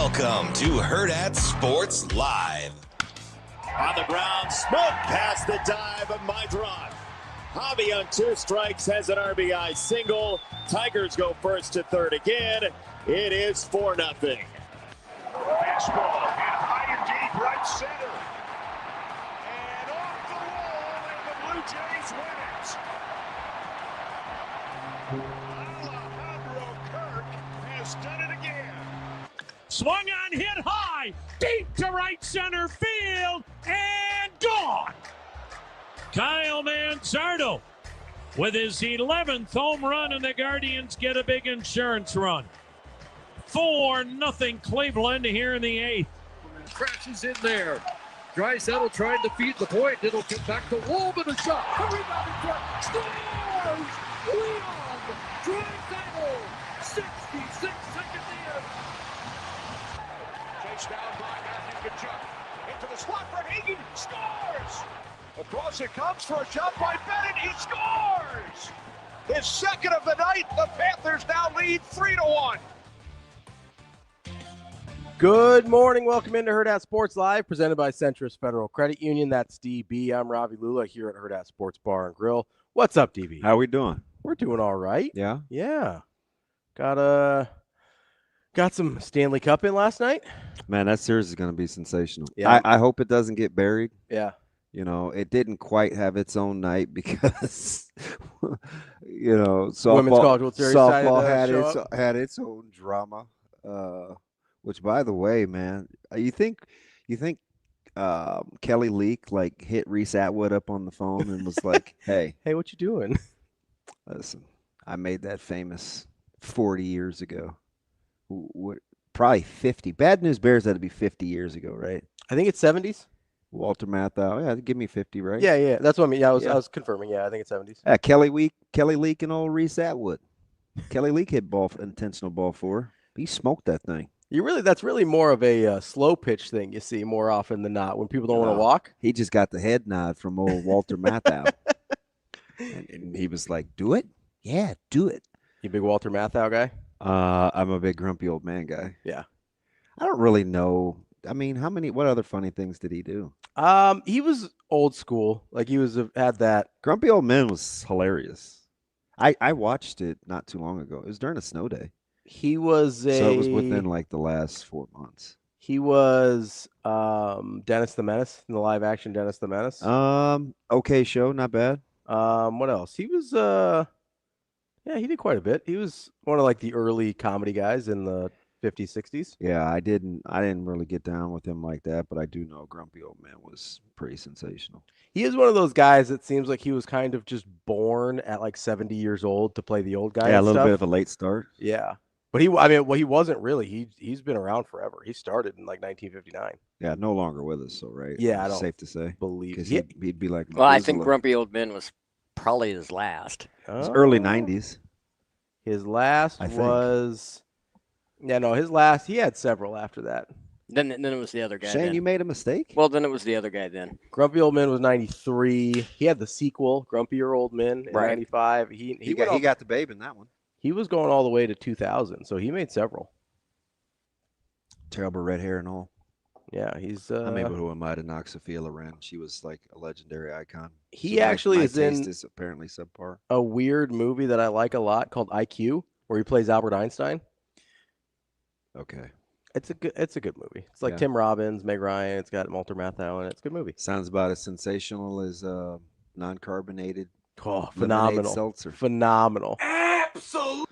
Welcome to Hurrdat Sports Live. On the ground, smoke past the dive of Maidron. Ravi on 2 strikes has an RBI single. Tigers go first to third again. It is 4-0. Fastball and high and deep right center. And off the wall, and the Blue Jays win it. Alejandro Kirk has done it again. Swung on, hit high, deep to right center field, and gone. Kyle Manzardo with his 11th home run, and the Guardians get a big insurance run. 4-0 Cleveland here in the 8th. Crashes in there. Drysdale trying to feed the point. It'll get back to Woolman. A shot. A rebound in front. Scores! Leon Drysdale. 66 seconds in. Chased down by Matthew Tkachuk. Into the slot for Hagen. Scores! Across it comes for a shot by Bennett. He scores! His second of the night. The Panthers now lead 3-1. Good morning. Welcome into Hurrdat Sports Live, presented by Centris Federal Credit Union. That's DB. I'm Ravi Lulla here at Hurrdat Sports Bar and Grill. What's up, DB? How we doing? We're doing all right. Yeah? Yeah. Got some Stanley Cup in last night. Man, that series is going to be sensational. Yeah. I hope it doesn't get buried. Yeah. You know, it didn't quite have its own night because, you know, Women's College World Series softball had its own drama. Which, by the way, man, you think Kelly Leak like hit Reese Atwood up on the phone and was like, "Hey, what you doing?" Listen, I made that famous 40 years ago. Probably 50. Bad News Bears had to be 50 years ago, right? I think it's 70s. Walter Matthau, yeah, give me 50, right? Yeah, that's what I mean. Yeah, I was confirming. Yeah, I think it's 70s. Yeah, Kelly Leak, and old Reese Atwood. Kelly Leak hit intentional ball 4. He smoked that thing. That's really more of a slow pitch thing you see more often than not when people don't want to walk. He just got the head nod from old Walter Matthau. and he was like, "Do it? Yeah, do it." You big Walter Matthau guy? I'm a big grumpy old man guy. Yeah. I don't really know. I mean, what other funny things did he do? He was old school. Like he had that. Grumpy Old Man was hilarious. I watched it not too long ago. It was during a snow day. So it was within like the last 4 months. He was Dennis the Menace in the live action Dennis the Menace. Okay show, not bad. What else? He was he did quite a bit. He was one of like the early comedy guys in the 50s, 60s. Yeah, I didn't really get down with him like that, but I do know Grumpy Old Man was pretty sensational. He is one of those guys that seems like he was kind of just born at like 70 years old to play the old guy. Yeah, a little bit of a late start. Yeah. But he wasn't really. He's been around forever. He started in like 1959. Yeah, no longer with us, so right. Yeah, I don't safe to say. Believe because he'd be like. Well, I think Grumpy Old Man was probably his last. It was early 90s. His last was. Yeah, no, his last. He had several after that. Then it was the other guy. Shane, you made a mistake. Well, then it was the other guy. Then Grumpy Old Men was 93. He had the sequel, Grumpier Old Men, in 95. He got the babe in that one. He was going all the way to 2000, so he made several. Terrible red hair and all. Yeah, he's. I'm able to admire knock Sophia Loren. She was like a legendary icon. He actually my is taste in is apparently subpar. A weird movie that I like a lot called IQ, where he plays Albert Einstein. Okay. It's a good movie. It's like Tim Robbins, Meg Ryan. It's got Walter Matthau in it. It's a good movie. Sounds about as sensational as non-carbonated. Oh, phenomenal! Seltzer. Phenomenal. Absolutely.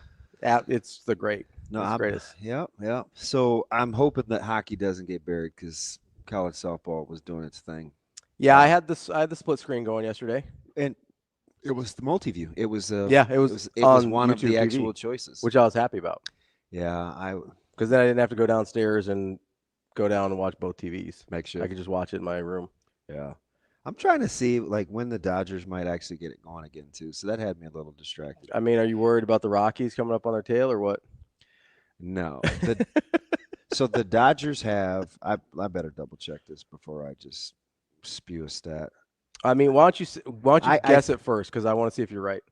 It's the great. No, it's the greatest. Yeah. So I'm hoping that hockey doesn't get buried because college softball was doing its thing. Yeah, I had the split screen going yesterday, and it was the multi-view. It was it was one YouTube of the actual TV, choices, which I was happy about. Yeah, because then I didn't have to go downstairs and go down and watch both TVs. Make sure I could just watch it in my room. Yeah. I'm trying to see like when the Dodgers might actually get it going again too. So that had me a little distracted. I mean, are you worried about the Rockies coming up on their tail or what? No. So the Dodgers have. I better double check this before I just spew a stat. I mean, why don't you guess it first? Because I want to see if you're right.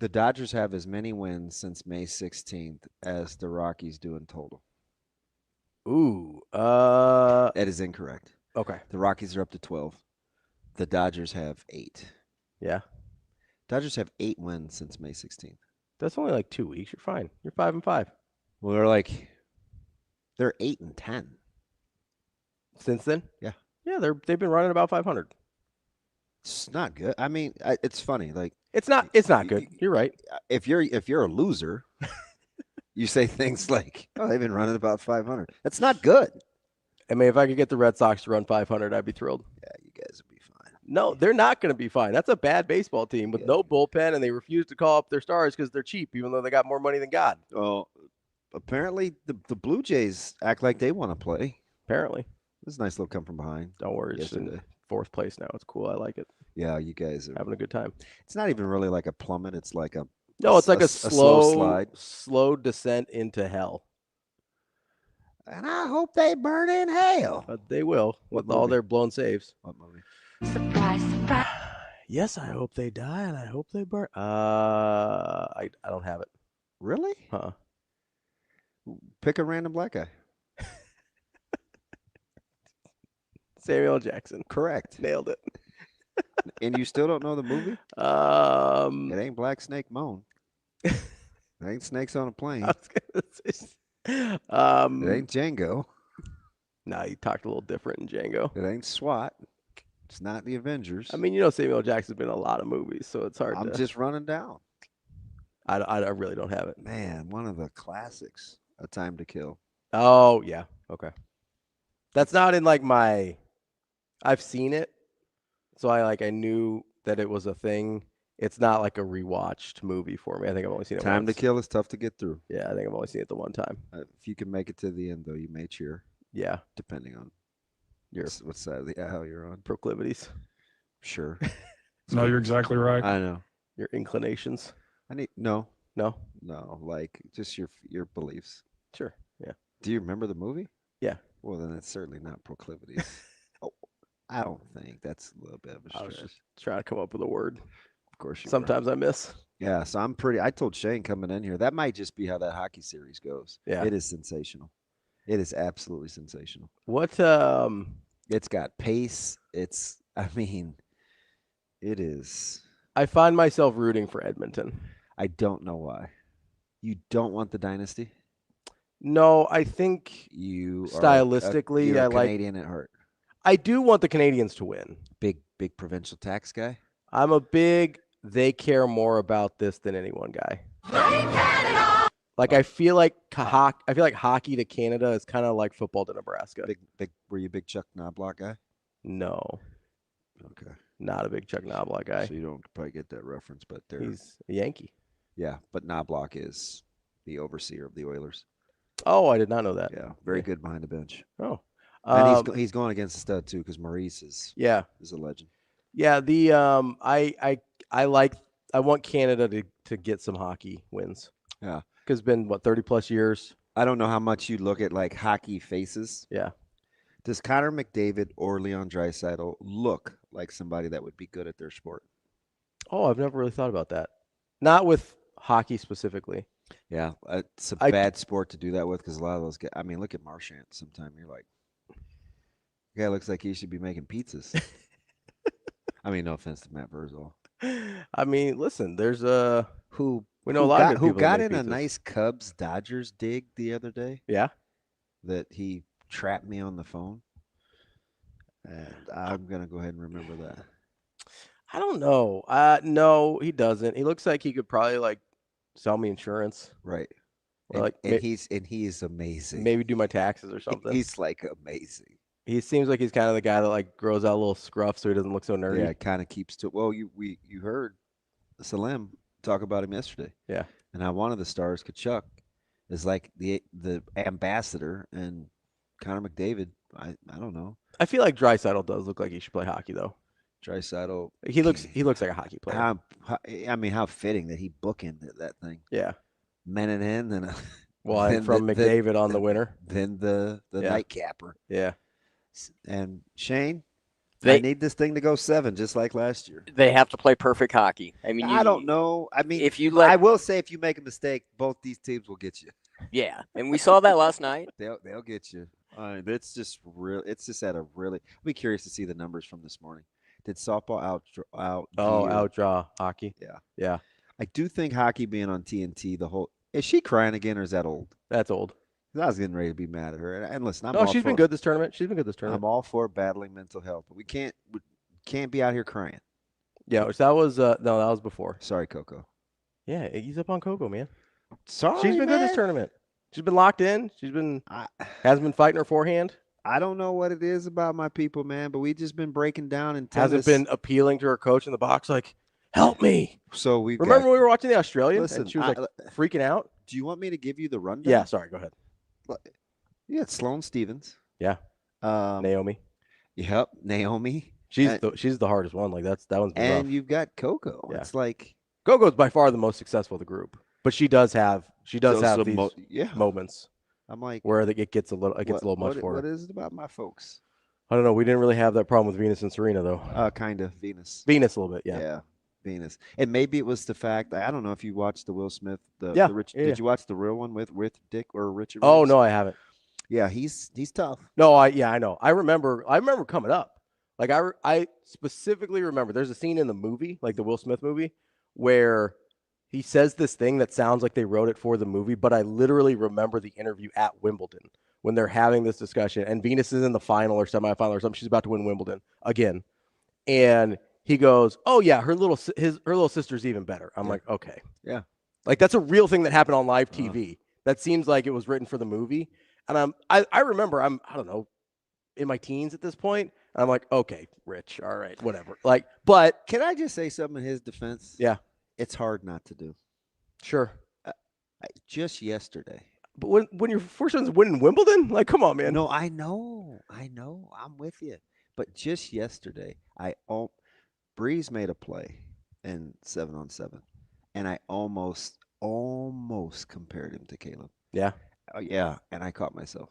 The Dodgers have as many wins since May 16th as the Rockies do in total. Ooh. That is incorrect. Okay. The Rockies are up to 12. The Dodgers have 8. Yeah. Dodgers have 8 wins since May 16th. That's only like 2 weeks. You're fine. You're 5-5. Well, they're 8-10. Since then? Yeah. Yeah, they've been running about 500. It's not good. I mean, it's funny. Like It's not good. You're right. if you're a loser, you say things like, "Oh, they've been running about 500." That's not good. I mean, if I could get the Red Sox to run 500, I'd be thrilled. Yeah, you guys would be fine. No, they're not going to be fine. That's a bad baseball team with no bullpen, and they refuse to call up their stars because they're cheap, even though they got more money than God. Well, apparently the Blue Jays act like they want to play. Apparently. This is a nice little come from behind. Don't worry. It's in 4th place now. It's cool. I like it. Yeah, you guys are having a good time. It's not even really like a plummet. It's like a slow slide, slow descent into hell. And I hope they burn in hell. But they will with all their blown saves. What movie? Surprise, surprise. Yes, I hope they die, and I hope they burn. I don't have it. Really? Huh? Pick a random black guy. Samuel Jackson. Correct. Nailed it. And you still don't know the movie? It ain't Black Snake Moan. It ain't Snakes on a Plane. I was gonna say, It ain't Django. No, he talked a little different in Django. It ain't SWAT. It's not the Avengers. I mean, Samuel Jackson's been in a lot of movies, so it's hard. I'm just running down. I really don't have it. Man, one of the classics, A Time to Kill. Oh yeah, okay. That's not in like my. I've seen it, so I knew that it was a thing. It's not like a rewatched movie for me. I think I've only seen it Time once. to Kill is tough to get through. Yeah, I think I've only seen it the one time. If you can make it to the end, though, you may cheer. Yeah, depending on your what side of the aisle you're on. Proclivities. Sure. No, you're exactly right. I know. Your inclinations. No, No. like just your beliefs. Sure. Yeah. Do you remember the movie? Yeah. Well, then it's certainly not proclivities. I don't think that's a little bit of a stretch. I was just trying to come up with a word. Of course you Sometimes were. I miss. Yeah, so I told Shane coming in here, that might just be how that hockey series goes. Yeah. It is sensational. It is absolutely sensational. What It's got pace. It is. I find myself rooting for Edmonton. I don't know why. You don't want the dynasty? No, I think you stylistically you're I like Canadian at heart. I do want the Canadians to win. Big provincial tax guy? I'm a big they care more about this than anyone guy. Like I feel like hockey to Canada is kind of like football to Nebraska. Big were you a big Chuck Knobloch guy? No. Okay. Not a big Chuck Knobloch guy. So you don't probably get that reference, but he's a Yankee. Yeah, but Knobloch is the overseer of the Oilers. Oh, I did not know that. Yeah, very good behind the bench. Oh. And he's going against a stud too, because Maurice is a legend. Yeah, the I want Canada to get some hockey wins. Yeah. Because it's been 30 plus years. I don't know how much you look at like hockey faces. Yeah. Does Connor McDavid or Leon Draisaitl look like somebody that would be good at their sport? Oh, I've never really thought about that. Not with hockey specifically. Yeah, it's a bad sport to do that with because a lot of those guys. I mean, look at Marchand. Sometimes you're like, the guy looks like he should be making pizzas. I mean, no offense to Matt Barzal. I mean, listen, there's who we know a lot of good who people got that in make a pizzas. nice Cubs Dodgers dig the other day. Yeah, that he trapped me on the phone, and I'm gonna go ahead and remember that. I don't know. No, he doesn't. He looks like he could probably sell me insurance. Right. Or and he is amazing. Maybe do my taxes or something. He's amazing. He seems like he's kind of the guy that grows out a little scruff so he doesn't look so nerdy. Yeah, kind of keeps to. Well, you heard Salim talk about him yesterday. Yeah. And how one of the stars, Kachuk, is like the ambassador, and Connor McDavid. I don't know. I feel like Draisaitl does look like he should play hockey though. Draisaitl. He looks like a hockey player. How fitting that he bookended that thing. Yeah. Menanin and from McDavid on the winner. Then the nightcapper. Yeah. And Shane, I need this thing to go 7, just like last year. They have to play perfect hockey. I mean, I don't know. I mean, if you let, I will say, if you make a mistake, both these teams will get you. Yeah, and we saw that last night. They'll get you. It's just real. It's just at a really. I'll be curious to see the numbers from this morning. Did softball outdraw hockey? Yeah. Yeah. I do think hockey being on TNT, is she crying again or is that old? That's old. I was getting ready to be mad at her. And listen, she's been good this tournament. I'm all for battling mental health, but we can't be out here crying. Yeah, which that was that was before. Sorry, Coco. Yeah, ease up on Coco, man. Sorry, she's been good this tournament. She's been locked in. Hasn't been fighting her forehand. I don't know what it is about my people, man, but we just been breaking down and hasn't been appealing to her coach in the box, like, help me. So we remember when we were watching the Australian and she was like freaking out. Do you want me to give you the rundown? Yeah, sorry, go ahead. Yeah, Sloane Stevens. Yeah, Naomi. Yep, Naomi. She's the hardest one. Like that one's been rough. And you've got Coco. Yeah. It's like Coco's by far the most successful of the group, but she does have these moments. I'm like, where it gets a little much for her. What is it about my folks? I don't know. We didn't really have that problem with Venus and Serena, though. Kind of Venus. Venus a little bit, yeah. Yeah, Venus. And maybe it was the fact. I don't know if you watched the Will Smith. Did you watch the real one with Dick or Richard? Oh Williams? no, I haven't. Yeah, he's tough. No, I know. I remember coming up. Like I specifically remember. There's a scene in the movie, like the Will Smith movie, where he says this thing that sounds like they wrote it for the movie, but I literally remember the interview at Wimbledon when they're having this discussion and Venus is in the final or semifinal or something. She's about to win Wimbledon again. And he goes, oh yeah, her little sister's even better. I'm like, okay. Yeah. Like that's a real thing that happened on live TV. That seems like it was written for the movie. And I remember I don't know, in my teens at this point. And I'm like, okay, Rich. All right, whatever. Like, but can I just say something in his defense? Yeah. It's hard not to do. Sure. Just yesterday. But when your first one's winning Wimbledon, like, come on, man. No, I know. I'm with you. But just yesterday, Breeze made a play in 7-on-7, and I almost compared him to Caleb. Yeah. Oh yeah, and I caught myself.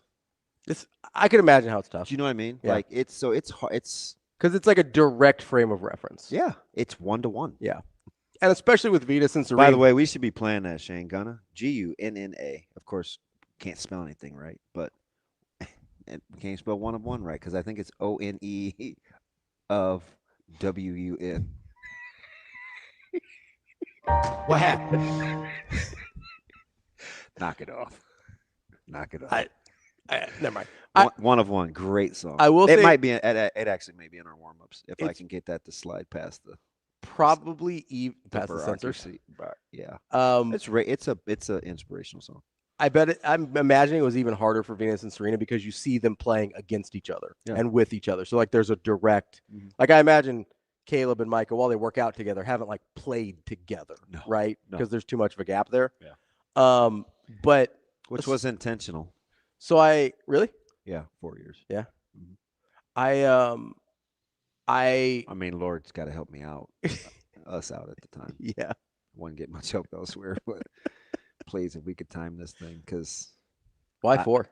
I can imagine how it's tough. Do you know what I mean? Yeah. Like it's hard. It's because it's like a direct frame of reference. Yeah, it's 1-to-1. Yeah. And especially with Venus and Serena. By the way, we should be playing that, Shane Gunna. Gunna. Of course, can't spell anything right, but we can't spell one of one right because I think it's ONE of WUN. What happened? Knock it off. Never mind. One of one. Great song. I will say it might be. It actually may be in our warm-ups if I can get that to slide past the. Probably even past the censors. Yeah. It's an inspirational song. I bet I'm imagining it was even harder for Venus and Serena because you see them playing against each other and with each other. So like there's a direct like I imagine Caleb and Micah while they work out together haven't like played together, right? Because there's too much of a gap there. Yeah. But which was intentional. So I really? Yeah, 4 years. Yeah. I mean, Lord's got to help me out, us out at the time. Yeah. Wouldn't get much help elsewhere, but please, if we could time this thing, because why 4?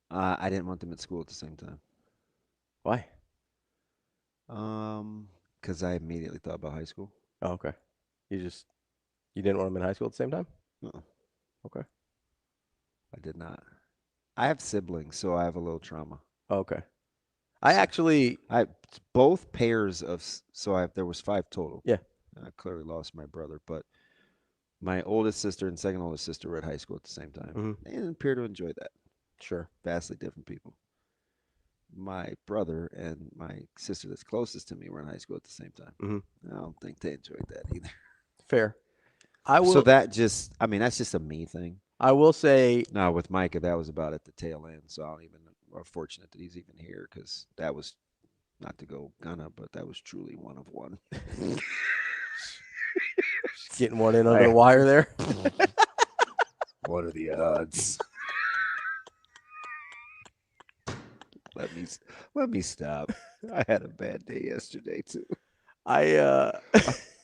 I didn't want them at school at the same time. Why? Because I immediately thought about high school. Oh, okay. You didn't want them in high school at the same time? No. Okay. I did not. I have siblings, so I have a little trauma. Oh, okay. I both pairs of there was 5 total. Yeah. I clearly lost my brother, but my oldest sister and second oldest sister were at high school at the same time. They didn't appear to enjoy that. Sure. Vastly different people. My brother and my sister that's closest to me were in high school at the same time. I don't think they enjoyed that either. Fair. So that's just a me thing. I will say. No, with Micah, that was about at the tail end. So we're fortunate that he's even here because that was not to go Gunna, but that was truly one of one. Getting one in under the wire there. What are the odds? Let me stop. I had a bad day yesterday too.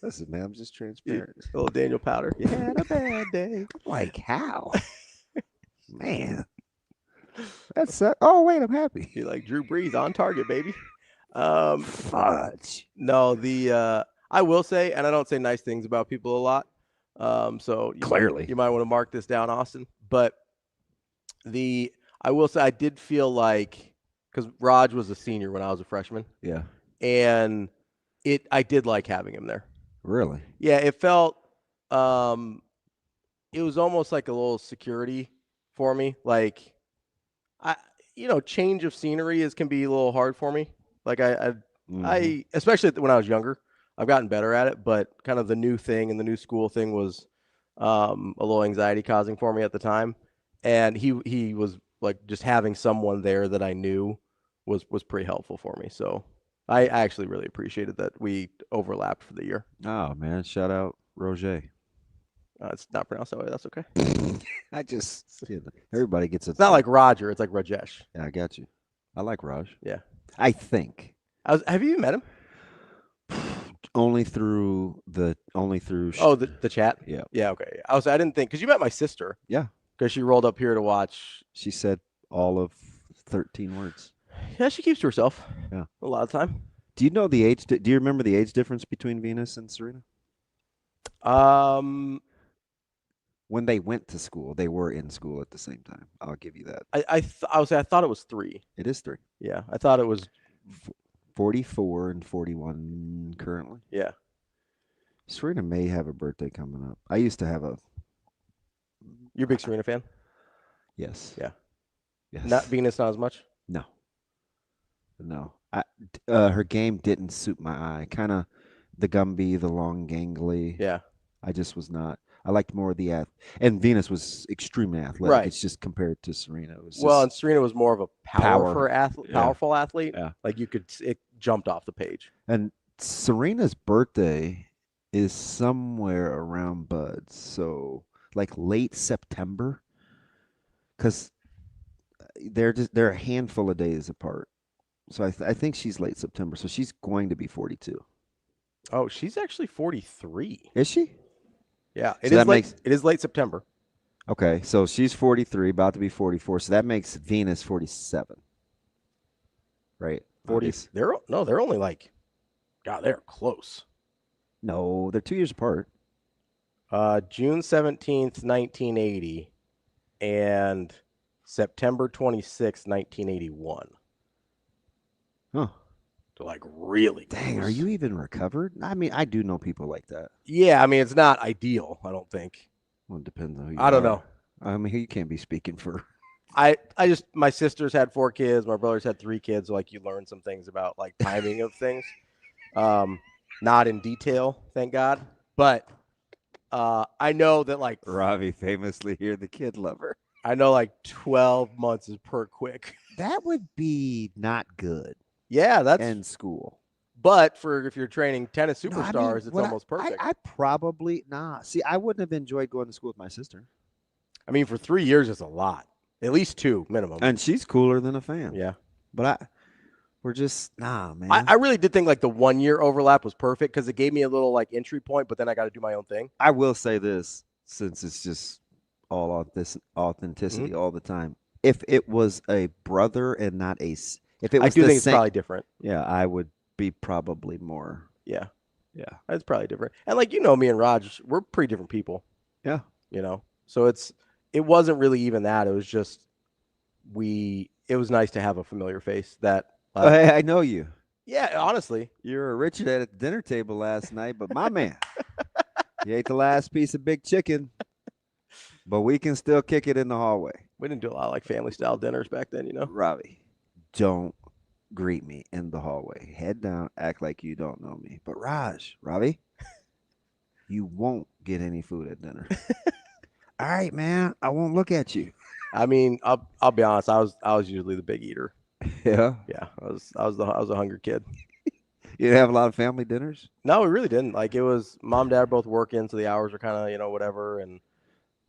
Listen, man, I'm just transparent. A little Daniel Powder. You had a bad day. Like how? Man. That's oh wait, I'm happy. You're like Drew Brees on target, baby. Fudge. No, I will say, and I don't say nice things about people a lot. So Clearly. you might want to mark this down, Austin. But I will say I did feel like, because Raj was a senior when I was a freshman. Yeah. And I did like having him there. Really? Yeah, it felt it was almost like a little security for me. Like change of scenery can be a little hard for me. Like I especially when I was younger. I've gotten better at it, but kind of the new thing and the new school thing was a little anxiety causing for me at the time. And he was like, just having someone there that I knew was pretty helpful for me. So I actually really appreciated that we overlapped for the year. Oh, man. Shout out Roger. It's not pronounced that way. That's okay. I just, everybody gets it. It's not like Roger. It's like Rajesh. Yeah, I got you. I like Raj. Yeah. I think. Have you met him? Only through the chat. Yeah. Yeah. Okay. I didn't think, because you met my sister. Yeah. Because she rolled up here to watch. She said all of 13 words. Yeah, she keeps to herself. Yeah. A lot of time. Do you know the age? Do you remember the age difference between Venus and Serena? When they went to school, they were in school at the same time. I'll give you that. I thought it was 3. It is 3. Yeah, I thought it was 44 and 41 currently. Yeah. Serena may have a birthday coming up. I used to have a. You're a big Serena fan? Yes. Yeah. Yes. Not Venus, not as much? No. Her game didn't suit my eye. Kind of the Gumby, the long gangly. Yeah. I just was not. I liked more of the and Venus was extremely athletic. Right. It's just compared to Serena. It was and Serena was more of a powerful athlete. Yeah. Like it jumped off the page. And Serena's birthday is somewhere around Bud's, so like late September, because they're a handful of days apart. So I think she's late September, so she's going to be 42. Oh, she's actually 43. Is she? Yeah, it is late September. Okay, so she's 43, about to be 44. So that makes Venus 47. Right? 40. They're only like, God, they're close. No, they're 2 years apart. June 17th, 1980, and September 26th, 1981. Huh. They're like really close. Dang, are you even recovered? I mean, I do know people like that. Yeah, I mean, it's not ideal, I don't think. Well, it depends on who you I don't know. I mean, you can't be speaking for. My sister's had 4 kids. My brother's had 3 kids. So like, you learn some things about like timing of things. Not in detail, thank God. But I know that like Ravi famously here, the kid lover. I know like 12 months is per quick. That would be not good. Yeah, that's in school. But if you're training tennis superstars, it's almost perfect. I probably See, I wouldn't have enjoyed going to school with my sister. I mean, for 3 years is a lot. At least 2 minimum. And she's cooler than a fan. Yeah. But we're just man. I really did think like the 1 year overlap was perfect because it gave me a little like entry point, but then I got to do my own thing. I will say this, since it's just all authenticity all the time. If it was a brother and not if it was I do think it's probably different. Yeah, I would be probably more. Yeah. It's probably different. And like, me and Raj, we're pretty different people. Yeah. So it wasn't really even that. It was just it was nice to have a familiar face that hey, I know you. Yeah, honestly. You were Richard at the dinner table last night, but my man, you ate the last piece of big chicken, but we can still kick it in the hallway. We didn't do a lot of like family style dinners back then, Ravi, don't greet me in the hallway. Head down, act like you don't know me. But Ravi, you won't get any food at dinner. All right, man, I won't look at you. I mean, I'll be honest. I was usually the big eater. Yeah. Yeah. I was a hungry kid. You didn't have a lot of family dinners? No, we really didn't. Like, it was mom and dad both working, so the hours are kind of, whatever. And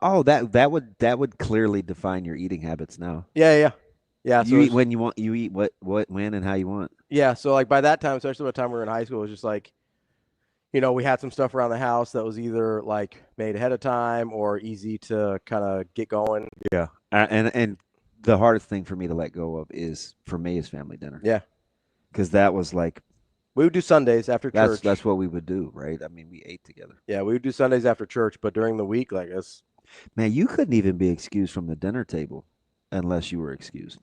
that would clearly define your eating habits now. Yeah. So you eat when you want. You eat what, when, and how you want. Yeah. So like by that time, especially by the time we were in high school, it was just like, we had some stuff around the house that was either like made ahead of time or easy to kind of get going. Yeah. And the hardest thing for me to let go of is family dinner. Yeah. Because that was like We would do Sundays after church. That's what we would do, right? I mean, we ate together. Yeah, we would do Sundays after church, but during the week, like us. Man, you couldn't even be excused from the dinner table unless you were excused.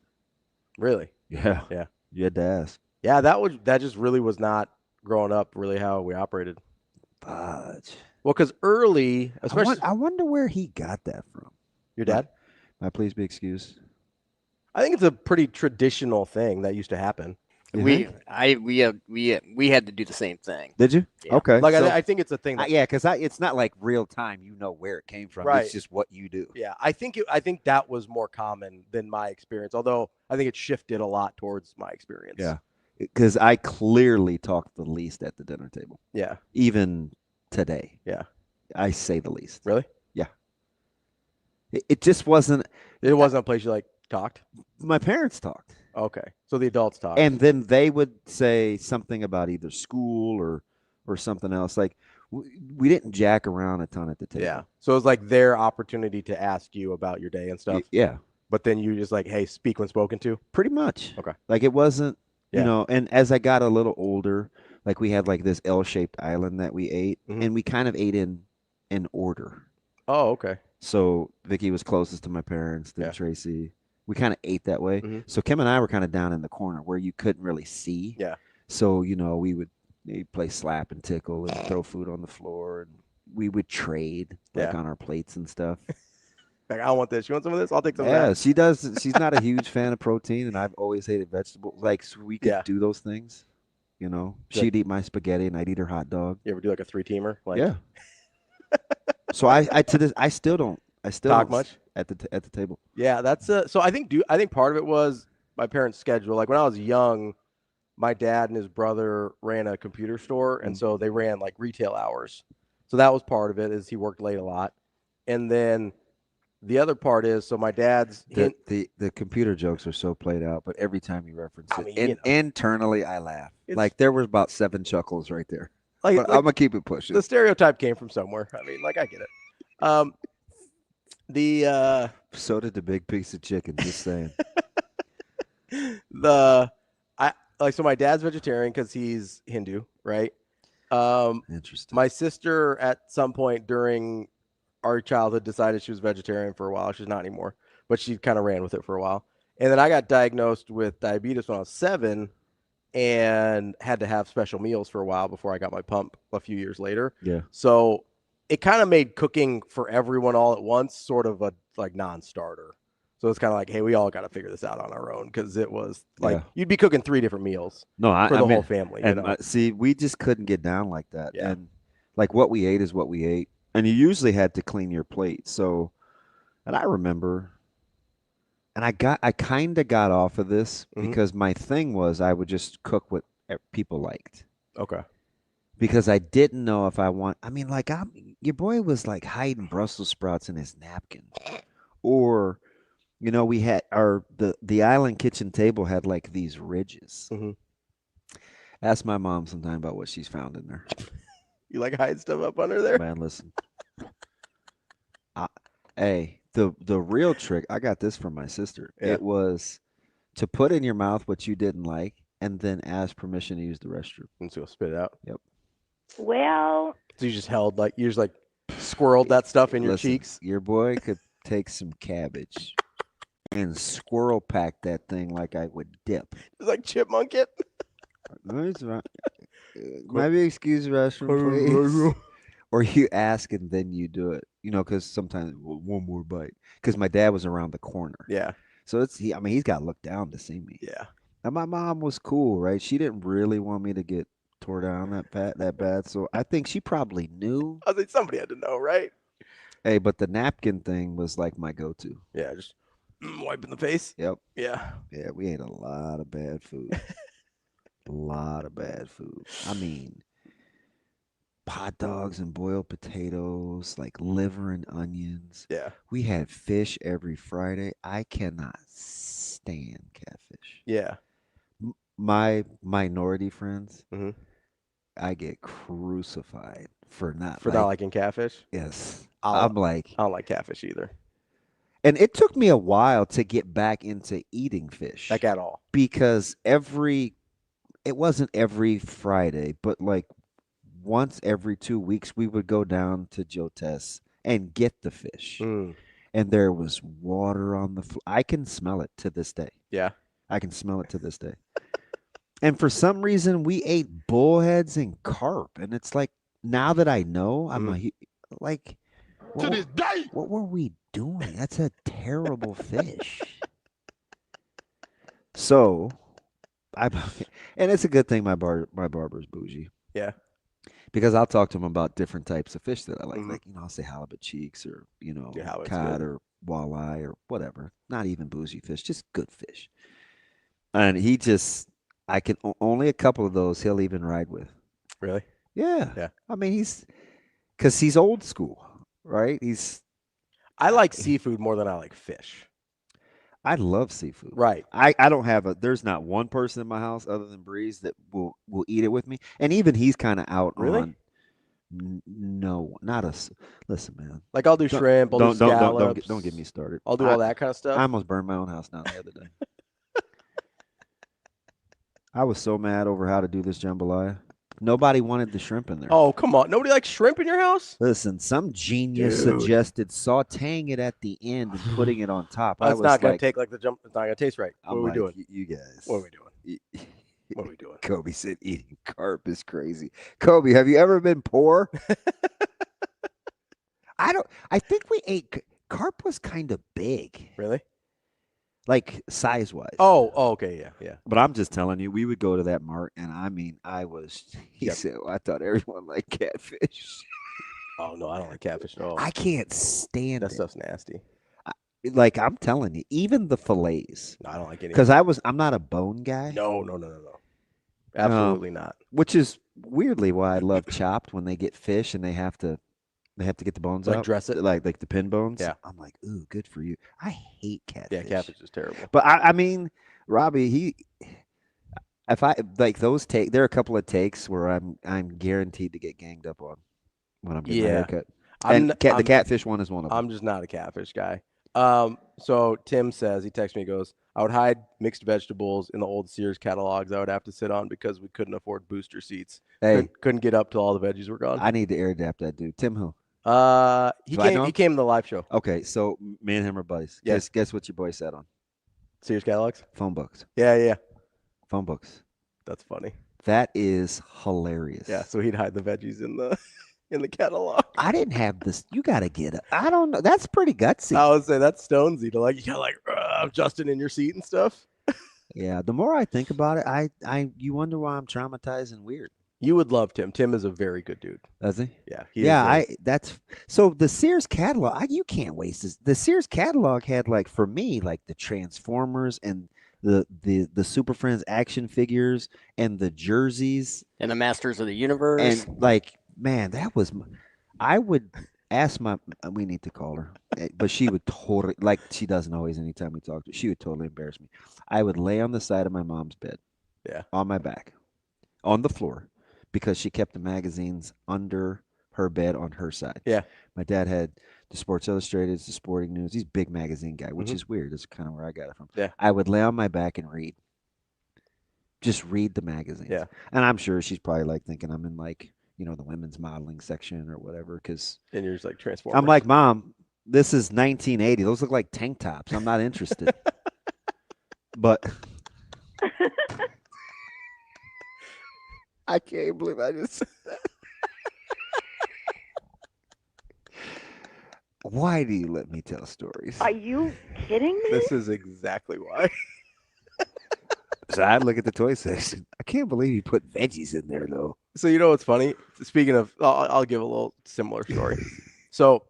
Really? Yeah. Yeah. You had to ask. Yeah, that just really was not growing up really how we operated. Fudge. Well, because early, especially. I wonder where he got that from. Your dad? May I please be excused? I think it's a pretty traditional thing that used to happen. We had to do the same thing. Did you? Yeah. Okay. Like so, I think it's a thing. yeah, because it's not like real time. You know where it came from. Right. It's just what you do. Yeah, I think that was more common than my experience. Although I think it shifted a lot towards my experience. Yeah. Because I clearly talked the least at the dinner table. Yeah. Even today. Yeah. I say the least. Really? Yeah. It just wasn't. It wasn't a place you like talked. My parents talked. Okay, so the adults talked, and then they would say something about either school or something else. Like we didn't jack around a ton at the table. Yeah. So it was like their opportunity to ask you about your day and stuff. Yeah. But then you just like, hey, speak when spoken to. Pretty much. Okay. Like it wasn't. Yeah. You know, and as I got a little older, like we had like this L-shaped island that we ate, and we kind of ate in order. Oh, okay. So Vicky was closest to my parents, then Tracy. We kind of ate that way. So Kim and I were kind of down in the corner where you couldn't really see. Yeah. So, you know, we'd play slap and tickle and throw food on the floor, and we would trade like on our plates and stuff. Like, I want this. You want some of this? I'll take some of that. Yeah, she does. She's not a huge fan of protein, and I've always hated vegetables. Like, so we could do those things. You know, she'd eat my spaghetti, and I'd eat her hot dog. You ever do like a 3-teamer? Like... Yeah. So I still don't talk much at the table. Yeah, that's so I think part of it was my parents' schedule. Like when I was young, my dad and his brother ran a computer store, and so they ran like retail hours. So that was part of it, is he worked late a lot. And then the other part is, so my dad's the computer jokes are so played out, but every time you reference it, internally I laugh. Like there was about 7 chuckles right there. Like I'm gonna keep it pushing. The stereotype came from somewhere. I mean, like I get it. So did the big piece of chicken. Just saying. So my dad's vegetarian because he's Hindu, right? Interesting. My sister at some point during our childhood decided she was vegetarian for a while. She's not anymore, but she kind of ran with it for a while. And then I got diagnosed with diabetes when I was 7 and had to have special meals for a while before I got my pump a few years later. Yeah. So it kind of made cooking for everyone all at once sort of a like non-starter. So it's kind of like, hey, we all got to figure this out on our own, because it was like you'd be cooking 3 different meals for the whole family. And you know? See, we just couldn't get down like that. Yeah. And like what we ate is what we ate. And you usually had to clean your plate. So, and I remember, and I kind of got off of this because my thing was I would just cook what people liked. Okay. Because I didn't know if your boy was like hiding Brussels sprouts in his napkin. Or, you know, we had the island kitchen table had like these ridges. Ask my mom sometime about what she's found in there. You like hide stuff up under there? Man, listen. Hey, the real trick, I got this from my sister. Yeah. It was to put in your mouth what you didn't like and then ask permission to use the restroom. And so spit it out. Yep. Well, So you just squirreled that stuff in your Listen, cheeks. Your boy could take some cabbage and squirrel pack that thing like I would dip. It's like chipmunk it. Maybe excuse the restroom, please. Or you ask and then you do it. You know, because sometimes one more bite. Because my dad was around the corner. Yeah. So he's got to look down to see me. Yeah. And my mom was cool, right? She didn't really want me to get tore down that bad. So I think she probably knew. I think somebody had to know, right? Hey, but the napkin thing was like my go-to. Yeah, just wiping the face. Yep. Yeah. Yeah, we ate a lot of bad food. A lot of bad food. I mean, hot dogs and boiled potatoes, like liver and onions. Yeah. We had fish every Friday. I cannot stand catfish. Yeah. My minority friends, Mhm. I get crucified for not liking catfish. Yes. I I'm like, don't like catfish either. and it took me a while to get back into eating fish. Like at all. Because it wasn't every Friday, but like once every 2 weeks, we would go down to Joe Tess and get the fish. Mm. And there was water on the floor. I can smell it to this day. Yeah. I can smell it to this day. And for some reason, we ate bullheads and carp. And it's like, now that I know, I'm like, To this day. what were we doing? That's a terrible fish. So, and it's a good thing my barber's bougie. Yeah. Because I'll talk to him about different types of fish that I like. Like, I'll say halibut cheeks or, cod or walleye or whatever. Not even bougie fish, just good fish. And I can only a couple of those he'll even ride with. Really? Yeah. Yeah. I mean, because he's old school, right? I like seafood more than I like fish. I love seafood. Right. I don't have there's not one person in my house other than Breeze that will eat it with me. And even he's kind of out on. No, not us. Listen, man. Like I'll do shrimp, I'll do scallops. Don't get me started. I'll do all that kind of stuff. I almost burned my own house down the other day. I was so mad over how to do this jambalaya. Nobody wanted the shrimp in there. Oh, come on. Nobody likes shrimp in your house? Listen, some genius suggested sautéing it at the end and putting it on top. It's not going to take like the jump. It's not going to taste right. What are we doing? You guys. What are we doing? What are we doing? Kobe said eating carp is crazy. Kobe, have you ever been poor? I think we ate carp was kind of big. Really? Like size-wise. Oh, okay, yeah. But I'm just telling you, we would go to that mart, and I mean, he said, I thought everyone liked catfish. Oh, no, I don't like catfish at all. I can't stand that stuff's nasty. Like, I'm telling you, even the fillets. No, I don't like any. Because I'm not a bone guy. No. Absolutely not. Which is weirdly why I love Chopped when they get fish and they have to get the bones out. Like dress it? Like the pin bones? Yeah. I'm like, ooh, good for you. I hate catfish. Yeah, catfish is terrible. But I mean, Robbie, if I like those there are a couple of takes where I'm guaranteed to get ganged up on when I'm getting my haircut. And the catfish one is one of them. I'm just not a catfish guy. So Tim says, he texts me, he goes, I would hide mixed vegetables in the old Sears catalogs I would have to sit on because we couldn't afford booster seats. Hey. Couldn't get up till all the veggies were gone. I need to air adapt that dude. Tim who? He came to the live show. Okay, so me and him are buddies. Yes. Guess what your boy said on? Sears catalogs? Phone books. Yeah. Phone books. That's funny. That is hilarious. Yeah, so he'd hide the veggies in the catalog. I didn't have this. You got to get it. I don't know. That's pretty gutsy. I would say that's Stonesy to like, you got like Justin in your seat and stuff. Yeah, the more I think about it, you wonder why I'm traumatized and weird. You would love Tim. Tim is a very good dude. Does he? Yeah. That's so the Sears catalog. You can't waste this. The Sears catalog had like for me like the Transformers and the Super Friends action figures and the jerseys and the Masters of the Universe and like man, that was. I would ask we need to call her, but she would totally like she doesn't always. Anytime we talk to her, she would totally embarrass me. I would lay on the side of my mom's bed, on my back, on the floor. Because she kept the magazines under her bed on her side. Yeah. My dad had the Sports Illustrated, the Sporting News. He's a big magazine guy, which is weird. That's kind of where I got it from. Yeah. I would lay on my back and read. Just read the magazines. Yeah. And I'm sure she's probably like thinking I'm in like, the women's modeling section or whatever. And you're just like Transformers. I'm like, Mom, this is 1980. Those look like tank tops. I'm not interested. But... I can't believe I just said that. Why do you let me tell stories? Are you kidding me? This is exactly why. So I look at the toy section. I can't believe you put veggies in there, though. So you know what's funny? Speaking of, I'll give a little similar story. So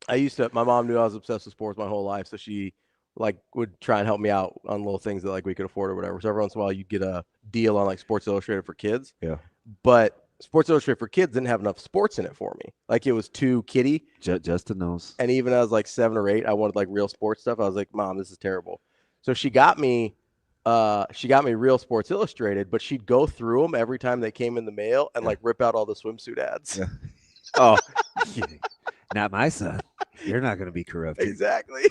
my mom knew I was obsessed with sports my whole life, so she like would try and help me out on little things that like we could afford or whatever. So every once in a while you'd get a deal on like Sports Illustrated for kids. Yeah. But Sports Illustrated for kids didn't have enough sports in it for me. Like it was too kiddie. Justin knows. And even I was like 7 or 8, I wanted like real sports stuff. I was like, Mom, this is terrible. So she got me real Sports Illustrated, but she'd go through them every time they came in the mail and like rip out all the swimsuit ads. Yeah. Oh, Not my son. You're not going to be corrupted. Exactly.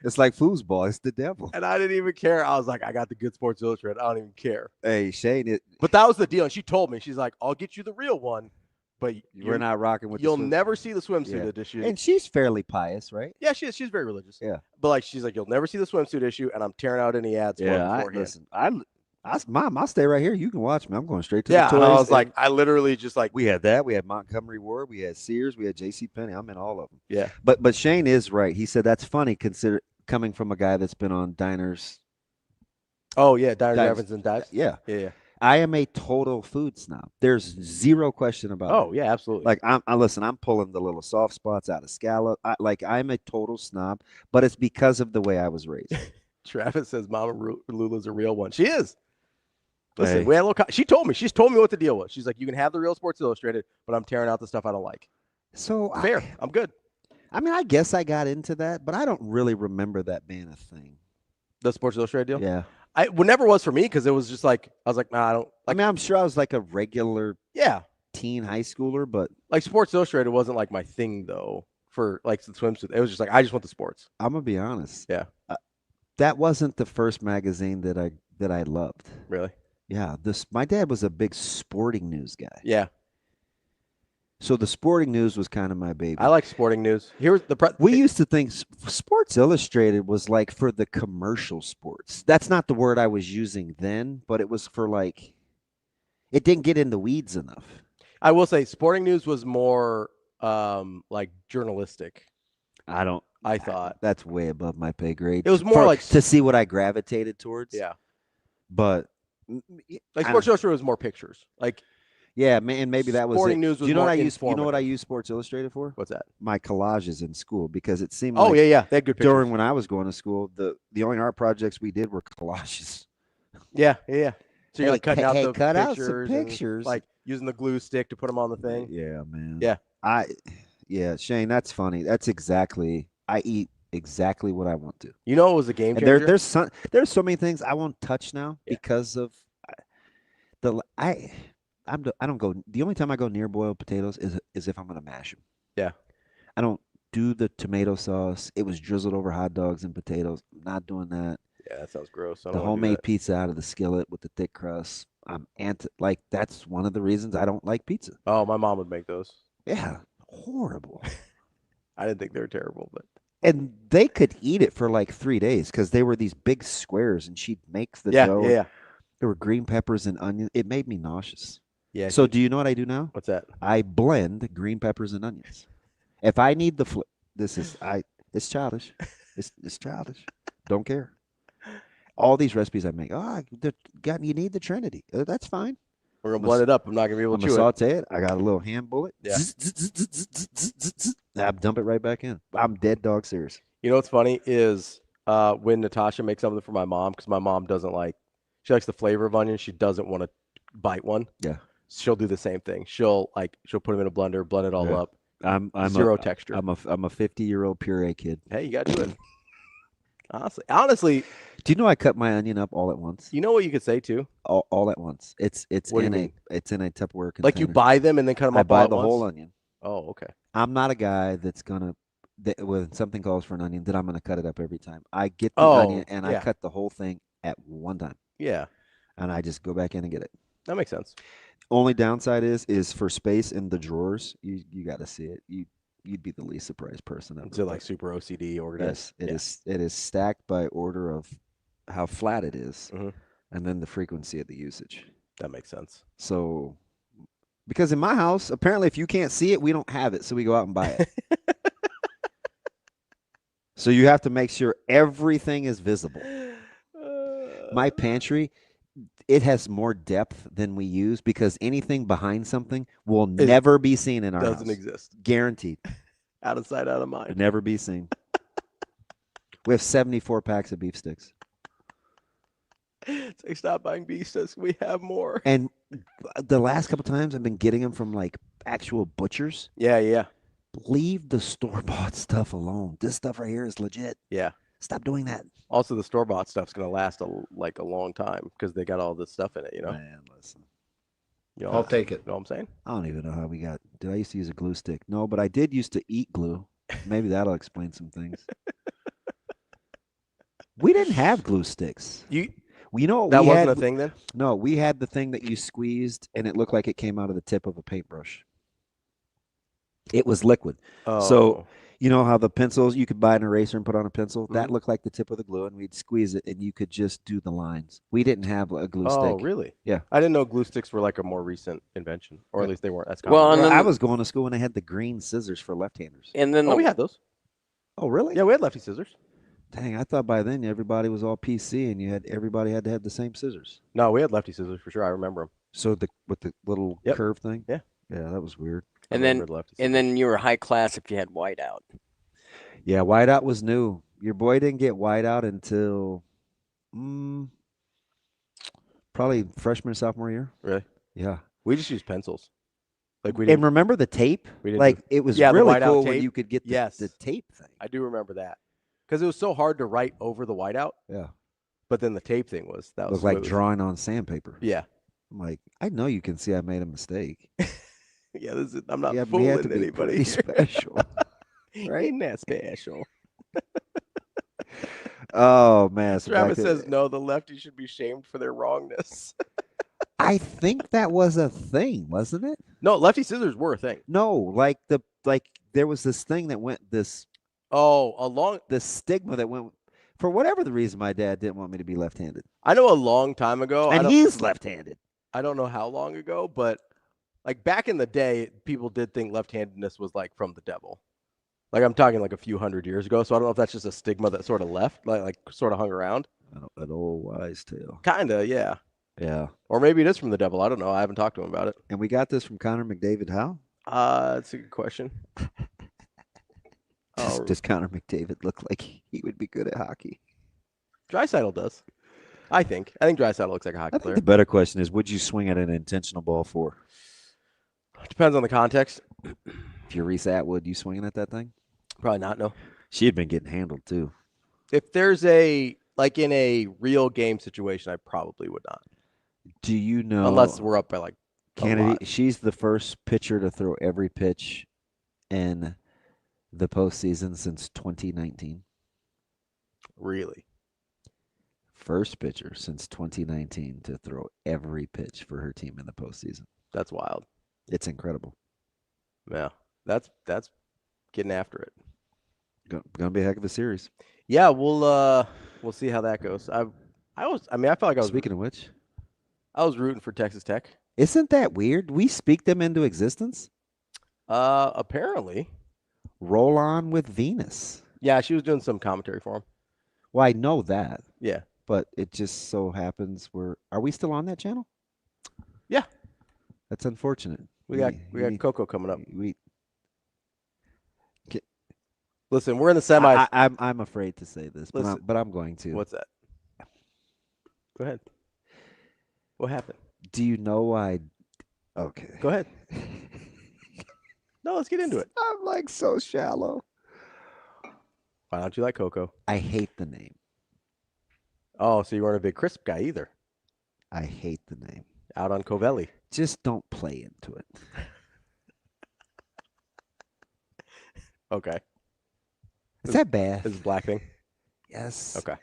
It's like foosball. It's the devil. And I didn't even care. I was like, I got the good Sports Illustrated. I don't even care. Hey, Shane, but that was the deal. And she told me, she's like, I'll get you the real one, but we're not rocking with. You'll never see the swimsuit issue. And she's fairly pious, right? Yeah, she is. She's very religious. Yeah. But like, she's like, you'll never see the swimsuit issue, and I'm tearing out any ads. Listen, Mom, I'll stay right here. You can watch me. I'm going straight to the toys. Yeah, I was like, I literally just like. We had that. We had Montgomery Ward. We had Sears. We had JCPenney. I'm in all of them. Yeah. But Shane is right. He said that's funny, coming from a guy that's been on Diners. Oh yeah, Diners, Evans, and Dives. Yeah. Yeah. I am a total food snob. There's zero question about it. Oh yeah, absolutely. Like I'm pulling the little soft spots out of scallop. I'm a total snob, but it's because of the way I was raised. Travis says Mama Lulla's a real one. She is. Listen, Hey. we had a little. She's told me what the deal was. She's like, you can have the real Sports Illustrated, but I'm tearing out the stuff I don't like. So fair. I'm good. I mean, I guess I got into that, but I don't really remember that being a thing. The Sports Illustrated deal. Yeah. It never was for me because it was just like I was like, nah, I don't. Like, I mean, I'm sure I was like a regular teen high schooler, but like Sports Illustrated wasn't like my thing though. For like the swimsuit, it was just like I just want the sports. I'm gonna be honest. Yeah. That wasn't the first magazine that I loved. Really? Yeah. My dad was a big sporting news guy. Yeah. So the sporting news was kind of my baby. I like sporting news. We used to think Sports Illustrated was like for the commercial sports. That's not the word I was using then, but it was for like, it didn't get in the weeds enough. I will say sporting news was more like journalistic. I thought that's way above my pay grade. It was more like to see what I gravitated towards. Yeah. But like Sports Illustrated was more pictures. Like yeah, man, maybe that was sporting it. news was you know more what I use? You know informative. what I use Sports Illustrated for? What's that? My collages in school, because it seemed Oh like yeah, they had good pictures. during when I was going to school, the only art projects we did were collages. Yeah. So you're like cutting out the cut out pictures, some pictures, like using the glue stick to put them on the thing. Yeah, man. Yeah. Shane, that's funny. That's exactly. I eat exactly what I want to. You know, it was a game And changer. there's so many things I won't touch now because of I don't go. The only time I go near boiled potatoes is if I'm gonna mash them. Yeah. I don't do the tomato sauce. It was drizzled over hot dogs and potatoes. I'm not doing that. Yeah, that sounds gross. The homemade pizza out of the skillet with the thick crust. That's one of the reasons I don't like pizza. Oh, my mom would make those. Yeah, horrible. I didn't think they were terrible, but and they could eat it for like 3 days because they were these big squares, and she'd make the dough. Yeah. There were green peppers and onions. It made me nauseous. Yeah. So do you know what I do now? What's that? I blend green peppers and onions. If I need the it's childish. It's childish. Don't care. All these recipes I make. You need the Trinity. That's fine. We're gonna blend it up. I'm not gonna be able to chew it. Saute it. I got a little hand bullet. Yeah. I dump it right back in. I'm dead dog serious. You know what's funny is when Natasha makes something for my mom, because my mom doesn't like. She likes the flavor of onions. She doesn't want to bite one. Yeah. She'll do the same thing. She'll put them in a blender, blend it all up. I'm zero texture. I'm a 50-year-old puree kid. Hey, you gotta do it. Honestly, do you know I cut my onion up all at once? You know what you could say too? All at once. It's in a Tupperware container. Like you buy them and then cut them up. I buy all at the once? whole onion. Oh, okay. I'm not a guy that's gonna when something calls for an onion that I'm gonna cut it up every time. I get the onion and I cut the whole thing at one time. Yeah. And I just go back in and get it. That makes sense. Only downside is for space in the drawers. You got to see it. You'd be the least surprised person ever. It's like super OCD organized. Yes, it is stacked by order of how flat it is, and then the frequency of the usage. That makes sense. So, because in my house, apparently, if you can't see it, we don't have it, so we go out and buy it. So you have to make sure everything is visible. My pantry, it has more depth than we use because anything behind something will never be seen in our house. Doesn't exist. Guaranteed. Out of sight, out of mind. Never be seen. We have 74 packs of beef sticks. It's like, stop buying beef sticks. We have more. And the last couple times I've been getting them from like actual butchers. Yeah. Leave the store-bought stuff alone. This stuff right here is legit. Yeah. Stop doing that. Also, the store-bought stuff's going to last a long time because they got all this stuff in it, you know? Man, listen. You know, I'll take it. You know what I'm saying? I don't even know how we got. Did I used to use a glue stick? No, but I did used to eat glue. Maybe that'll explain some things. We didn't have glue sticks. You know what that we wasn't had? a thing then? No, we had the thing that you squeezed and it looked like it came out of the tip of a paintbrush. It was liquid. Oh. So you know how the pencils you could buy an eraser and put on a pencil? That looked like the tip of the glue, and we'd squeeze it, and you could just do the lines. We didn't have a glue stick. Oh, really? Yeah. I didn't know glue sticks were like a more recent invention, or at least they weren't as common. Well, and then, I was going to school when they had the green scissors for left-handers. and then we had those. Oh, really? Yeah, we had lefty scissors. Dang, I thought by then everybody was all PC, and everybody had to have the same scissors. No, we had lefty scissors for sure. I remember them. So with the little curve thing? Yeah. Yeah, that was weird. and then you were high class if you had whiteout. Yeah, whiteout was new. Your boy didn't get whiteout until probably freshman, sophomore year. Really? Yeah. We just used pencils. Like we And didn't. remember the tape? We didn't Like do- it was Yeah, the really whiteout cool when tape. you could get the tape thing. I do remember that because it was so hard to write over the whiteout. Yeah. But then the tape thing was Looked like drawing on sandpaper. Yeah. I'm like, I know you can see I made a mistake. Yeah, I'm not Yeah, we fooling had to be anybody. pretty special. Right? Ain't that special? Oh man, so Travis back to- says no. The lefty should be shamed for their wrongness. I think that was a thing, wasn't it? No, lefty scissors were a thing. No, like there was this thing that went this stigma that went for whatever the reason my dad didn't want me to be left-handed. I know a long time ago. And he's left-handed. I don't know how long ago, but like back in the day, people did think left-handedness was like from the devil. Like I'm talking like a few hundred years ago. So I don't know if that's just a stigma that sort of left, like sort of hung around. An old wise tale. Kinda, yeah. Yeah. Or maybe it is from the devil. I don't know. I haven't talked to him about it. And we got this from Connor McDavid. How? That's a good question. Does Connor McDavid look like he would be good at hockey? Draisaitl does. I think Draisaitl looks like a hockey I player. think the better question is, would you swing at an intentional ball for? Depends on the context. If you're Reese Atwood, you swinging at that thing? Probably not, no. She had been getting handled too. If there's in a real game situation, I probably would not. Do you know? Unless we're up by like Kennedy, she's the first pitcher to throw every pitch in the postseason since 2019. Really? First pitcher since 2019 to throw every pitch for her team in the postseason. That's wild. It's incredible. Yeah, that's getting after it. Gonna be a heck of a series. Yeah, we'll see how that goes. I felt like I was. Speaking of which, I was rooting for Texas Tech. Isn't that weird? We speak them into existence. Apparently. Roll on with Venus. Yeah, she was doing some commentary for him. Well, I know that. Yeah. But it just so happens are we still on that channel? Yeah. That's unfortunate. We got Coco coming up. Listen, we're in the semis. I'm afraid to say this, but I'm going to. What's that? Go ahead. What happened? Do you know why? Okay. Go ahead. No, let's get into it. I'm like so shallow. Why don't you like Coco? I hate the name. Oh, so you weren't a big Crisp guy either. I hate the name. Out on Covelli. Just don't play into it. Okay. Is that bad? Is it black thing? Yes. Okay.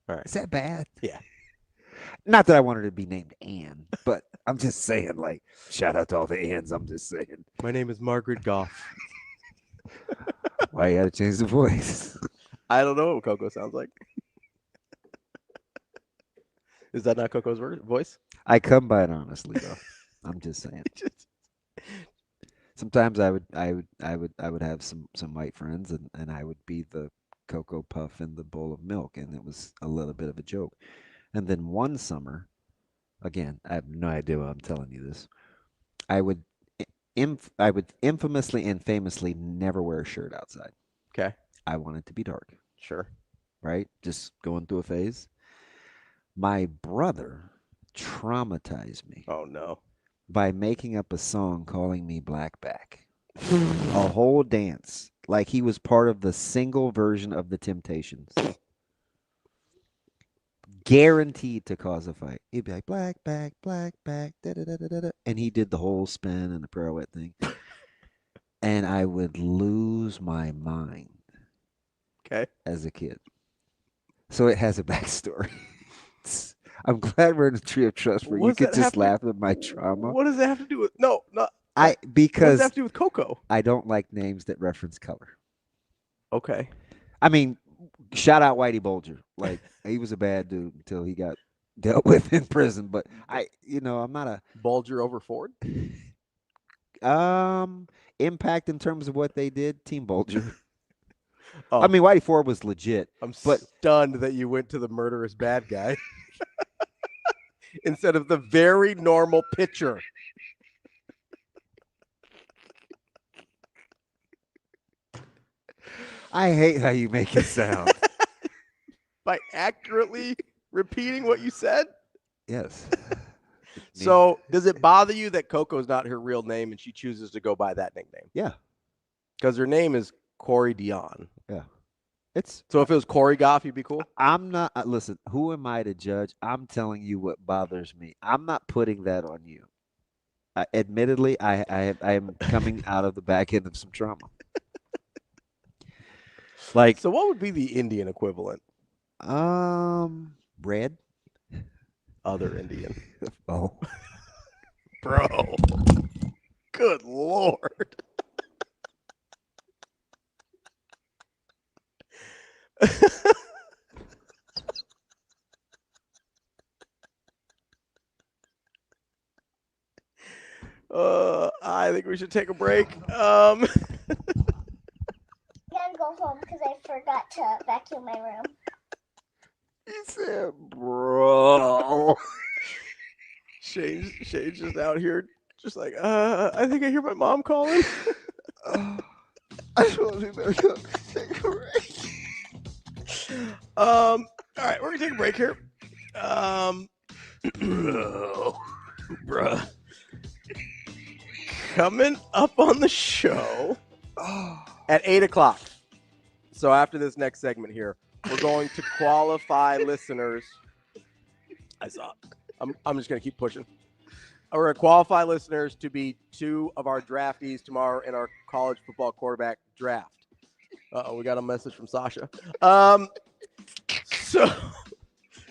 All right. Is that bad? Yeah. Not that I wanted to be named Ann, but I'm just saying, like, shout out to all the Anns. I'm just saying. My name is Margaret Goff. Why you had to change the voice? I don't know what Coco sounds like. Is that not Coco's voice? I come by it honestly, though. I'm just saying. Sometimes I would have some white friends, and I would be the Cocoa Puff in the bowl of milk, and it was a little bit of a joke. And then one summer, again, I have no idea why I'm telling you this. I would infamously and famously never wear a shirt outside. Okay. I want it to be dark. Sure. Right? Just going through a phase. My brother traumatized me. Oh, no. By making up a song calling me Blackback. A whole dance. Like he was part of the single version of the Temptations. guaranteed to cause a fight. He'd be like, black back, da da da da da, and he did the whole spin and the pirouette thing, and I would lose my mind. Okay. As a kid, so it has a backstory. I'm glad we're in a tree of trust where you could just laugh at my trauma. What does that have to do with? No. Because what does that have to do with Coco? I don't like names that reference color. Okay. I mean, shout out Whitey Bulger. Like, he was a bad dude until he got dealt with in prison. But I'm not a Bulger over Ford. Impact in terms of what they did, Team Bulger. Oh, I mean, Whitey Ford was legit. I'm stunned that you went to the murderous bad guy instead of the very normal pitcher. I hate how you make it sound. By accurately repeating what you said? Yes. So, does it bother you that Coco's not her real name and she chooses to go by that nickname? Yeah. Because her name is Corey Dion. Yeah. So if it was Corey Goff, you'd be cool? I'm not. Listen, who am I to judge? I'm telling you what bothers me. I'm not putting that on you. Admittedly, I am coming out of the back end of some trauma. So what would be the Indian equivalent? Red. Other Indian. Oh. Bro. Good Lord. I think we should take a break. I gotta go home because I forgot to vacuum my room. He said, bro. Shane's just out here, just like, I think I hear my mom calling. I suppose we better go take a break. All right, we're gonna take a break here. Bruh. Coming up on the show at 8 o'clock. So after this next segment here, we're going to qualify listeners. I'm just going to keep pushing. We're going to qualify listeners to be two of our draftees tomorrow in our college football quarterback draft. We got a message from Sasha.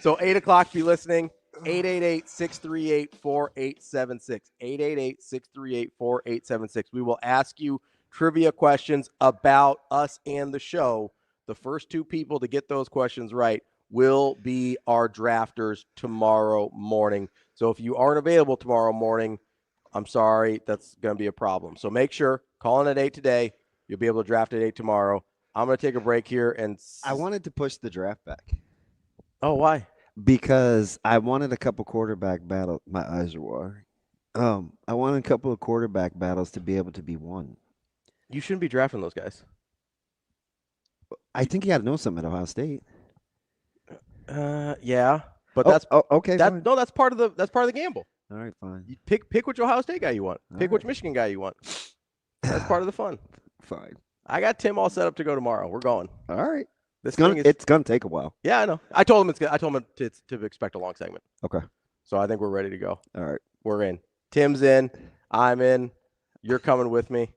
So 8 o'clock, be listening. 888-638-4876. 888-638-4876. We will ask you trivia questions about us and the show. The first two people to get those questions right will be our drafters tomorrow morning. So if you aren't available tomorrow morning, I'm sorry, that's going to be a problem. So make sure, call in at 8 today. You'll be able to draft at 8 tomorrow. I'm going to take a break here. And I wanted to push the draft back. Oh, why? Because I wanted a couple quarterback battles. My eyes are watering. I wanted a couple of quarterback battles to be able to be won. You shouldn't be drafting those guys. I think you got to know something at Ohio State. Yeah, but that's okay. No, that's part of the gamble. All right, fine. You pick which Ohio State guy you want. Pick which Michigan guy you want. That's part of the fun. Fine. I got Tim all set up to go tomorrow. We're going. All right. It's gonna take a while. Yeah, I know. I told him to expect a long segment. Okay. So I think we're ready to go. All right. We're in. Tim's in. I'm in. You're coming with me.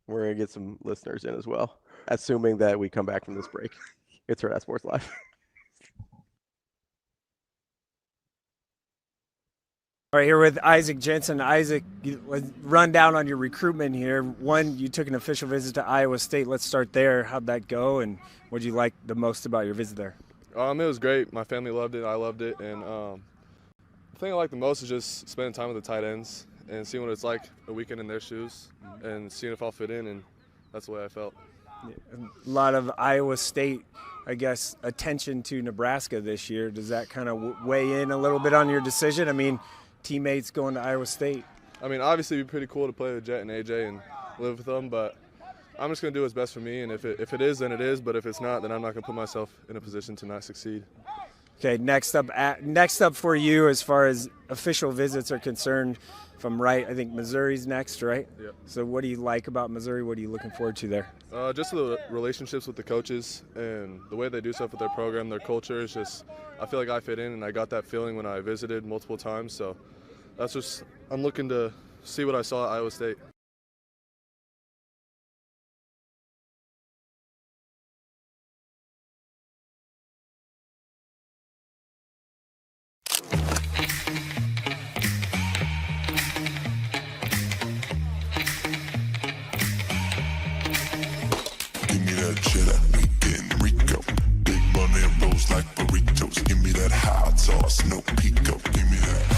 We're gonna get some listeners in as well, assuming that we come back from this break. It's Hurrdat Sports Live. All right, here with Isaac Jensen. Isaac, run down on your recruitment here. One, you took an official visit to Iowa State. Let's start there. How'd that go, and what did you like the most about your visit there? It was great. My family loved it. I loved it. And the thing I liked the most is just spending time with the tight ends and seeing what it's like a weekend in their shoes and seeing if I'll fit in, and that's the way I felt. A lot of Iowa State, I guess, attention to Nebraska this year. Does that kind of weigh in a little bit on your decision? I mean, teammates going to Iowa State. I mean, obviously it'd be pretty cool to play with Jet and AJ and live with them, but I'm just going to do what's best for me, and if it is, then it is, but if it's not, then I'm not going to put myself in a position to not succeed. Okay, next up for you as far as official visits are concerned, if I'm right, I think Missouri's next, right? Yep. So what do you like about Missouri? What are you looking forward to there? Just the relationships with the coaches and the way they do stuff with their program, their culture is just, I feel like I fit in, and I got that feeling when I visited multiple times. So that's just, I'm looking to see what I saw at Iowa State. Give me that cheddar, getting Rico. Big money rolls like burritos. Give me that hot sauce, no pico. Give me that.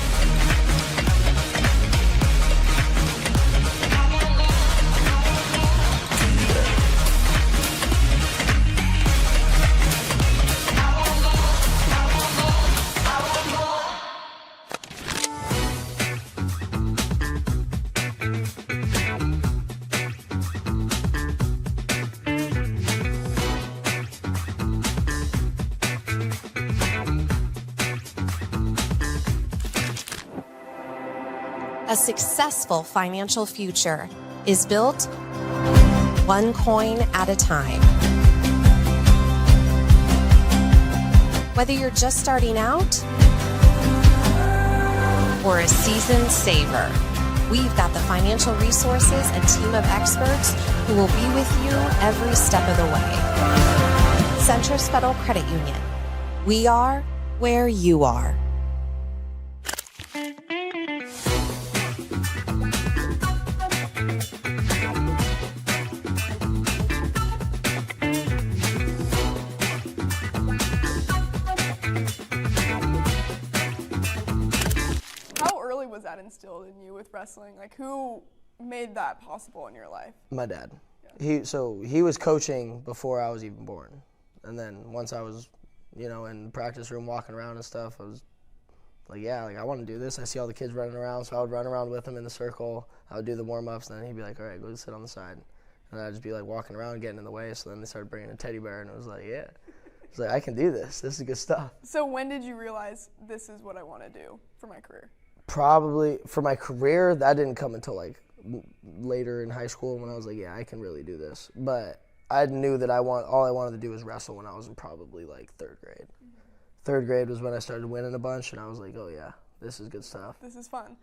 A successful financial future is built one coin at a time. Whether you're just starting out or a seasoned saver, we've got the financial resources and team of experts who will be with you every step of the way. Centris Federal Credit Union. We are where you are. Was that instilled in you with wrestling? Like, who made that possible in your life? My dad. Yeah. He was coaching before I was even born, and then once I was, in the practice room walking around and stuff, I was like, yeah, like I want to do this. I see all the kids running around, so I would run around with them in the circle. I would do the warm-ups, and then he'd be like, all right, go sit on the side, and I'd just be like walking around, getting in the way. So then they started bringing a teddy bear, and it was like, yeah, it's like I can do this. This is good stuff. So when did you realize this is what I want to do for my career? Probably for my career, that didn't come until like later in high school when I was like, yeah, I can really do this. But I knew that all I wanted to do was wrestle when I was in probably like third grade. Mm-hmm. Third grade was when I started winning a bunch, and I was like, oh yeah, this is good stuff. This is fun.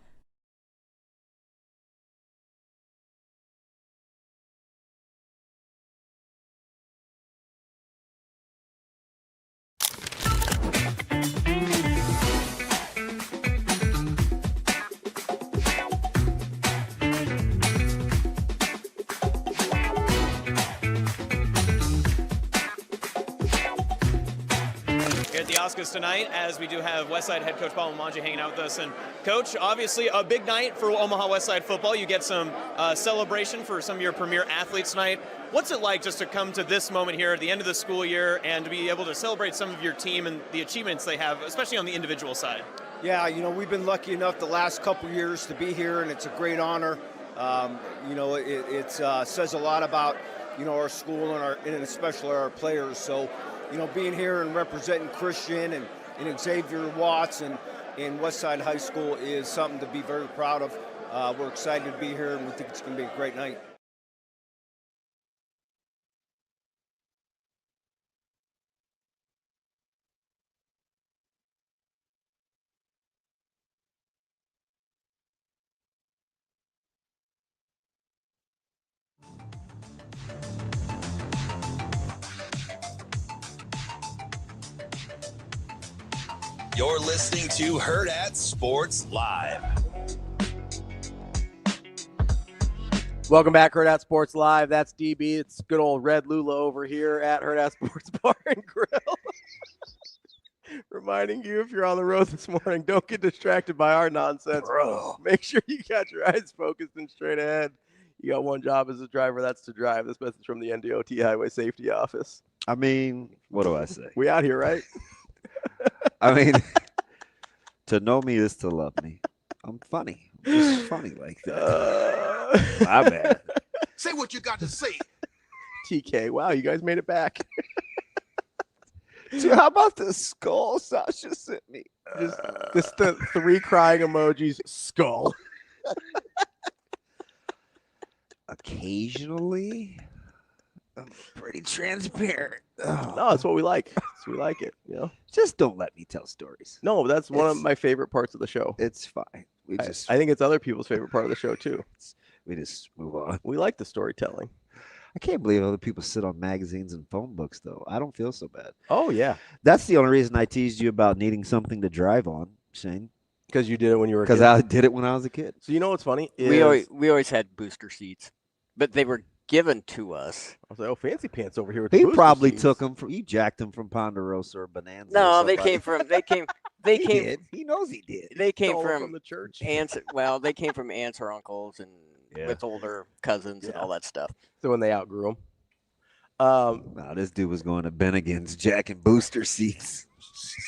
At the Oscars tonight, as we do have Westside head coach Paul Manji hanging out with us. And coach, obviously a big night for Omaha Westside football. You get some celebration for some of your premier athletes tonight. What's it like just to come to this moment here at the end of the school year and to be able to celebrate some of your team and the achievements they have, especially on the individual side? Yeah, we've been lucky enough the last couple years to be here, and it's a great honor. It says a lot about our school and especially our players. So being here and representing Christian and Xavier Watts and Westside High School is something to be very proud of. We're excited to be here, and we think it's going to be a great night. You're listening to Hurrdat Sports Live. Welcome back, Hurrdat Sports Live. That's DB. It's good old Red Lulla over here at Hurrdat Sports Bar and Grill. Reminding you, if you're on the road this morning, don't get distracted by our nonsense. Bro. Make sure you got your eyes focused and straight ahead. You got one job as a driver, that's to drive. This message from the NDOT Highway Safety Office. I mean, what do I say? We out here, right? I mean, to know me is to love me. I'm funny. I'm just funny like that. My bad. Say what you got to say. TK, wow, you guys made it back. Dude, how about the skull Sasha sent me? Just the 3 crying emojis, skull. Occasionally, I'm pretty transparent. No, that's what we like. We like it. You know, just don't let me tell stories. No, that's one of my favorite parts of the show. It's fine. I think it's other people's favorite part of the show too. We just move on. We like the storytelling. I can't believe other people sit on magazines and phone books, though. I don't feel so bad. Oh, yeah. That's the only reason I teased you about needing something to drive on, Shane. Because you did it when you were a kid. Because I did it when I was a kid. So you know what's funny? We always had booster seats, but they were given to us. I was like, oh, fancy pants over here with He the probably seats. took them from. He jacked them from Ponderosa or Bonanza. No, or they somebody. came from. They came. They He came. did. He knows he did. They came Stole from the church. aunts. Well, they came from aunts or uncles and Yeah. with older cousins and all that stuff. So when they outgrew them. No, this dude was going to Bennigan's jacking booster seats.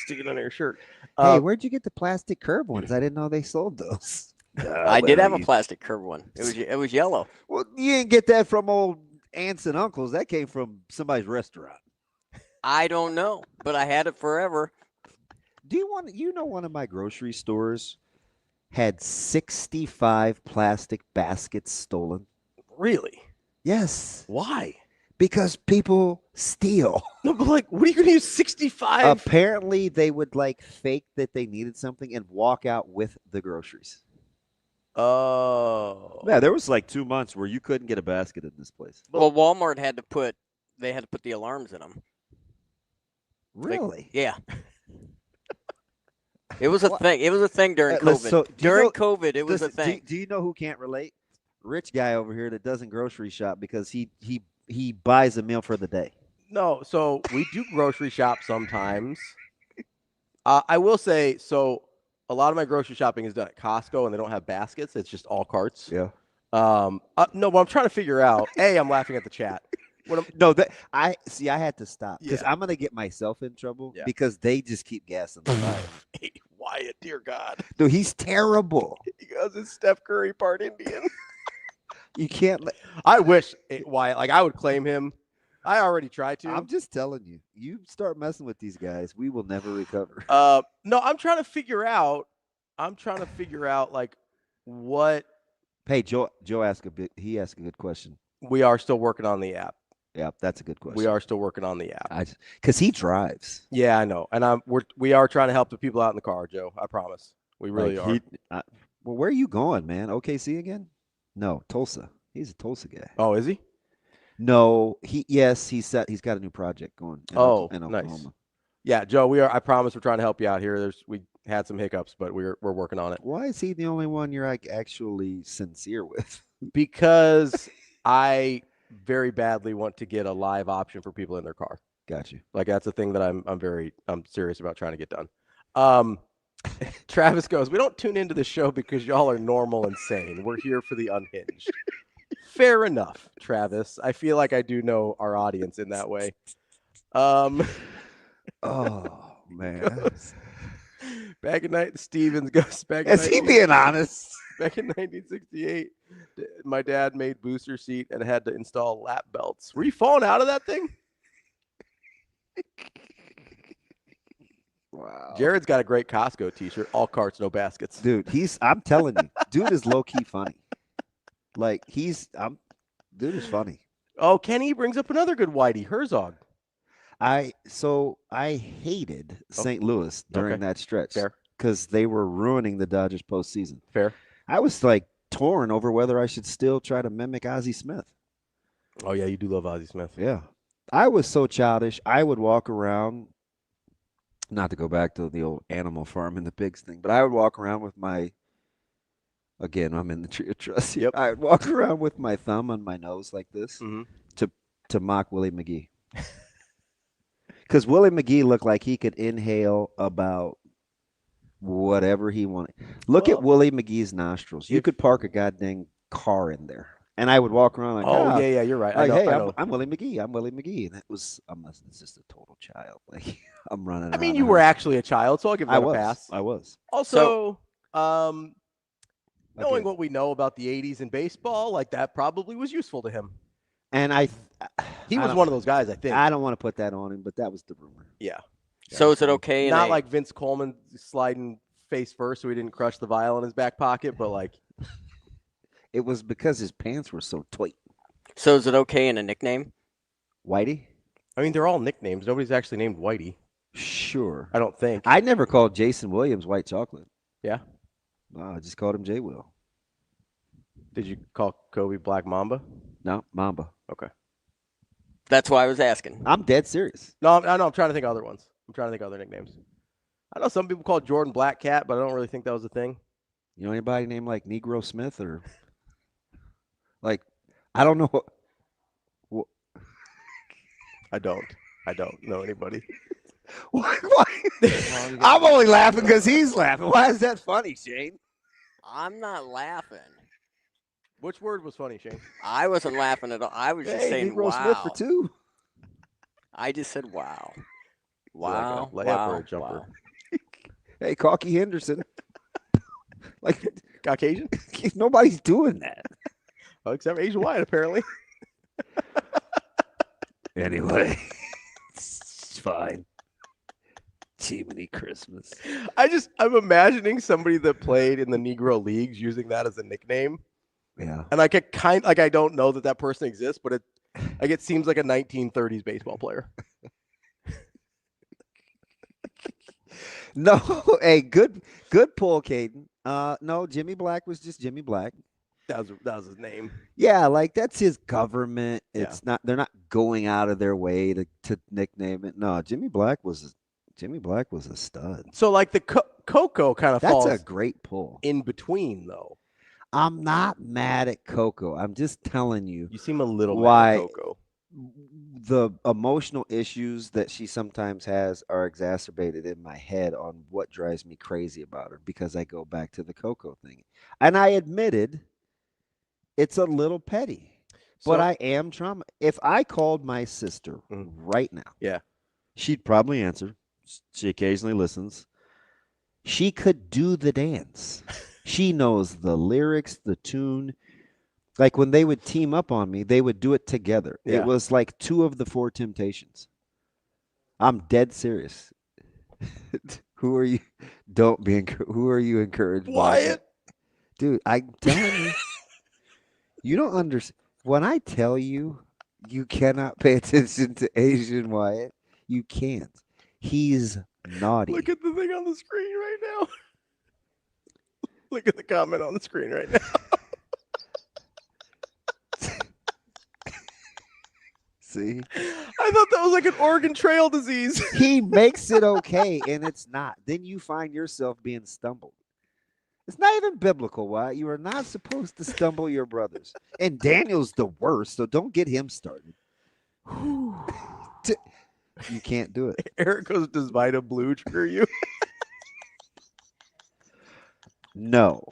Sticking under your shirt. Hey, where'd you get the plastic curb ones? I didn't know they sold those. I did have a plastic curb one. It was yellow. Well, you didn't get that from old aunts and uncles. That came from somebody's restaurant. I don't know, but I had it forever. Do you know one of my grocery stores had 65 plastic baskets stolen? Really? Yes. Why? Because people steal. No, but like, what are you going to use 65? Apparently, they would like fake that they needed something and walk out with the groceries. Oh. Yeah, there was like 2 months where you couldn't get a basket in this place. Well, Walmart had to put the alarms in them. Really? Yeah. It was a thing. It was a thing during COVID. So, during COVID, it was a listen, thing. Do you know who can't relate? Rich guy over here that doesn't grocery shop because he buys a meal for the day. No, so we do grocery shop sometimes. I will say, so a lot of my grocery shopping is done at Costco, and they don't have baskets. It's just all carts. Yeah. No, but I'm trying to figure out. I'm laughing at the chat. I had to stop because I'm gonna get myself in trouble because they just keep gassing the fire. Hey, Wyatt, dear God. Dude, he's terrible. He goes, it's Steph Curry part Indian. You can't. I wish Wyatt, like I would claim him. I already tried to. I'm just telling you. You start messing with these guys, we will never recover. No, I'm trying to figure out like what. Hey, Joe asked he asked a good question. We are still working on the app. Yeah, that's a good question. We are still working on the app. Because he drives. Yeah, I know, and we are trying to help the people out in the car, Joe. I promise. We really are. Well, where are you going, man? OKC again? No, Tulsa. He's a Tulsa guy. Oh, is he? No, he's got a new project going. In Oklahoma. Nice. Yeah, Joe, I promise we're trying to help you out here. We had some hiccups, but we're working on it. Why is he the only one you're like actually sincere with? Because I very badly want to get a live option for people in their car. Got you. Like that's a thing that I'm serious about trying to get done. Travis goes, we don't tune into the show because y'all are normal and sane. We're here for the unhinged. Fair enough, Travis. I feel like I do know our audience in that way. Oh man. Back in Stevens goes back. Is he being honest? Back in 1968, my dad made booster seat and had to install lap belts. Were you falling out of that thing? Wow. Jared's got a great Costco t-shirt. All carts, no baskets. Dude, I'm telling you, dude is low-key funny. Like dude is funny. Oh, Kenny brings up another good whitey, Herzog. I hated St. Louis during that stretch. Fair. Because they were ruining the Dodgers postseason. Fair. I was like torn over whether I should still try to mimic Ozzie Smith. Oh yeah, you do love Ozzie Smith. Yeah. I was so childish. I would walk around, not to go back to the old Animal Farm and the pigs thing, but I would walk around with again, I'm in the tree of trust. Yep. I would walk around with my thumb on my nose like this to mock Willie McGee. Because Willie McGee looked like he could inhale about whatever he wanted. Look at Willie McGee's nostrils. You could park a goddamn car in there. And I would walk around like, yeah, you're right. Like, I know. I'm Willie McGee. I'm Willie McGee. And I'm just a total child. Like I'm running around. I mean, you were actually a child, so I'll give that a pass. I was. Also, knowing what we know about the 80s in baseball, like that probably was useful to him. And he was one of those guys, I think. I don't want to put that on him, but that was the rumor. Yeah. So is it okay? Not like Vince Coleman sliding face first so he didn't crush the vial in his back pocket, but like. It was because his pants were so tight. So is it okay in a nickname? Whitey? I mean, they're all nicknames. Nobody's actually named Whitey. Sure. I don't think. I never called Jason Williams White Chocolate. Yeah? No, I just called him J. Will. Did you call Kobe Black Mamba? No, Mamba. Okay. That's why I was asking. I'm dead serious. No, I know. I'm trying to think of other ones. I'm trying to think of other nicknames. I know some people call Jordan Black Cat, but I don't really think that was a thing. You know anybody named like Negro Smith or like I don't know what I don't know anybody. Why? I'm only laughing because he's laughing. Why is that funny, Shane? I'm not laughing. Which word was funny, Shane? I wasn't laughing at all. I was just saying, Negro wow. Smith for 2. I just said, wow. Wow. Wow. Layup or Wow. a jumper. Wow. Hey, Cocky Henderson. Like Caucasian? Nobody's doing that. Oh, except Asian White, apparently. Anyway, it's fine. Jiminy Christmas. I'm imagining somebody that played in the Negro Leagues using that as a nickname. Yeah. And I don't know that person exists, but it seems like a 1930s baseball player. No, hey, good pull, Caden. No, Jimmy Black was just Jimmy Black. That was his name. Yeah, like that's his government. It's not. They're not going out of their way to nickname it. No, Jimmy Black was a stud. So like the Coco kind of falls. That's a great pull. In between though. I'm not mad at Coco. I'm just telling you. You seem a little why mad at Coco. The emotional issues that she sometimes has are exacerbated in my head on what drives me crazy about her because I go back to the Coco thing. And I admitted it's a little petty, but I am trauma. If I called my sister right now, she'd probably answer. She occasionally listens. She could do the dance. She knows the lyrics, the tune. Like when they would team up on me, they would do it together. Yeah. It was like 2 of the 4 Temptations. I'm dead serious. Who are you? Don't be. Who are you encouraged by? Wyatt. Dude, I'm telling you. You don't understand. When I tell you, you cannot pay attention to Asian Wyatt, you can't. He's naughty. Look at the thing on the screen right now. Look at the comment on the screen right now. See? I thought that was like an Oregon Trail disease. He makes it okay, and it's not. Then you find yourself being stumbled. It's not even biblical, Wyatt. You are not supposed to stumble your brothers. And Daniel's the worst, so don't get him started. You can't do it. Eric goes, does Vita Blue trigger you? No.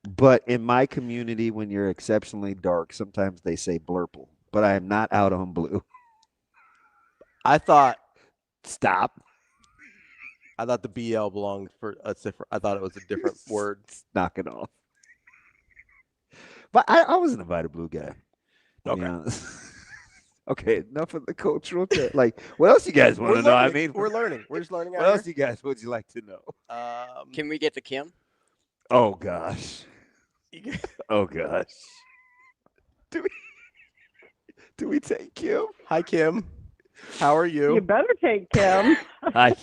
But in my community, when you're exceptionally dark, sometimes they say blurple. But I am not out on blue. I thought. Stop. I thought the BL belonged for a different. I thought it was a different word. Knock it off. But I wasn't a Vita Blue guy. Okay. Okay, enough of the cultural. Like, what else you guys want to know? I mean, we're learning. We're just learning. What else you guys would you like to know? Can we get to Kim? Oh gosh. Oh gosh. Do we take Kim? Hi, Kim. How are you? You better take Kim. Hi,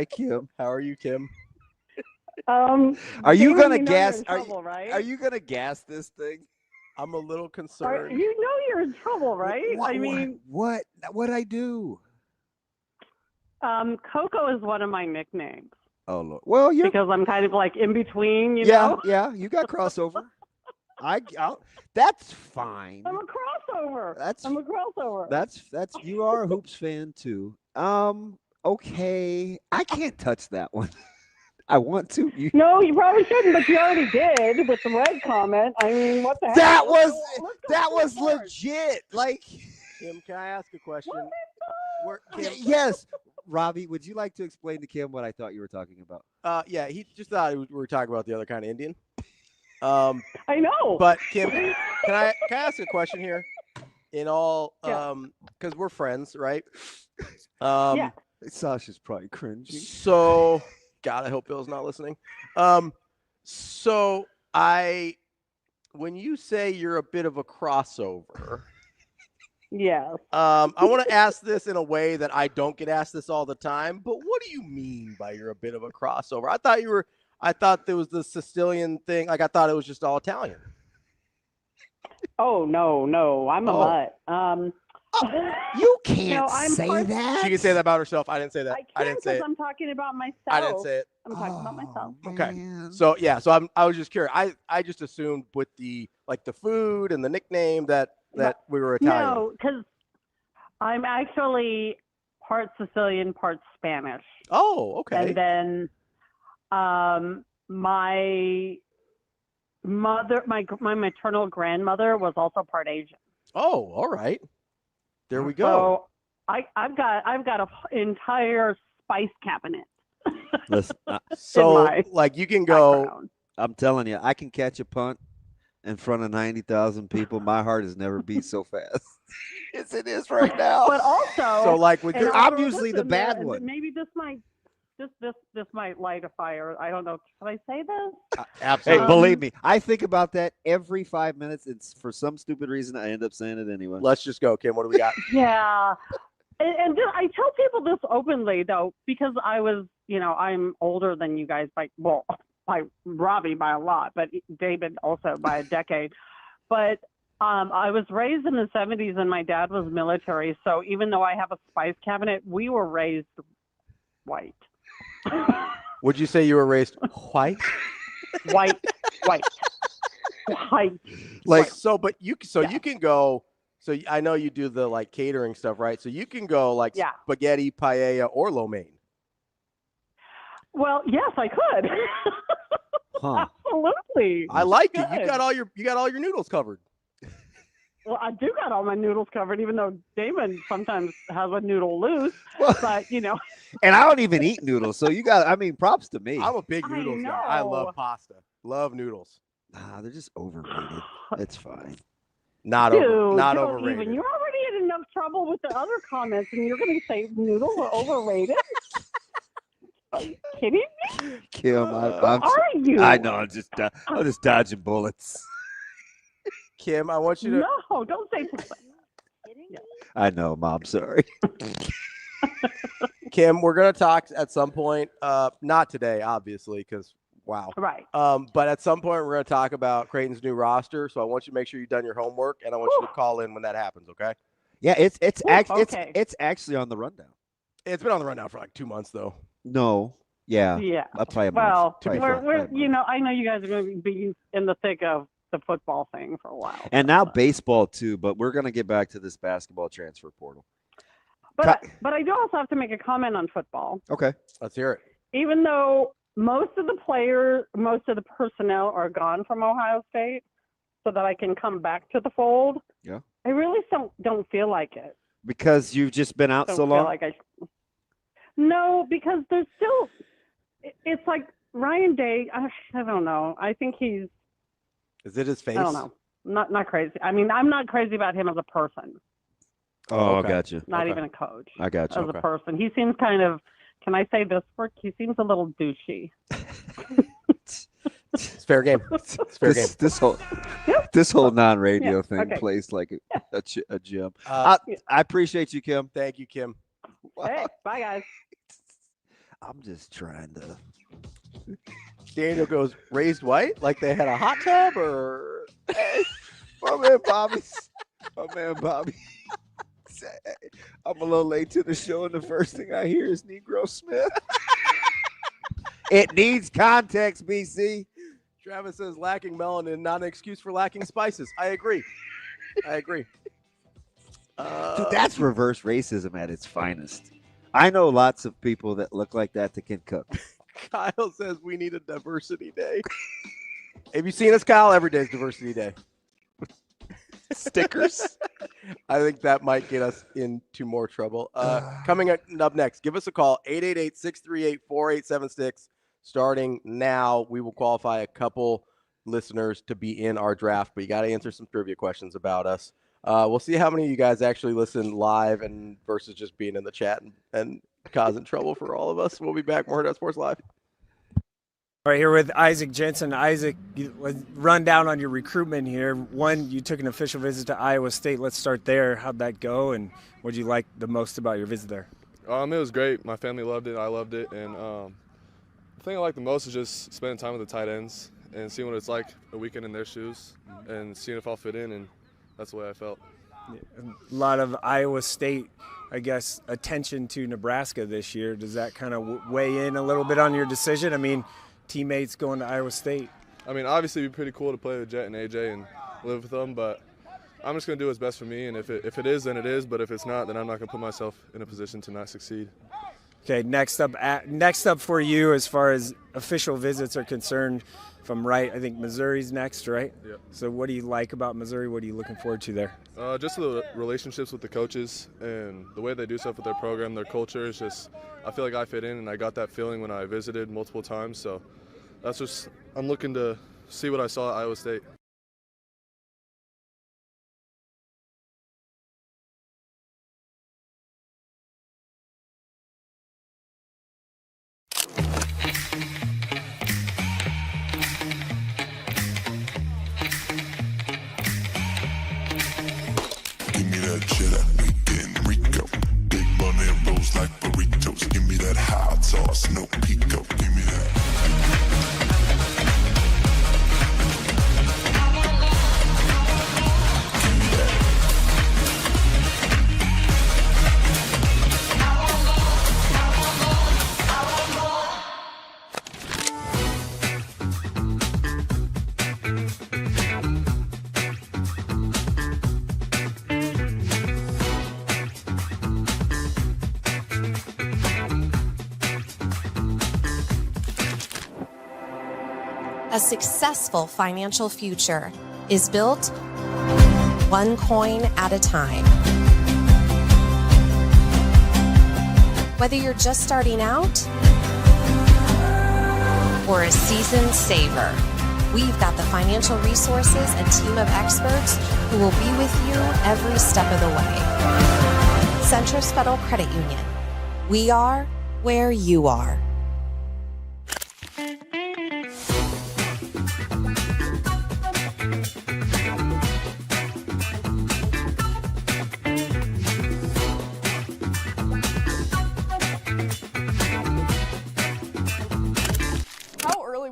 Kim. How are you, Kim? Are you gonna gas? Right? Are you gonna gas this thing? I'm a little concerned. You know you're in trouble, right? What I do? Coco is one of my nicknames. Oh Lord. Well, you're because I'm kind of like in between. You know? Yeah. You got crossover. That's fine. I'm a crossover. I'm a crossover. That's you are a hoops fan too. Okay. I can't touch that one. I want to. No, you probably shouldn't, but you already did with the red comment. I mean, what the heck? That was legit. Like, Kim, can I ask a question? Yes. Ravi, would you like to explain to Kim what I thought you were talking about? Yeah, he just thought we were talking about the other kind of Indian. I know. But Kim, can I ask a question here? In all, because we're friends, right? Yeah. Sasha's probably cringing. So, God, I hope Bill's not listening. So when you say you're a bit of a crossover, Yes. I want to ask this in a way that I don't get asked this all the time, but what do you mean by you're a bit of a crossover? I thought there was the Sicilian thing. Like, I thought it was just all Italian. Oh, no. I'm a mutt. You can't I'm say that. She can say that about herself. I didn't say that. I didn't can say because it. I'm talking about myself. I didn't say it. I'm talking about myself. Okay. So yeah, I was just curious. I just assumed with the food and the nickname that we were Italian. No, because I'm actually part Sicilian, part Spanish. Oh, okay. And then my mother, my maternal grandmother was also part Asian. Oh, all right. There we go. So I've got an entire spice cabinet. Listen, so like you can go. Background. I'm telling you, I can catch a punt in front of 90,000 people. My heart has never beat so fast as it is right now. But also, So like with your, I'm usually the bad and one. Maybe this might light a fire. I don't know. Can I say this? Absolutely. Hey, believe me, I think about that every 5 minutes. It's for some stupid reason I end up saying it anyway. Let's just go, Kim. What do we got? Yeah. And I tell people this openly, though, because I was, I'm older than you guys by Ravi by a lot, but David also by a decade. But I was raised in the 70s and my dad was military. So even though I have a spice cabinet, we were raised white. Would you say you were raised white? White. Like so, but you can go. So I know you do the like catering stuff, right? So you can go like spaghetti, paella, or lo mein. Well, yes, I could. Huh. Absolutely. I like it. Good. You got all your noodles covered. Well, I do got all my noodles covered, even though Damon sometimes has a noodle loose. But And I don't even eat noodles, so props to me. I'm a big noodles guy. I love pasta. Love noodles. Nah, they're just overrated. It's fine. Not overrated. Even. You're already in enough trouble with the other comments, and you're going to say noodles are overrated? Are you kidding me? Kim, are you? I know. I'm just dodging bullets. Kim, I want you to. No, don't say that. I know, Mom. Sorry. Kim, we're gonna talk at some point. Not today, obviously, because wow. Right. But at some point, we're gonna talk about Creighton's new roster. So I want you to make sure you've done your homework, and I want you to call in when that happens. Okay? Yeah, it's okay. it's actually on the rundown. It's been on the rundown for like 2 months, though. No. Yeah. Yeah. Probably a month. Well, Probably we're I know you guys are going to be in the thick of the football thing for a while. And now baseball too, but we're going to get back to this basketball transfer portal. But I do also have to make a comment on football. Okay. Let's hear it. Even though most of the personnel are gone from Ohio State, so that I can come back to the fold. Yeah. I really don't feel like it. Because you've just been out so long? No, because there's still – it's like Ryan Day, I don't know. I think he's – Is it his face? I don't know. Not crazy. I mean, I'm not crazy about him as a person. Oh, okay. Gotcha. Not even a coach. I got you. As a person. He seems kind of – can I say this word? He seems a little douchey. It's fair game. It's fair game. This whole non-radio thing plays like a gym. I appreciate you, Kim. Thank you, Kim. Hey, bye, guys. I'm just trying to. Daniel goes, raised white? Like they had a hot tub or? Hey, my man Bobby. I'm a little late to the show, and the first thing I hear is Negro Smith. It needs context, BC. Travis says lacking melanin, not an excuse for lacking spices. I agree. Dude, that's reverse racism at its finest. I know lots of people that look like that can cook. Kyle says we need a diversity day. Have you seen us, Kyle? Every day is diversity day. Stickers? I think that might get us into more trouble. Coming up next, give us a call, 888-638-4876. Starting now, we will qualify a couple listeners to be in our draft, but you got to answer some trivia questions about us. We'll see how many of you guys actually listen live and versus just being in the chat and causing trouble for all of us. We'll be back. More Hurrdat Sports Live. All right, here with Isaac Jensen. Isaac, run down on your recruitment here. One, you took an official visit to Iowa State. Let's start there. How'd that go, and what did you like the most about your visit there? It was great. My family loved it. I loved it. And the thing I like the most is just spending time with the tight ends and seeing what it's like a weekend in their shoes and seeing if I'll fit in, and that's the way I felt. A lot of Iowa State, I guess, attention to Nebraska this year. Does that kind of weigh in a little bit on your decision? I mean, teammates going to Iowa State. I mean, obviously it'd be pretty cool to play with Jet and AJ and live with them, but I'm just going to do what's best for me, and if it is, then it is, but if it's not, then I'm not going to put myself in a position to not succeed. Okay, next up for you as far as official visits are concerned, if I'm right, I think Missouri's next, right? Yep. So what do you like about Missouri? What are you looking forward to there? Just the relationships with the coaches and the way they do stuff with their program, their culture is just, I feel like I fit in, and I got that feeling when I visited multiple times. So that's just, I'm looking to see what I saw at Iowa State. Give me that cheddar, getting Rico. Big money rolls like burritos. Give me that hot sauce, no pico. Give me that. A successful financial future is built one coin at a time. Whether you're just starting out or a seasoned saver, we've got the financial resources and team of experts who will be with you every step of the way. Centris Federal Credit Union. We are where you are.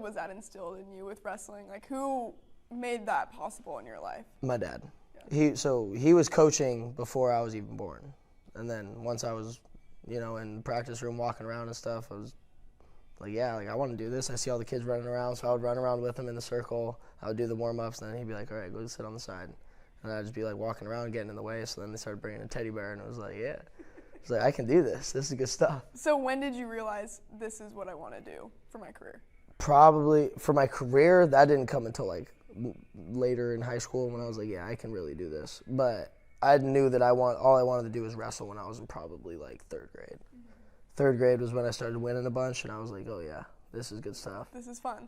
Was that instilled in you with wrestling? Like, who made that possible in your life? My dad. Yeah. He was coaching before I was even born, and then once I was, in the practice room walking around and stuff, I was like, yeah, like I want to do this. I see all the kids running around, so I would run around with them in the circle. I would do the warm-ups, and then he'd be like, all right, go sit on the side, and I'd just be like walking around, getting in the way. So then they started bringing a teddy bear, and it was like, yeah, it's like I can do this. This is good stuff. So when did you realize this is what I want to do for my career? Probably for my career, that didn't come until like later in high school when I was like, yeah, I can really do this. But I knew that all I wanted to do was wrestle when I was in probably like third grade. Mm-hmm. Third grade was when I started winning a bunch, and I was like, oh yeah, this is good stuff. This is fun.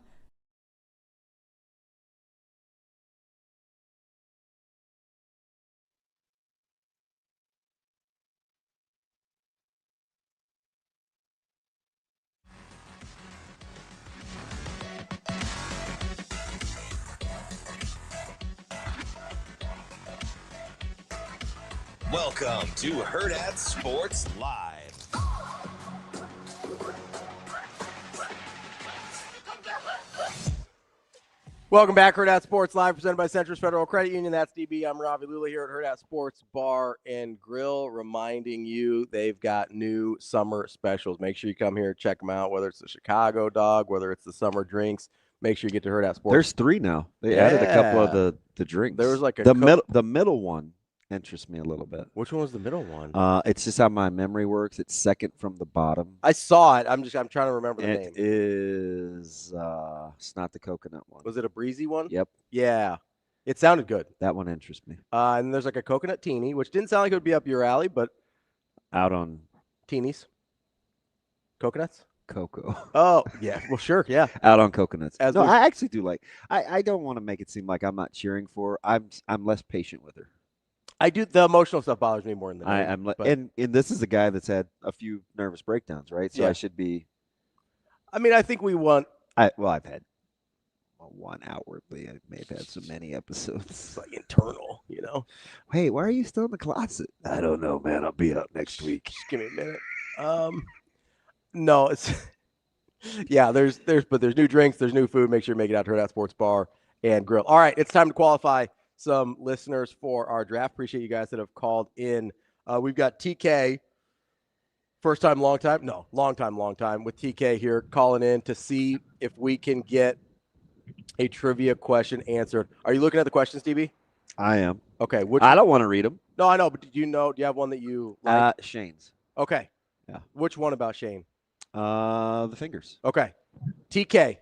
Welcome to Hurrdat Sports Live. Welcome back, Hurrdat Sports Live, presented by Centris Federal Credit Union. That's DB. I'm Ravi, Lulla here at Hurrdat Sports Bar and Grill, reminding you they've got new summer specials. Make sure you come here and check them out, whether it's the Chicago dog, whether it's the summer drinks. Make sure you get to Hurrdat Sports. There's 3 now. They added a couple of the drinks. There was like the middle one interests me a little bit. Which one was the middle one? It's just how my memory works. It's second from the bottom. I saw it. I'm trying to remember the name. It is it's not the coconut one. Was it a breezy one? Yep. Yeah. It sounded good. That one interests me. And there's like a coconut teeny, which didn't sound like it would be up your alley, but out on teenies. Coconuts? Cocoa. Oh, yeah. Well, sure. Yeah. Out on coconuts. No, I actually do like. I don't want to make it seem like I'm not cheering for her. I'm less patient with her. I do. The emotional stuff bothers me more than the name. And this is a guy that's had a few nervous breakdowns, right? So yeah. I should be. I mean, I think we want I've had one outwardly. I may have had so many episodes. It's like internal, you know. Hey, why are you still in the closet? I don't know, man. I'll be out next week. Just give me a minute. No, it's yeah. There's new drinks. There's new food. Make sure you make it out to Hurrdat Sports Bar and Grill. All right, it's time to qualify some listeners for our draft. Appreciate you guys that have called in. We've got TK. First time, long time? No, long time with TK here calling in to see if we can get a trivia question answered. Are you looking at the questions, DB? I am. Okay. I don't want to read them. No, I know, but do you have one that you like? Shane's. Okay. Yeah. Which one about Shane? The fingers. Okay. TK,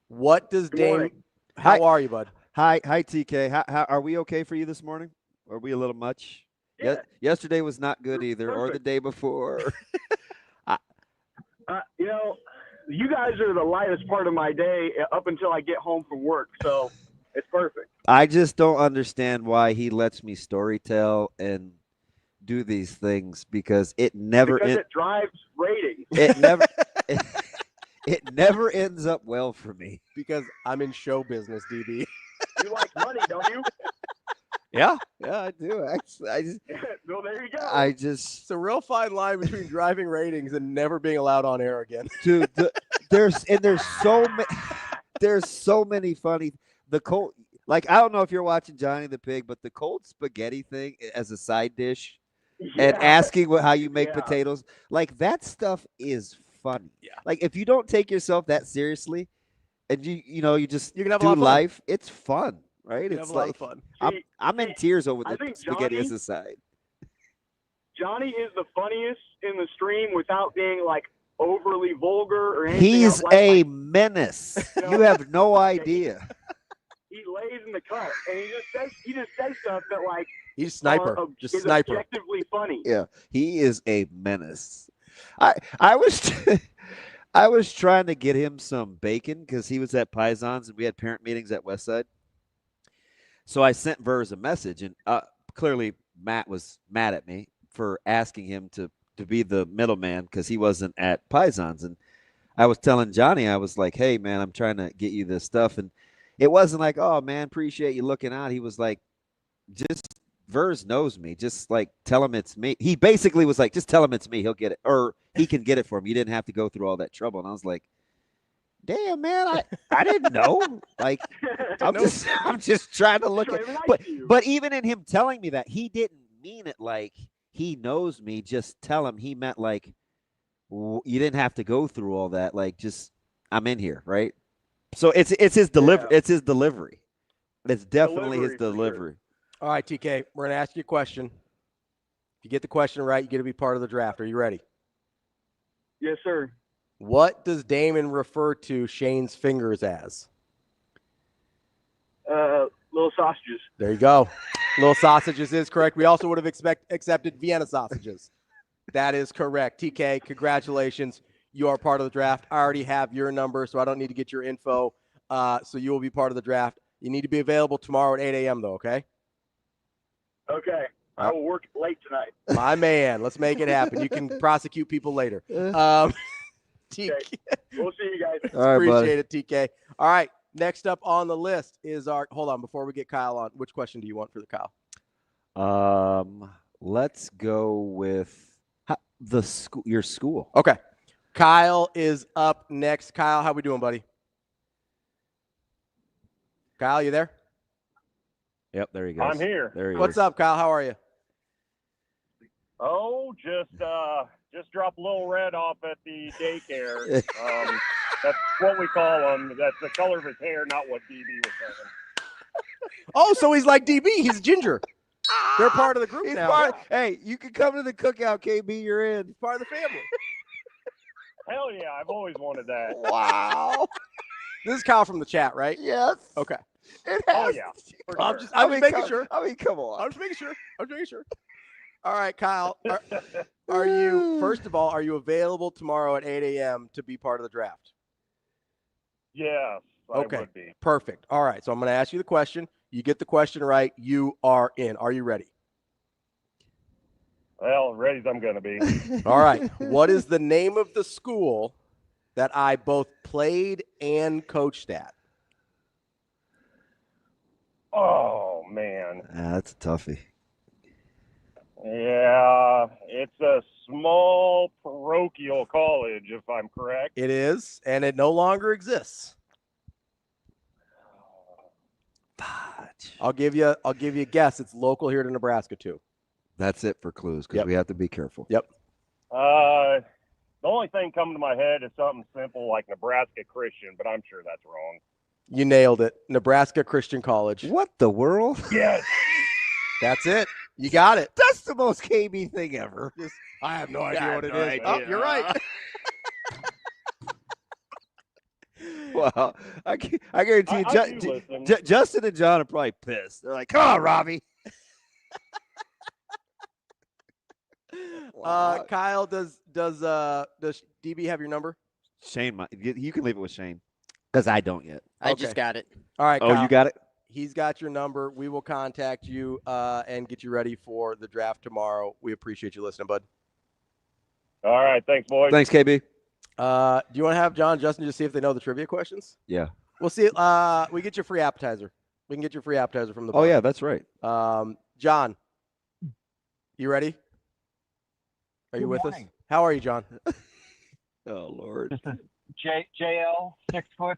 what does Good Dame morning. How are you, bud? Hi, TK. How are we okay for you this morning? Are we a little much? Yeah. Yesterday was not good either, or the Perfect. day before. You guys are the lightest part of my day up until I get home from work, so it's perfect. I just don't understand why he lets me storytell and do these things because it never Because it drives ratings. it never it never ends up well for me. Because I'm in show business, DB. You like money, don't you? Yeah, I do. Actually, Well, there you go. It's a real fine line between driving ratings and never being allowed on air again. Dude, there's so many funny the cold, like, I don't know if you're watching Johnny the Pig, but the cold spaghetti thing as a side dish and asking how you make potatoes, like, that stuff is funny. Yeah. Like, if you don't take yourself that seriously and you can have a lot do of fun. life, it's fun, right? You It's have a lot like of fun. I'm in tears over I the think spaghetti as Johnny- a side. Johnny is the funniest in the stream without being like overly vulgar or anything. He's else. a menace. You have no idea. He lays in the cut, and he just says stuff that like He's sniper. Just is sniper. objectively funny. Yeah, he is a menace. I was I was trying to get him some bacon because he was at Pisons and we had parent meetings at Westside. So I sent Vers a message, and clearly Matt was mad at me for asking him to be the middleman because he wasn't at Pisons. And I was telling Johnny, I was like, hey, man, I'm trying to get you this stuff. And it wasn't like, oh, man, appreciate you looking out. He was like, just Vers knows me. Just like tell him it's me. He basically was like, just tell him it's me. He'll get it, or he can get it for me. You didn't have to go through all that trouble. And I was like, damn, man, I didn't know. Like, I'm just trying to look at. But even in him telling me that, he didn't mean it like he knows me. Just tell him. He meant like you didn't have to go through all that. Like, just I'm in here, right? So it's his delivery. It's his delivery. It's definitely his delivery. All right, TK, we're going to ask you a question. If you get the question right, you get to be part of the draft. Are you ready? Yes, sir. What does Damon refer to Shane's fingers as? Little sausages. There you go. Little sausages is correct. We also would have accepted Vienna sausages. That is correct. TK, congratulations. You are part of the draft. I already have your number, so I don't need to get your info. So you will be part of the draft. You need to be available tomorrow at 8 a.m., though, okay? Okay. I will work late tonight. My man, let's make it happen. You can prosecute people later. Okay. TK. We'll see you guys. All right, Appreciate it, TK. All right, next up on the list is our – hold on, before we get Kyle on, which question do you want for the Kyle? Let's go with your school. Okay. Kyle is up next. Kyle, how we doing, buddy? Kyle, you there? Yep, there he goes. I'm here. There he What's is. up, Kyle? How are you? Oh, just dropped Little Red off at the daycare. That's what we call him. That's the color of his hair, not what DB was saying. Oh, so he's like DB. He's ginger. They're part of the group He's now. hey, you can come to the cookout, KB. You're in. He's part of the family. Hell yeah, I've always wanted that. Wow. This is Kyle from the chat, right? Yes. Okay. Oh yeah. For I'm sure. just making sure. I mean, come on. I'm just making sure. All right, Kyle. Are you, first of all, are you available tomorrow at 8 a.m. to be part of the draft? Yes, I would be. Perfect. All right, so I'm going to ask you the question. You get the question right, you are in. Are you ready? Well, ready as I'm going to be. All right. What is the name of the school that I both played and coached at? Oh, man. That's a toughie. Yeah, it's a small parochial college, if I'm correct. It is, and it no longer exists. I'll give you a guess. It's local here to Nebraska too. That's it for clues because we have to be careful. Yep. The only thing coming to my head is something simple like Nebraska Christian, but I'm sure that's wrong. You nailed it. Nebraska Christian College. What the world? Yes. That's it. You got it. That's the most KB thing ever. I have no idea I what have it no is. idea. Oh, you're right. Well, I guarantee you, Justin and John are probably pissed. They're like, "Come on, Ravi." Kyle, does DB have your number? Shane, you can leave it with Shane because I don't yet. I just got it. All right. Oh, Kyle, you got it? He's got your number. We will contact you and get you ready for the draft tomorrow. We appreciate you listening, bud. All right. Thanks, boys. Thanks, KB. Do you want to have John, Justin, just see if they know the trivia questions? Yeah. We'll see. We get your free appetizer. We can get your free appetizer from the bar. Oh, yeah, that's right. John, you ready? Are you with us? How are you, John? Oh, Lord. This is JL, 6 foot,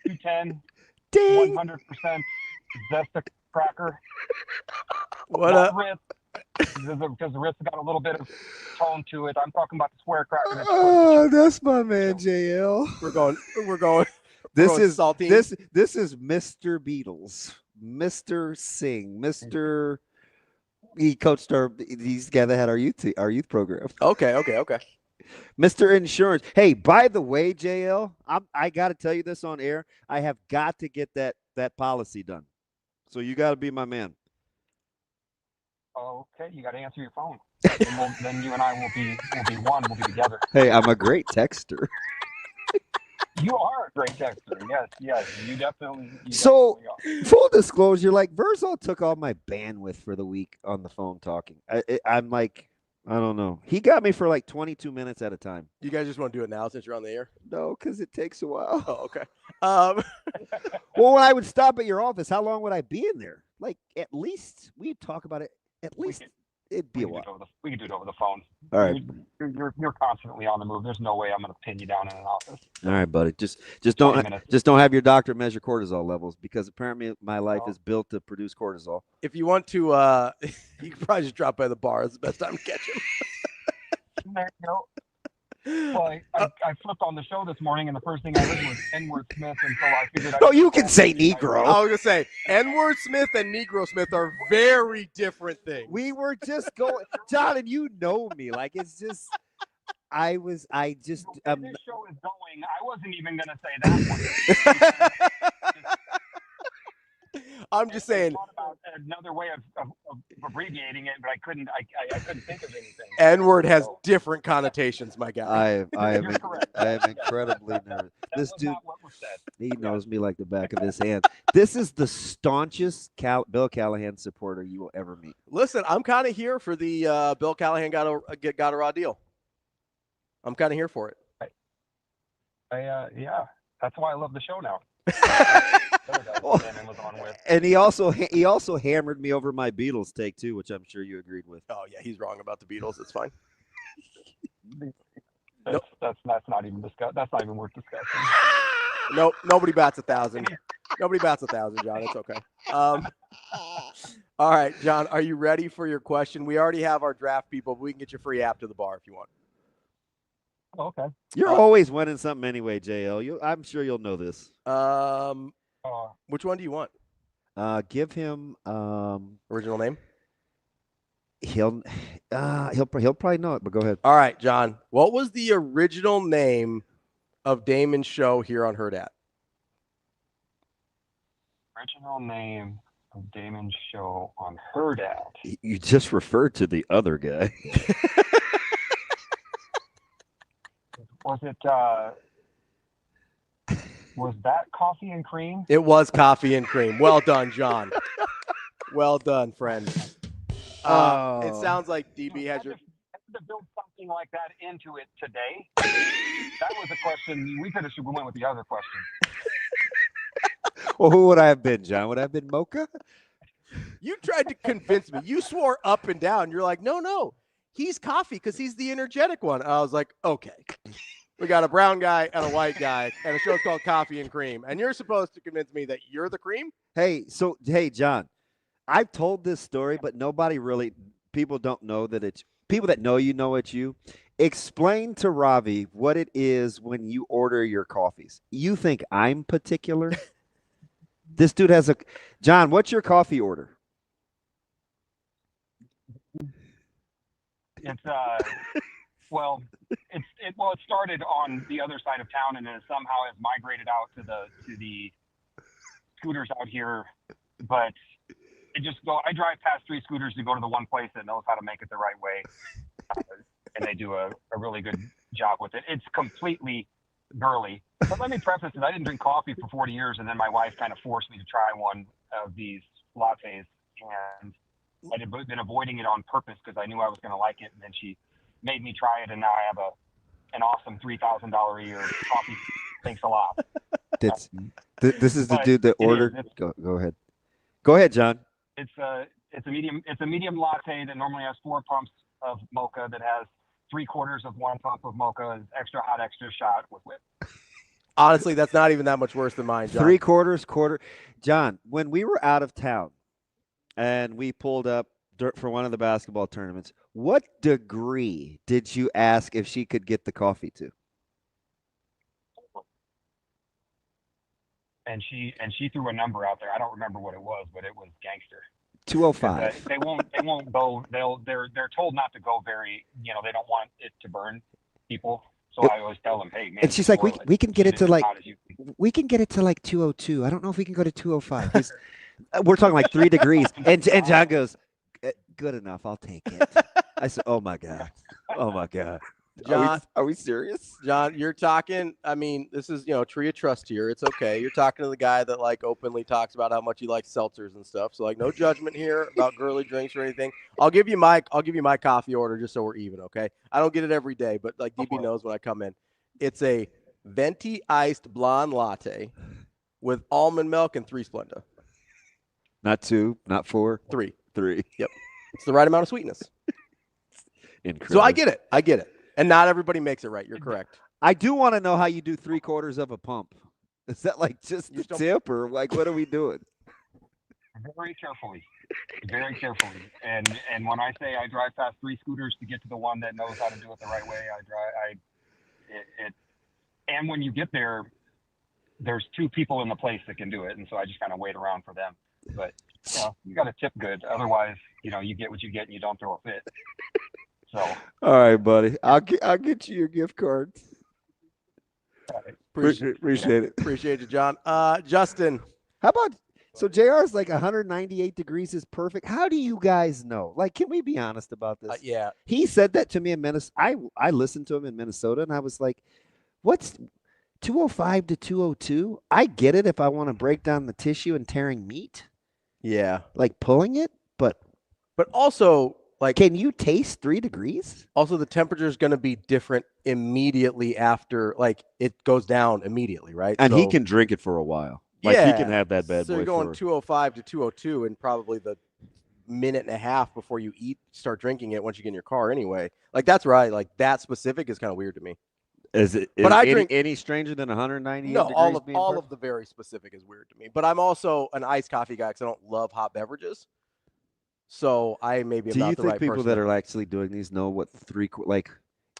210, Ding. 100% Zesta cracker. What up? Because the wrist got a little bit of tone to it. I'm talking about the square cracker. Oh, that's my man, JL. We're going. This is saltine. This is Mr. Beatles, Mr. Sing, Mr. He coached he's the guy that had our youth program. Okay. Mr. Insurance. Hey, by the way, JL, I got to tell you this on air. I have got to get that policy done. So you got to be my man. Okay, you got to answer your phone. Then you and I will be one. We'll be together. Hey, I'm a great texter. You are a great texter. Yes, you definitely. So, definitely are. full disclosure, like Verzal took all my bandwidth for the week on the phone talking. I'm like, I don't know. He got me for like 22 minutes at a time. You guys just want to do it now since you're on the air? No, because it takes a while. Oh, okay. Well, when I would stop at your office, how long would I be in there? Like, at least we'd talk about it. At least it'd be a while. We can do it over the phone. All right. You're constantly on the move. There's no way I'm going to pin you down in an office. All right, buddy. Just don't have your doctor measure cortisol levels because apparently my life is built to produce cortisol. If you want to, you can probably just drop by the bar. It's the best time to catch him. There you go. Well, I flipped on the show this morning, and the first thing I heard was N-word Smith, and so I figured. Oh, you can say Negro. I was gonna say N-word Smith and Negro Smith are very different things. We were just going, John, and you know me. Like it's just, this show is going. I wasn't even gonna say that one. I'm just saying. I thought about another way of abbreviating it, but I couldn't. I couldn't think of anything. N-word has different connotations, my guy. I am incredibly nervous. This dude, he knows me like the back of his hand. This is the staunchest Bill Callahan supporter you will ever meet. Listen, I'm kind of here for the Bill Callahan got a raw deal. I'm kind of here for it. Yeah, that's why I love the show now. And he also hammered me over my Beatles take too, which I'm sure you agreed with. Oh yeah, he's wrong about the Beatles. It's fine. That's not even That's not even worth discussing. Nope. Nobody bats 1,000. Nobody bats 1,000, John. It's okay. All right, John, are you ready for your question? We already have our draft people, but we can get you free app to the bar if you want. Okay. You're always winning something anyway, JL. I'm sure you'll know this. Which one do you want? Give him original name. He'll probably know it, but go ahead. All right, John. What was the original name of Damon's show here on Hurrdat? Original name of Damon's show on Hurrdat. You just referred to the other guy. Was that Coffee and Cream? It was Coffee and Cream. Well done, John. Well done, friend. It sounds like DB has your. To build something anything like that into it today? That was a question. We could have went with the other question. Well, who would I have been, John? Would I have been Mocha? You tried to convince me. You swore up and down. You're like, no, he's coffee because he's the energetic one. I was like, okay. We got a brown guy and a white guy, and the show's called Coffee and Cream. And you're supposed to convince me that you're the cream? Hey, John, I've told this story, but people don't know that it's people that know it's you. Explain to Ravi what it is when you order your coffees. You think I'm particular? This dude has John, what's your coffee order? It's it started on the other side of town and then somehow has migrated out to the scooters out here. But I drive past 3 scooters to go to the one place that knows how to make it the right way, and they do a really good job with it. It's completely girly. But let me preface it: I didn't drink coffee for 40 years, and then my wife kind of forced me to try one of these lattes, and I'd been avoiding it on purpose because I knew I was going to like it, and then she made me try it, and now I have an awesome $3,000 a year coffee. Thanks a lot. This is the dude that ordered. Go ahead. Go ahead, John. It's a medium latte that normally has 4 pumps of mocha that has 3/4 of 1 pump of mocha, extra hot, extra shot with whip. Honestly, that's not even that much worse than mine, John. 3/4, quarter. John, when we were out of town and we pulled up for one of the basketball tournaments, what degree did you ask if she could get the coffee to? And she threw a number out there. I don't remember what it was, but it was gangster. 205. They won't go. They're told not to go very. They don't want it to burn people. So I always tell them, hey man. And she's like, we can get it to like 202. I don't know if we can go to 205. We're talking like 3 degrees. And John goes, good enough. I'll take it. I said, oh my God. John, are we serious? John, you're talking. I mean, this is tree of trust here. It's okay. You're talking to the guy that like openly talks about how much he likes seltzers and stuff. So like, no judgment here about girly drinks or anything. I'll give you my coffee order just so we're even. Okay. I don't get it every day, but like DB knows when I come in, it's a venti iced blonde latte with almond milk and 3 Splenda. Not 2, not 4, 3. 3. Yep. It's the right amount of sweetness. Incredible. So I get it. And not everybody makes it right. You're correct. I do want to know how you do 3/4 of a pump. Is that like just the tip or like what are we doing? Very carefully. And when I say I drive past 3 scooters to get to the one that knows how to do it the right way, and when you get there, there's 2 people in the place that can do it, and so I just kind of wait around for them. But you got to tip good, otherwise, you get what you get and you don't throw a fit. So. All right, buddy. I'll get you your gift card. Appreciate it. Appreciate you, John. Justin, how about JR's like 198 degrees is perfect. How do you guys know? Like, can we be honest about this? Yeah. He said that to me in Minnesota. I listened to him in Minnesota, and I was like, "What's 205 to 202? I get it if I want to break down the tissue and tearing meat. Yeah, like pulling it, but also." Like, can you taste 3 degrees? Also, the temperature is going to be different immediately after, like, it goes down immediately, right? And he can drink it for a while. Like, he can have that bad boy. So you're going 205 to 202 in probably the minute and a half before you start drinking it once you get in your car anyway. Like, that's right. Like, that specific is kind of weird to me. Is I drink any stranger than 198 no, degrees? all of the very specific is weird to me. But I'm also an iced coffee guy because I don't love hot beverages. So I maybe am not the right person. Do you think people that are actually doing these know what 3 like?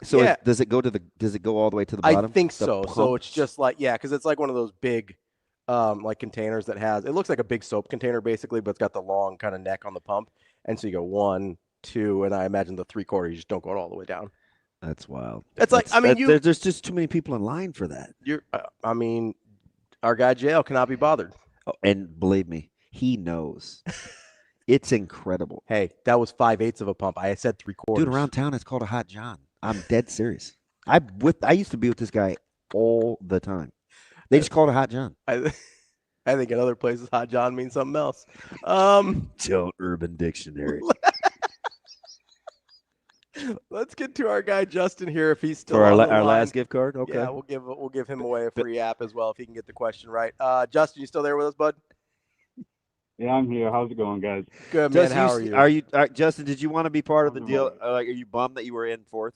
So yeah. Does it go all the way to the bottom? I think so. So it's just like because it's like one of those big, like containers that has. It looks like a big soap container basically, but it's got the long kind of neck on the pump, and so you go 1, 2, and I imagine the 3/4 you just don't go all the way down. That's wild. It's like there's just too many people in line for that. Our guy JL cannot be bothered. Oh, and believe me, he knows. It's incredible. Hey, that was 5/8 of a pump. I said 3/4. Dude, around town it's called a Hot John. I'm dead serious. I used to be with this guy all the time. They just call it a Hot John. I think in other places Hot John means something else. Joe Urban Dictionary. Let's get to our guy Justin here if he's still For on the our line. last gift card? Okay. Yeah, we'll give him away a free app as well if he can get the question right. Justin, you still there with us, bud? Yeah, I'm here. How's it going, guys? Good, man. Justin, How are you? Justin, did you want to be part of the deal? Like, are you bummed that you were in fourth?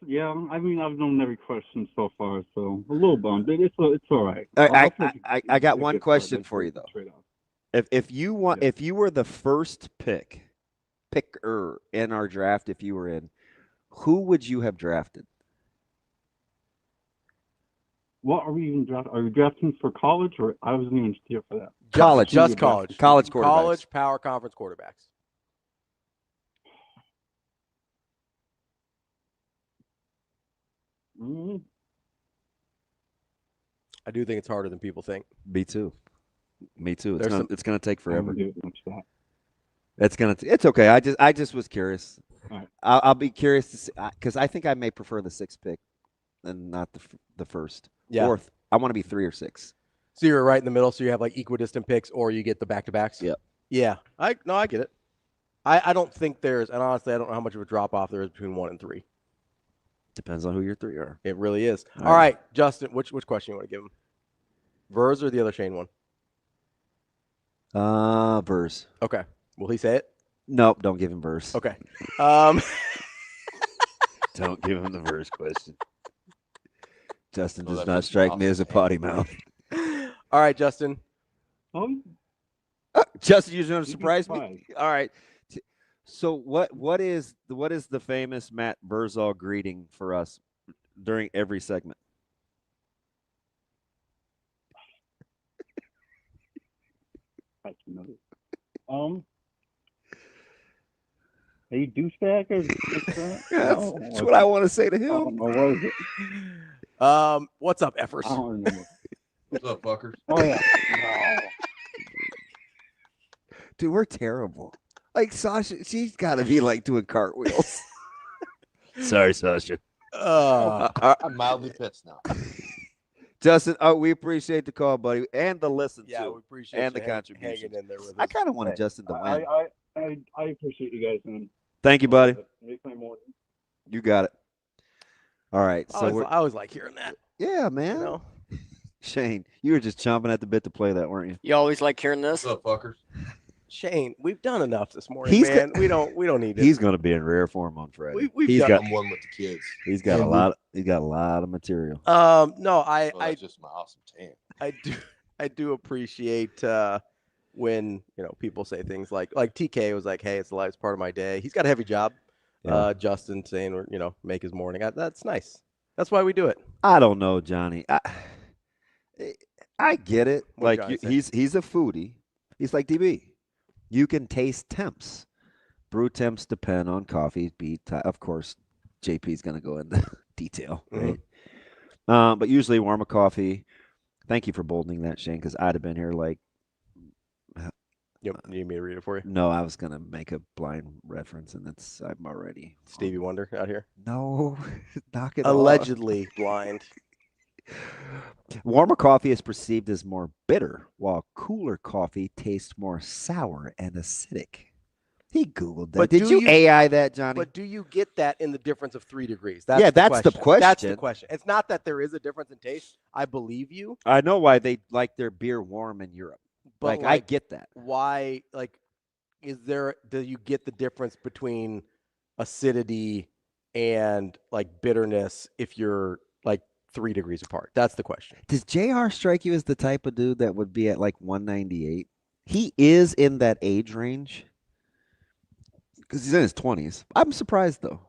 Yeah. I mean, I've known every question so far, so a little bummed. It's all right. I got one question for you though. If you were the first picker in our draft, if you were in, who would you have drafted? What are we even drafting? Are we drafting for college, or I wasn't even here for that? College, just college. College quarterbacks. College power conference quarterbacks. Mm-hmm. I do think it's harder than people think. Me too. There's It's gonna take forever. That. It's okay. I just was curious. Right. I'll be curious to see because I think I may prefer the sixth pick and not the first. Yeah. Fourth. I want to be 3 or 6. So you're right in the middle. So you have like equidistant picks, or you get the back-to-backs. Yep. Yeah. I get it. I don't think there's, and honestly, I don't know how much of a drop off there is between 1 and 3. Depends on who your 3 are. It really is. All right, Justin, which question you want to give him? Verse or the other Shane one? Verse. Okay. Will he say it? Nope. Don't give him verse. Okay. Don't give him the verse question. Justin does not strike me as a potty mouth. All right, Justin. Justin, you're going to surprise me. All right. So what is the famous Matt Berzal greeting for us during every segment? Hey, douchebag. That's what I want to say to him. What was it? What's up, effers? I don't remember. What's up, fuckers? Oh yeah. Dude, we're terrible. Like Sasha, she's got to be like doing cartwheels. Sorry, Sasha. I'm mildly pissed now. Justin, we appreciate the call, buddy, and the listen Yeah, too, we appreciate and you the contribution. hanging in there with us. I kind of wanted Justin to win. I appreciate you guys, man. Thank you, buddy. Make my morning. You got it. All right. I So always like hearing that. yeah, man. You know? Shane, you were just chomping at the bit to play that, weren't you? You always like hearing this? What's up, fuckers? Shane, we've done enough this morning, man. We don't need it. He's going to be in rare form on Friday. We've done I'm one with the kids. He's got a lot. He's got a lot of material. No, That's just my awesome tan. I do appreciate when people say things like TK was like, "Hey, it's the last part of my day." He's got a heavy job. Yeah. Justin saying, make his morning. That's nice. That's why we do it. I don't know, Johnny. I get it. What Like did Johnny he's a foodie. He's like DB. You can taste temps. Brew temps depend on coffee, beet. Of course, JP's going to go into detail, right? But usually warm a coffee. Thank you for boldening that, Shane, because I'd have been here like. Yep. You need me to read it for you? No, I was going to make a blind reference, and I'm already. Stevie Wonder out here? No, knock it Allegedly blind. Warmer coffee is perceived as more bitter, while cooler coffee tastes more sour and acidic. He Googled that. Did you AI that, Johnny? But do you get that in the difference of 3 degrees? That's the question. That's the question. It's not that there is a difference in taste. I believe you. I know why they like their beer warm in Europe. But I get that. Why, do you get the difference between acidity and bitterness if you're 3 degrees apart? That's the question. Does JR strike you as the type of dude that would be at 198? He is in that age range because he's in his 20s. I'm surprised though.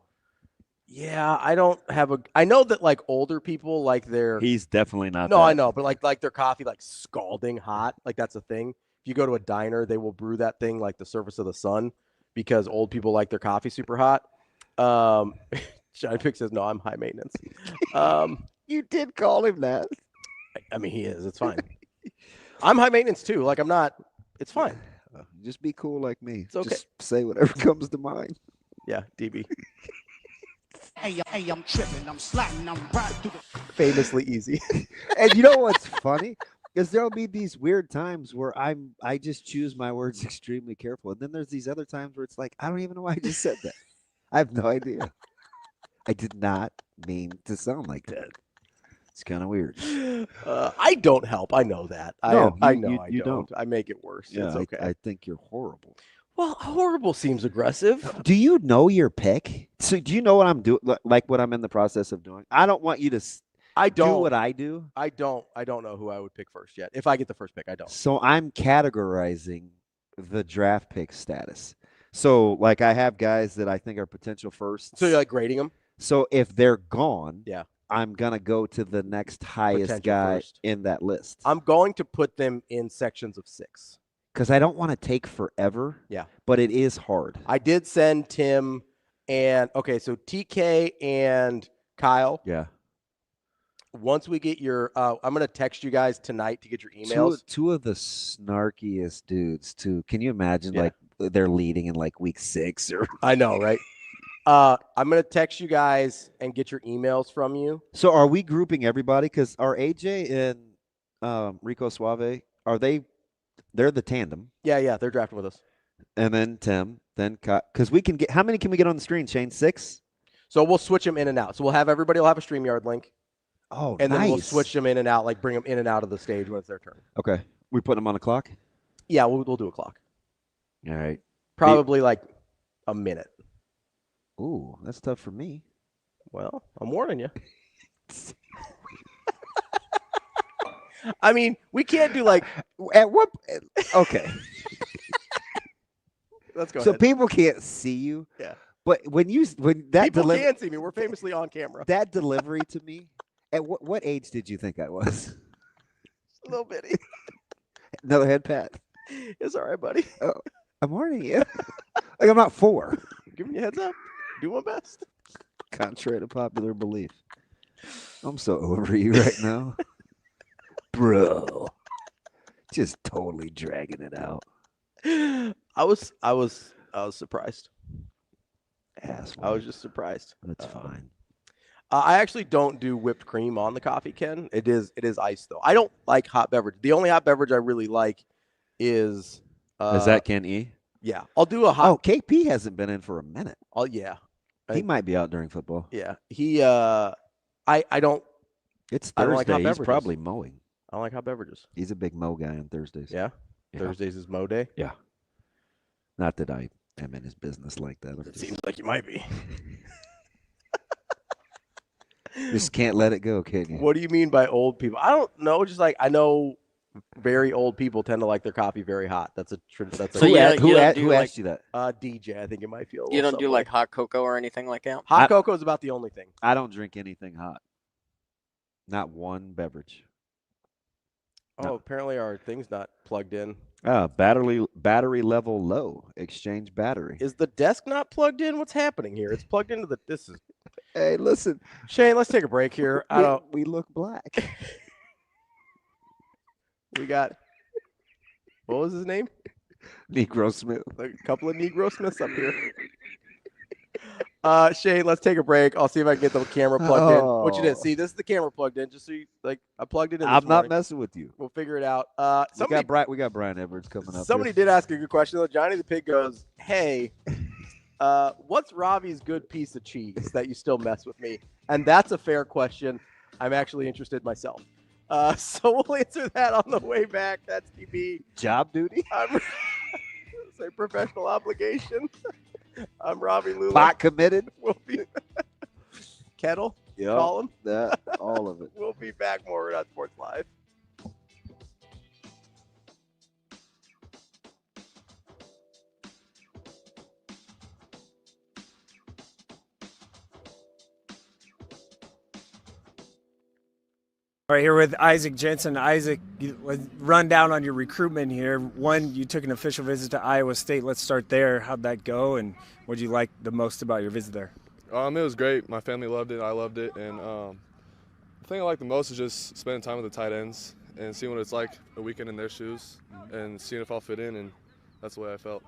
Yeah, I know that older people like their. He's definitely not. No, I know, but like their coffee scalding hot, that's a thing. If you go to a diner, they will brew that thing like the surface of the sun because old people like their coffee super hot. Johnny Pick says, "No, I'm high maintenance." You did call him that. I mean, he is. It's fine. I'm high maintenance too. I'm not. It's fine. Just be cool like me. It's okay. Just say whatever comes to mind. Yeah, DB. Hey, I'm tripping. I'm sliding. I'm riding through the. Famously easy. And you know what's funny? Because there'll be these weird times where I just choose my words extremely careful, and then there's these other times where it's like I don't even know why I just said that. I have no idea. I did not mean to sound like that. It's kind of weird. I don't help. I know that. No, I you- know you- I you don't. don't. I make it worse. Yeah, It's okay. I think you're horrible. Well, horrible seems aggressive. Do you know your pick? So do you know what I'm doing? Like what I'm in the process of doing? I don't want you to. I don't do what I do. I don't know who I would pick first yet. If I get the first pick, I don't. So I'm categorizing the draft pick status. So like I have guys that I think are potential firsts. So you're like grading them? So if they're gone, yeah, I'm gonna go to the next highest Potential guy first. in that list. I'm going to put them in sections of 6. Because I don't want to take forever. Yeah. But it is hard. I did send Tim and so TK and Kyle. Yeah. Once we get your I'm gonna text you guys tonight to get your emails. Two of the snarkiest dudes too. Can you imagine Yeah. like they're leading in like week 6 or I know, right? I'm gonna text you guys and get your emails from you. So are we grouping everybody? Because are AJ and Rico Suave, they're the tandem. Yeah, they're drafting with us. And then Tim, then because we can get, how many can we get on the screen, Shane? 6? So we'll switch them in and out. So we'll have everybody will have a StreamYard link. Oh, and then we'll nice. switch them in and out, like bring them in and out of the stage when it's their turn. Okay. We put them on the clock? Yeah, we'll do a clock. All right. Probably like a minute. Ooh, that's tough for me. Well, I'm warning you. I mean, we can't do like at what? Okay. Let's go. So ahead. people can't see you. Yeah. But when that People can see me. We're famously on camera. That delivery to me. At what age did you think I was? A little bitty. Another head pat. It's all right, buddy. Oh, I'm warning you. Like I'm not 4. Giving you a heads up. Do my best. Contrary to popular belief. I'm so over you right now. Bro. Just totally dragging it out. I was surprised. Asshole. I was just surprised. That's fine. I actually don't do whipped cream on the coffee, Ken. It is ice though. I don't like hot beverage. The only hot beverage I really like is that Ken E? Yeah. I'll do a hot. Oh, KP hasn't been in for a minute. Oh yeah. He might be out during football. Yeah. He I don't. It's I don't like Thursday. hot He's beverages. probably mowing. I don't like hot beverages. He's a big mow guy on Thursdays. Yeah. Yeah. Thursdays is mow day. Yeah. Not that I am in his business like that. It seems like you might be. Just can't let it go, can you? What do you mean by old people? I don't know. Just like I know, very old people tend to like their coffee very hot. That's a that's. So a, who asked you that? DJ. I think it might feel. A You little don't do something. like hot cocoa or anything like that? Hot cocoa is about the only thing. I don't drink anything hot. Not one beverage. Oh, apparently our thing's not plugged in. Battery level low. Exchange battery. Is the desk not plugged in? What's happening here? It's plugged into the. This is. Hey, listen, Shane. Let's take a break here. We look black. We got. What was his name? Negro Smith. A couple of Negro Smiths up here. Shane, let's take a break. I'll see if I can get the camera plugged in. What you did? See, this is the camera plugged in. Just so you I plugged it in. I'm this not morning. messing with you. We'll figure it out. We got Brian Edwards coming up. Somebody did ask a good question though. Johnny the Pig goes, "Hey, what's Ravi's good piece of cheese that you still mess with me?" And that's a fair question. I'm actually interested myself. So we'll answer that on the way back. That's TB. Job duty. Say professional obligation. I'm Ravi Lulla. Pot committed. We'll be Kettle. Yeah. Call him. All of it. We'll be back more at Sports Live. All right, here with Isaac Jensen. Isaac, run down on your recruitment here. One, you took an official visit to Iowa State. Let's start there. How'd that go, and what did you like the most about your visit there? It was great. My family loved it. I loved it. And the thing I like the most is just spending time with the tight ends and seeing what it's like a weekend in their shoes and seeing if I'll fit in, and that's the way I felt.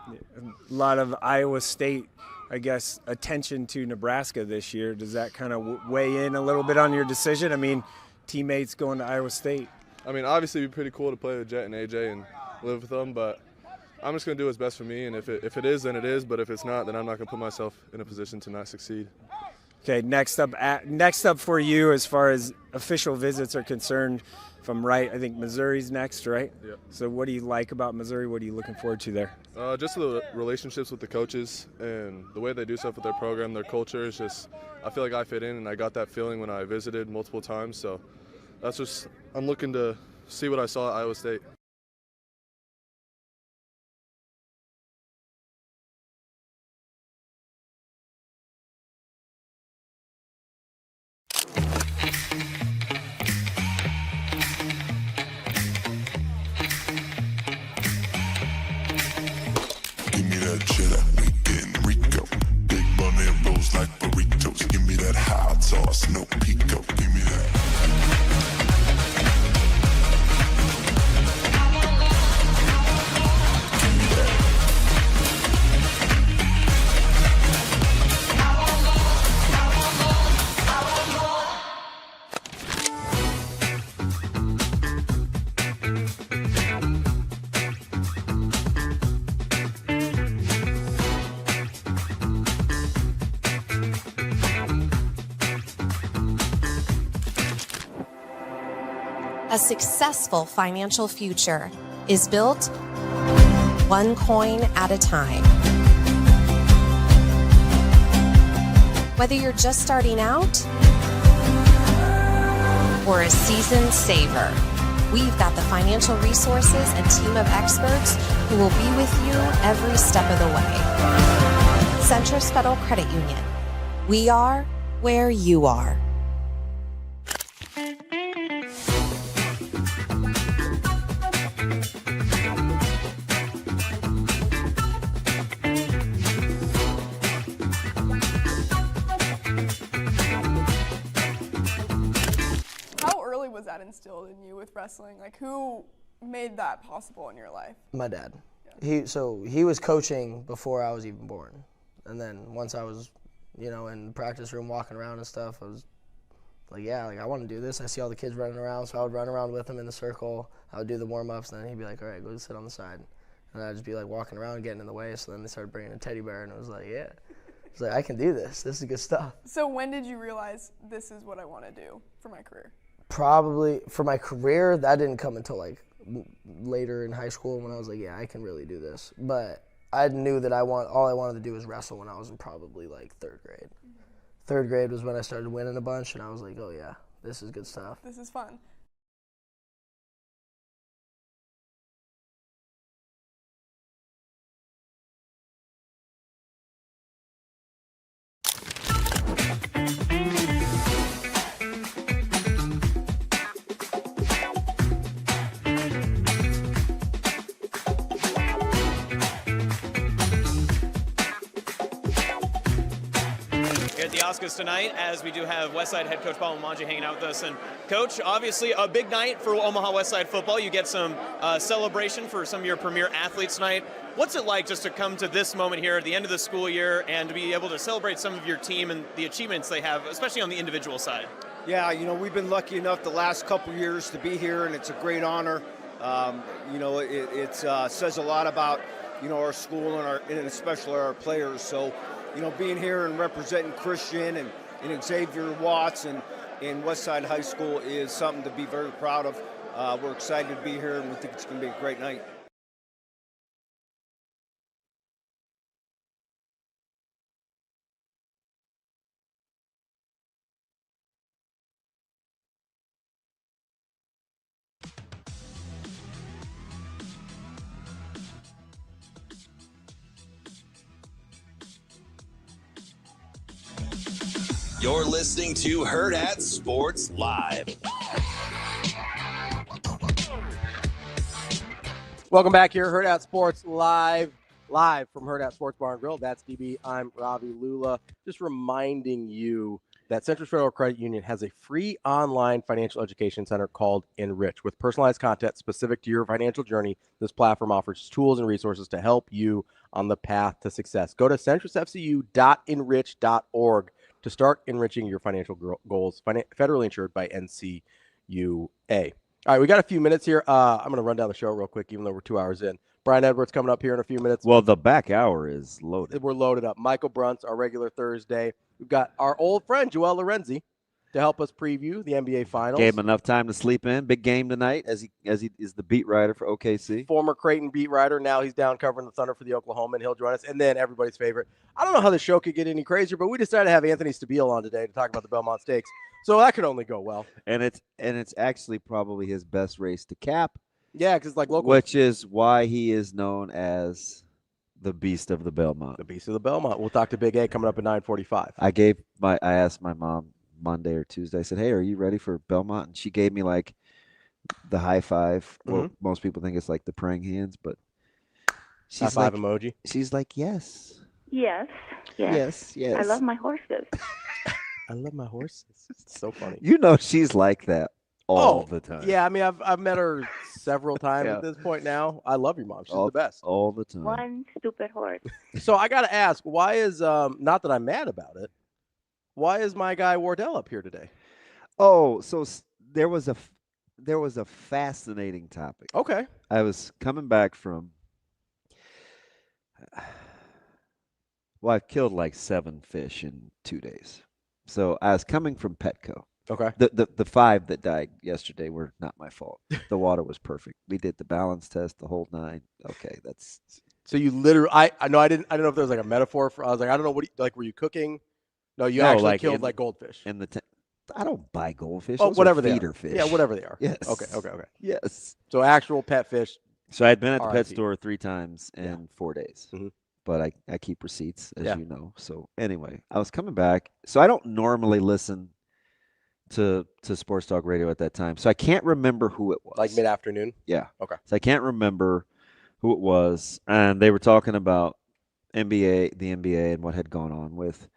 A lot of Iowa State, I guess, attention to Nebraska this year. Does that kind of weigh in a little bit on your decision? I mean, teammates going to Iowa State. I mean, obviously, it'd be pretty cool to play with Jet and AJ and live with them, but I'm just going to do what's best for me, and if it is, then it is, but if it's not, then I'm not going to put myself in a position to not succeed. Okay, next up for you as far as official visits are concerned, if I'm right, I think Missouri's next, right? Yep. So what do you like about Missouri? What are you looking forward to there? Just the relationships with the coaches and the way they do stuff with their program, their culture is just, I feel like I fit in, and I got that feeling when I visited multiple times, so that's just, I'm looking to see what I saw at Iowa State. Give me that cheddar, we getting Rico. Big bun and rolls like burritos. Give me that hot sauce, no pico. Give me that. A successful financial future is built one coin at a time. Whether you're just starting out or a seasoned saver, we've got the financial resources and team of experts who will be with you every step of the way. Centris Federal Credit Union. We are where you are. How early was that instilled in you with wrestling? Like, who made that possible in your life? My dad. He was coaching before I was even born, and then once I was, in the practice room walking around and stuff, I was like, yeah, I want to do this. I see all the kids running around, so I would run around with him in the circle. I would do the warm-ups, and then he'd be like, all right, go sit on the side. And I'd just be like walking around, getting in the way. So then they started bringing a teddy bear, and it was like, yeah. It's like, I can do this. This is good stuff. So when did you realize this is what I want to do for my career? Probably for my career, that didn't come until like later in high school when I was like, yeah, I can really do this. But I knew that all I wanted to do was wrestle when I was in probably like third grade. Third grade was when I started winning a bunch, and I was like, oh yeah, this is good stuff. This is fun. Here at the Oscars tonight, as we do have Westside head coach Belmont hanging out with us. And coach, obviously a big night for Omaha Westside football. You get some celebration for some of your premier athletes tonight. What's it like just to come to this moment here at the end of the school year and to be able to celebrate some of your team and the achievements they have, especially on the individual side? Yeah, we've been lucky enough the last couple years to be here, and it's a great honor. It says a lot about, our school and especially our players. So, being here and representing Christian and Xavier Watts and Westside High School is something to be very proud of. We're excited to be here, and we think it's going to be a great night. You're listening to Hurrdat Sports Live. Welcome back here, Hurrdat Sports live from Hurrdat Sports Bar and Grill. That's DB. I'm Ravi, Lulla. Just reminding you that Centris Federal Credit Union has a free online financial education center called Enrich. With personalized content specific to your financial journey, this platform offers tools and resources to help you on the path to success. Go to centrisfcu.enrich.org to start enriching your financial goals, federally insured by NCUA. All right, we got a few minutes here. I'm going to run down the show real quick, even though we're 2 hours in. Brian Edwards coming up here in a few minutes. Well, the back hour is loaded. We're loaded up. Michael Bruntz, our regular Thursday. We've got our old friend, Joel Lorenzi, to help us preview the NBA Finals. Gave him enough time to sleep in. Big game tonight as he is the beat writer for OKC. Former Creighton beat writer. Now he's down covering the Thunder for the Oklahoma, and he'll join us. And then everybody's favorite. I don't know how the show could get any crazier, but we decided to have Anthony Stabile on today to talk about the Belmont Stakes. So that could only go well. And it's actually probably his best race to cap. Yeah, because like local, which is why he is known as the Beast of the Belmont. The Beast of the Belmont. We'll talk to Big A coming up at 9:45. I asked my mom Monday or Tuesday. I said, "Hey, are you ready for Belmont?" And she gave me like the high five. Well, most people think it's like the praying hands, but she's high five like, emoji. She's like, "Yes, yes, yes, yes." I love my horses. I love my horses. It's so funny. You know, she's like that all the time. Yeah, I mean, I've met her several times at this point now. I love your mom. She's the best. All the time. One stupid horse. So I got to ask, why is not that I'm mad about it? Why is my guy Wardell up here today? Oh, so there was a fascinating topic. Okay. I was coming back from. Well, I've killed like 7 fish in 2 days. So I was coming from Petco. Okay. The 5 that died yesterday were not my fault. The water was perfect. We did the balance test, the whole 9. Okay, that's. So you literally, I know I didn't know if there was like a metaphor for. I was like, I don't know what were you cooking? No, you actually killed like goldfish. In the I don't buy goldfish. Oh, Those whatever are they feeder are. fish. Yeah, whatever they are. Yes. Okay. Yes. So actual pet fish. So I'd been at the pet RIP. store 3 times in 4 days. But I keep receipts, as you know. So anyway, I was coming back. So I don't normally listen to Sports Talk Radio at that time. So I can't remember who it was. Like mid-afternoon? Yeah. Okay. So I can't remember who it was. And they were talking about the NBA and what had gone on with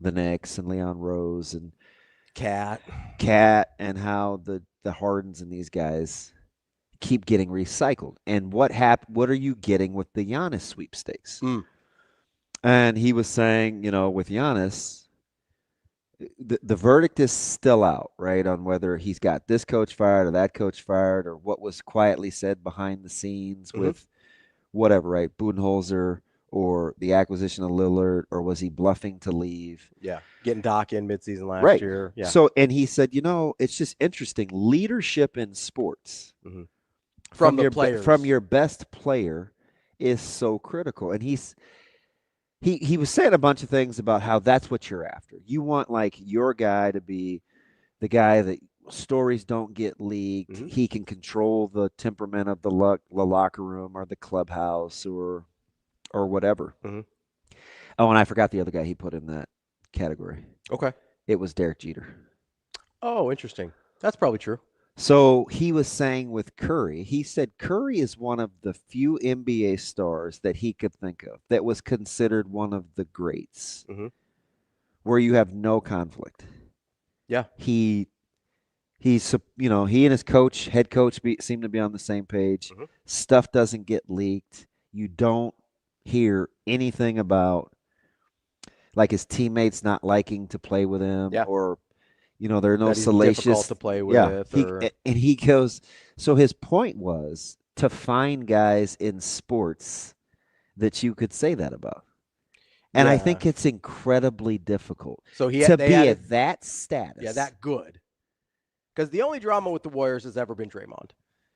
the Knicks and Leon Rose and Cat and how the Hardens and these guys keep getting recycled. And what are you getting with the Giannis sweepstakes? And he was saying, with Giannis, the verdict is still out, right, on whether he's got this coach fired or that coach fired or what was quietly said behind the scenes with whatever, right, Budenholzer or the acquisition of Lillard, or was he bluffing to leave? Yeah, getting Doc in midseason last year. Yeah. So, and he said, it's just interesting. Leadership in sports from the players, from your best player, is so critical. And he was saying a bunch of things about how that's what you're after. You want like your guy to be the guy that stories don't get leaked. He can control the temperament of the locker room or the clubhouse or whatever. Oh, and I forgot the other guy he put in that category. Okay. It was Derek Jeter. Oh, interesting. That's probably true. So he was saying with Curry, he said Curry is one of the few NBA stars that he could think of that was considered one of the greats, where you have no conflict. Yeah. He's he and his head coach seem to be on the same page. Stuff doesn't get leaked. You don't hear anything about like his teammates not liking to play with him or there are no salacious difficult to play with. And he goes, so his point was to find guys in sports that you could say that about. And I think it's incredibly difficult to be at that status. Yeah, that good. Because the only drama with the Warriors has ever been Draymond.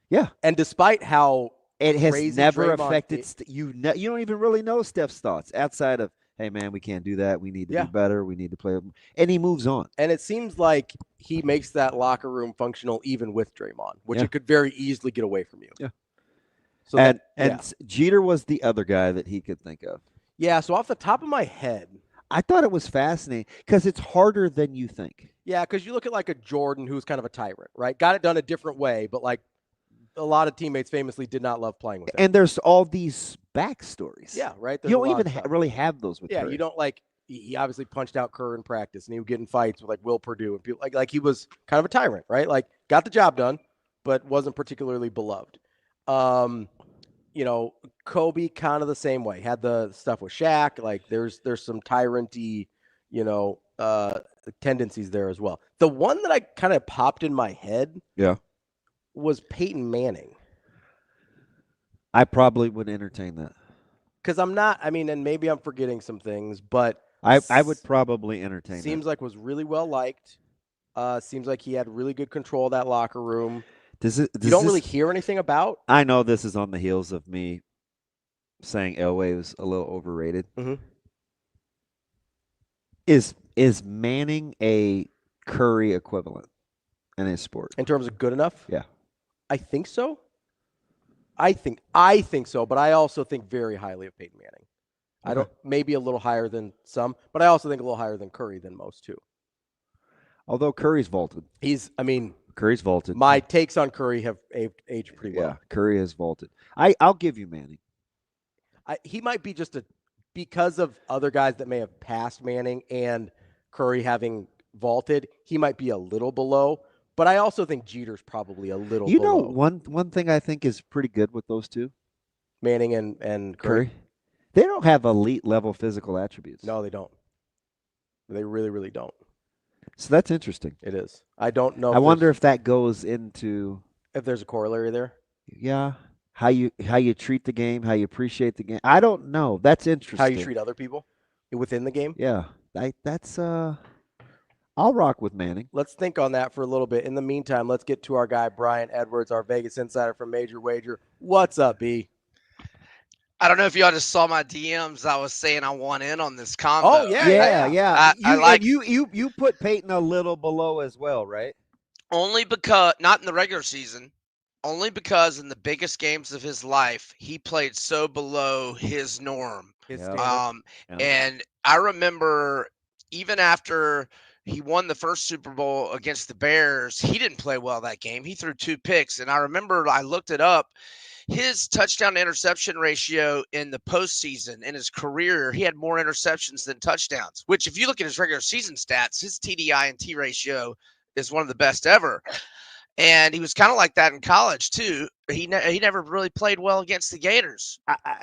Yeah. And despite how it has crazy never Draymond affected you don't even really know Steph's thoughts outside of, hey, man, we can't do that. We need to be better. We need to play. And he moves on. And it seems like he makes that locker room functional even with Draymond, which it could very easily get away from you. Yeah. So and Jeter was the other guy that he could think of. Yeah, so off the top of my head, I thought it was fascinating because it's harder than you think. Yeah, because you look at like a Jordan who's kind of a tyrant, right? Got it done a different way, but like a lot of teammates famously did not love playing with him. And there's all these backstories. Yeah, right? You don't even really have those with Curry. You don't like – he obviously punched out Kerr in practice, and he would get in fights with like Will Perdue and people like he was kind of a tyrant, right? Like got the job done, but wasn't particularly beloved. Kobe kind of the same way. Had the stuff with Shaq. Like there's some tyrant-y, tendencies there as well. The one that I kind of popped in my head was Peyton Manning. I probably would entertain that. Because I'm not, I mean, and maybe I'm forgetting some things, but I would probably entertain seems that. like was really well liked. Seems like he had really good control of that locker room. You don't really hear anything about. I know this is on the heels of me saying Elway was a little overrated. Mm-hmm. Is Manning a Curry equivalent in his sport? In terms of good enough? Yeah. I think so. I think so, but I also think very highly of Peyton Manning. I don't, maybe a little higher than some, but I also think a little higher than Curry than most too. Although Curry's vaulted. Curry's vaulted. My takes on Curry have aged pretty well. Yeah, Curry has vaulted. I'll give you Manning. He might be just because of other guys that may have passed Manning and Curry having vaulted, he might be a little below. But I also think Jeter's probably a little below. You know, one thing I think is pretty good with those two, Manning and Curry. They don't have elite level physical attributes. No, they don't. They really, really don't. So that's interesting. It is. I don't know. I wonder if that goes into if there's a corollary there. Yeah, how you treat the game, how you appreciate the game. I don't know. That's interesting. How you treat other people within the game. Yeah, that's I'll rock with Manning. Let's think on that for a little bit. In the meantime, let's get to our guy Brian Edwards, our Vegas insider from Major Wager. What's up, B? I don't know if y'all just saw my DMs. I was saying I want in on this combo. Oh yeah. I like you put Peyton a little below as well, right? only because not in the regular season, only because in the biggest games of his life he played so below his norm. And I remember even after he won the first Super Bowl against the Bears, he didn't play well that game. He threw 2 picks, and I remember I looked it up. His touchdown to interception ratio in the postseason in his career, he had more interceptions than touchdowns, which if you look at his regular season stats, his TDI and T ratio is one of the best ever. And he was kind of like that in college too. He never really played well against the Gators.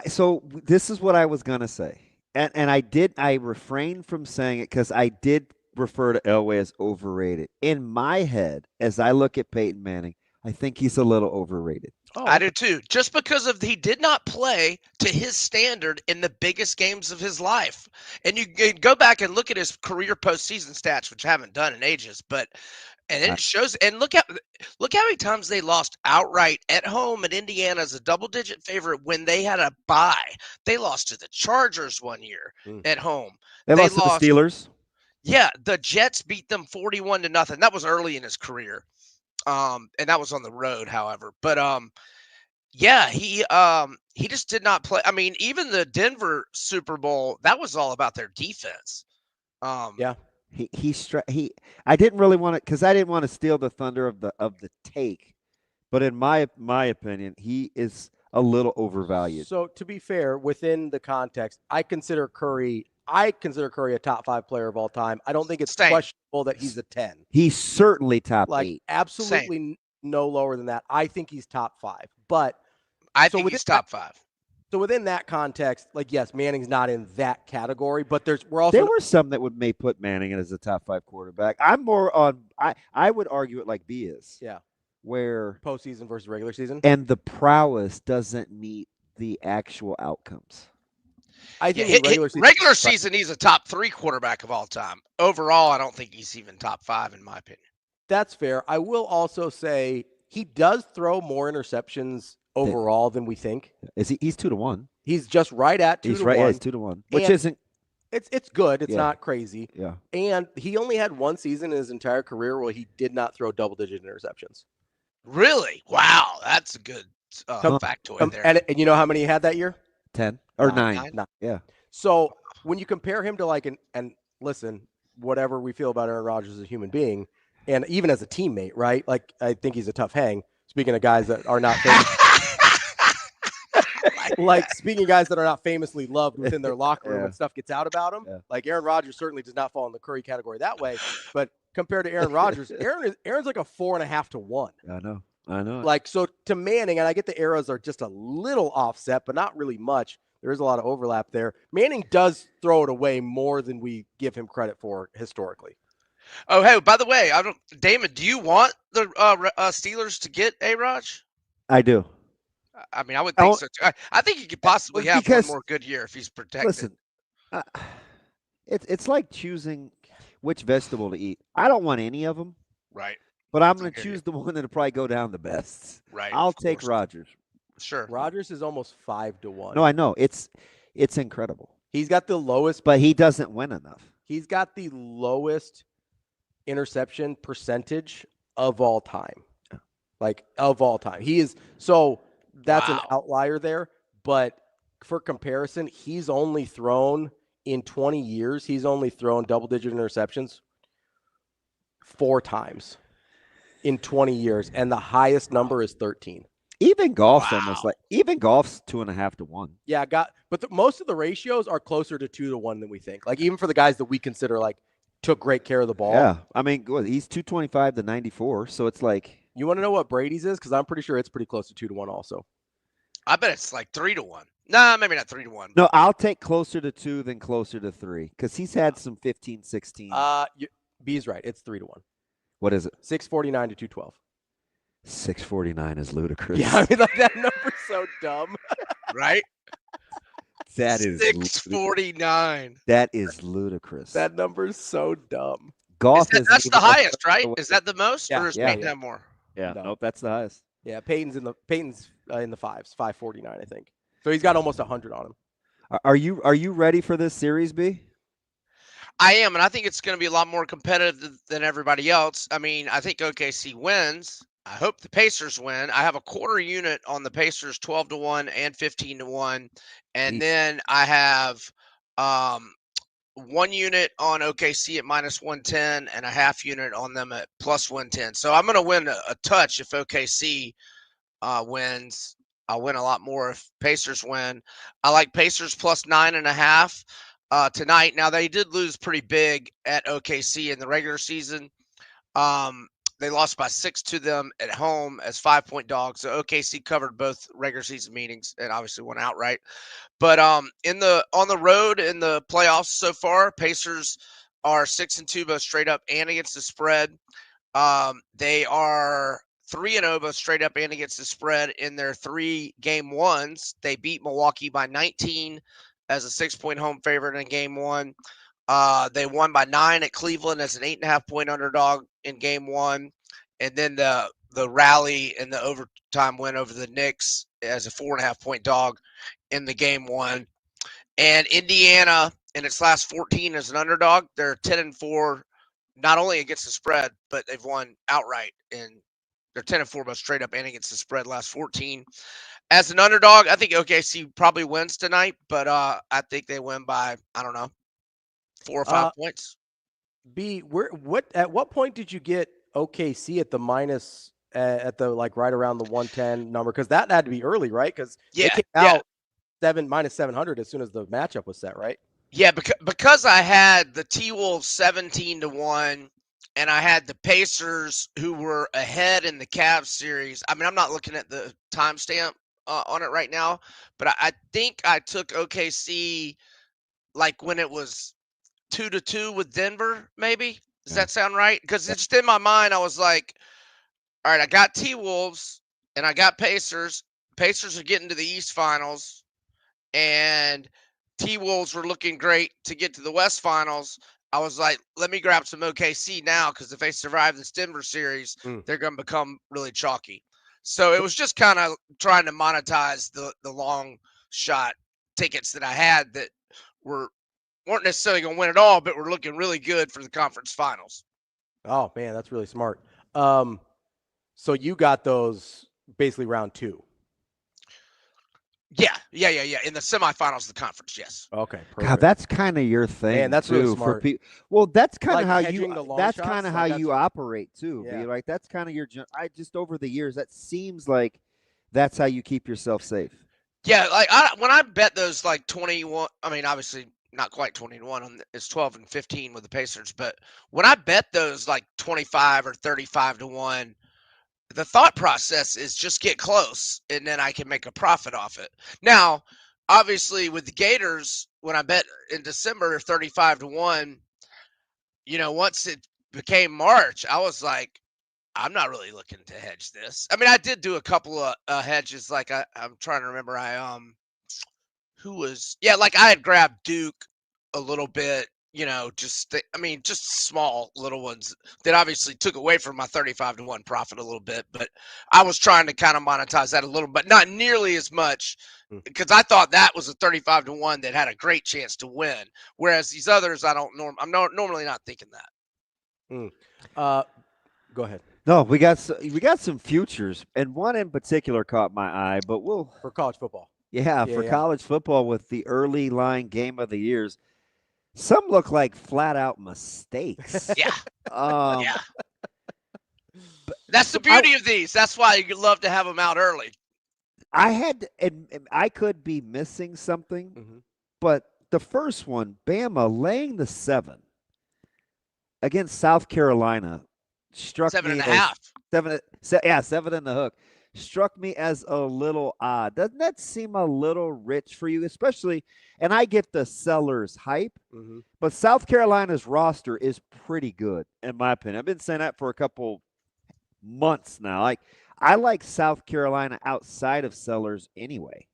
So this is what I was going to say. And I refrained from saying it because I did refer to Elway as overrated. In my head, as I look at Peyton Manning, I think he's a little overrated. I do too. Just because he did not play to his standard in the biggest games of his life. And you go back and look at his career postseason stats, which I haven't done in ages, and it shows. And look how many times they lost outright at home at Indiana as a double-digit favorite when they had a bye. They lost to the Chargers one year at home. They lost to the Steelers. Yeah, the Jets beat them 41-0. That was early in his career. And that was on the road, however. But yeah, he just did not play. I mean, even the Denver Super Bowl, that was all about their defense. Yeah. I didn't really want to, because I didn't want to steal the thunder of the take, but in my opinion, he is a little overvalued. So to be fair, within the context, I consider Curry a top 5 player of all time. I don't think it's questionable that he's a 10. He's certainly top 8. Absolutely no lower than that. I think he's top 5. But I think he's top 5. So within that context, yes, Manning's not in that category, but there were some that may put Manning in as a top 5 quarterback. I'm more on. I would argue it like B is. Yeah. Where postseason versus regular season, and the prowess doesn't meet the actual outcomes. I think regular season, he's a top 3 quarterback of all time. Overall, I don't think he's even top 5 in my opinion. That's fair. I will also say he does throw more interceptions overall than we think. Is he? He's 2-1. He's just right at 2-1. He's right. Yeah, he's 2-1, which isn't. It's good. It's not crazy. Yeah. And he only had one season in his entire career where he did not throw double-digit interceptions. Really? Wow, that's a good factoid there. And you know how many he had that year? 10 or 9. Yeah. So when you compare him to and listen, whatever we feel about Aaron Rodgers as a human being, and even as a teammate, right? I think he's a tough hang. Speaking of guys that are not famous, speaking of guys that are not famously loved within their locker room when stuff gets out about them. Yeah. Aaron Rodgers certainly does not fall in the Curry category that way. But compared to Aaron Rodgers, Aaron's like a 4.5 to 1. I know. So to Manning, and I get the eras are just a little offset, but not really much. There is a lot of overlap there. Manning does throw it away more than we give him credit for historically. Oh, hey, by the way, Damon, do you want the Steelers to get A-Raj? I do. I mean, I would think so too. I think he could possibly have one because- more good year if he's protected. Listen, it's like choosing which vegetable to eat. I don't want any of them. Right. But I'm going to choose the one that'll probably go down the best. Right. I'll take Rodgers. Sure. Rodgers is almost 5-1. No, I know. It's incredible. He's got the lowest, but he doesn't win enough. He's got the lowest interception percentage of all time. Like, of all time. He is, so that's an outlier there. But for comparison, he's only thrown in 20 years, he's only thrown double-digit interceptions 4 times in 20 years, and the highest number is 13. Even golf's almost like golf's 2.5 to 1. Yeah, but most of the ratios are closer to 2 to 1 than we think. Like, even for the guys that we consider like took great care of the ball. Yeah, I mean, he's 225 to 94, so it's like. You want to know what Brady's is? Because I'm pretty sure it's pretty close to 2 to 1 also. I bet it's like 3 to 1. Nah, maybe not 3 to 1. No, I'll take closer to 2 than closer to 3 because he's had some 15, 16. B's right. It's 3 to 1. What is it? 649 to 212. 649 is ludicrous. Yeah, I mean, like, that number's so dumb. Right? That is 649. That is ludicrous. That number's so dumb. Golf that's the highest, right? Is that the most, Yeah, or is yeah, Peyton yeah. have more? Yeah, No. nope, that's the highest. Yeah, Peyton's in the fives, 549, I think. So he's got almost 100 on him. Are you ready for this series, B? I am, and I think it's going to be a lot more competitive than everybody else. I mean, I think OKC wins. I hope the Pacers win. I have a quarter unit on the Pacers, 12 to 1 and 15 to 1, and then I have 1 unit on OKC at minus 110 and a half unit on them at plus 110. So I'm going to win a touch if OKC wins. I'll win a lot more if Pacers win. I like Pacers plus 9.5 tonight. Now, they did lose pretty big at OKC in the regular season. They lost by 6 to them at home as 5-point dogs. So OKC covered both regular season meetings and obviously won outright. But on the road in the playoffs so far, Pacers are 6-2 both straight up and against the spread. They are 3-0 both straight up and against the spread in their 3 game ones. They beat Milwaukee by 19 as a 6-point home favorite in game 1. They won by 9 at Cleveland as an 8.5-point underdog in game 1. And then the rally and the overtime win over the Knicks as a 4.5-point dog in the game 1. And Indiana in its last 14 as an underdog, they're 10-4, not only against the spread, but they've won outright. And they're 10-4 both straight up and against the spread last 14. As an underdog, I think OKC probably wins tonight, but I think they win by, I don't know, 4 or 5 points. B, at what point did you get OKC at the minus at the like right around the 110 number? Because that had to be early, right? Because they came out minus 700 as soon as the matchup was set, right? Yeah, because I had the T-Wolves 17 to 1, and I had the Pacers who were ahead in the Cavs series. I mean, I'm not looking at the timestamp on it right now, but I think I took OKC like when it was 2-2 with Denver, maybe. Does that sound right? Because it's just in my mind, I was like, all right, I got T-Wolves and I got Pacers. Pacers are getting to the East Finals, and T-Wolves were looking great to get to the West Finals. I was like, let me grab some OKC now, because if they survive this Denver series, they're going to become really chalky. So it was just kind of trying to monetize the long shot tickets that I had that weren't necessarily going to win it all, but were looking really good for the conference finals. Oh, man, that's really smart. So you got those basically round 2. Yeah. In the semifinals of the conference, yes. Okay, perfect. God, that's kind of your thing. Man, that's too, really smart. For people. Well, that's kind of Like how hedging you. the long That's shots, kind of like how you operate too. Yeah. B. Like that's kind of your. I just over the years, that seems like that's how you keep yourself safe. Yeah, like when I bet those like 21. I mean, obviously not quite 21. It's 12 and 15 with the Pacers, but when I bet those like 25 or 35 to 1. The thought process is just get close, and then I can make a profit off it. Now, obviously, with the Gators, when I bet in December 35 to 1, once it became March, I was like, I'm not really looking to hedge this. I mean, I did do a couple of hedges. Like I'm trying to remember. Like I had grabbed Duke a little bit. Just small little ones that obviously took away from my 35-1 profit a little bit. But I was trying to kind of monetize that a little, but not nearly as much because I thought that was a 35-1 that had a great chance to win. Whereas these others, I'm normally not thinking that. Go ahead. No, we got some futures, and one in particular caught my eye. But for college football. Yeah, for college football with the early line game of the years. Some look like flat out mistakes. Yeah. Yeah. That's the beauty of these. That's why you love to have them out early. I could be missing something, but the first one, Bama laying the 7 against South Carolina, struck 7.5. 7 in the hook. Struck me as a little odd. Doesn't that seem a little rich for you? Especially, and I get the seller's hype, but South Carolina's roster is pretty good, in my opinion. I've been saying that for a couple months now. I like South Carolina outside of sellers anyway.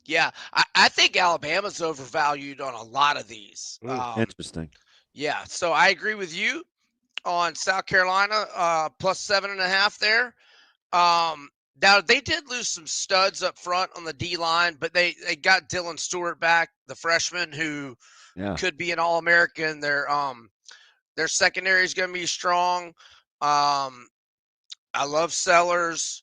Yeah, I think Alabama's overvalued on a lot of these. Interesting. Yeah, so I agree with you on South Carolina, plus 7.5 there. Now, they did lose some studs up front on the D-line, but they got Dylan Stewart back, the freshman, who could be an All-American. Their secondary is going to be strong. I love Sellers.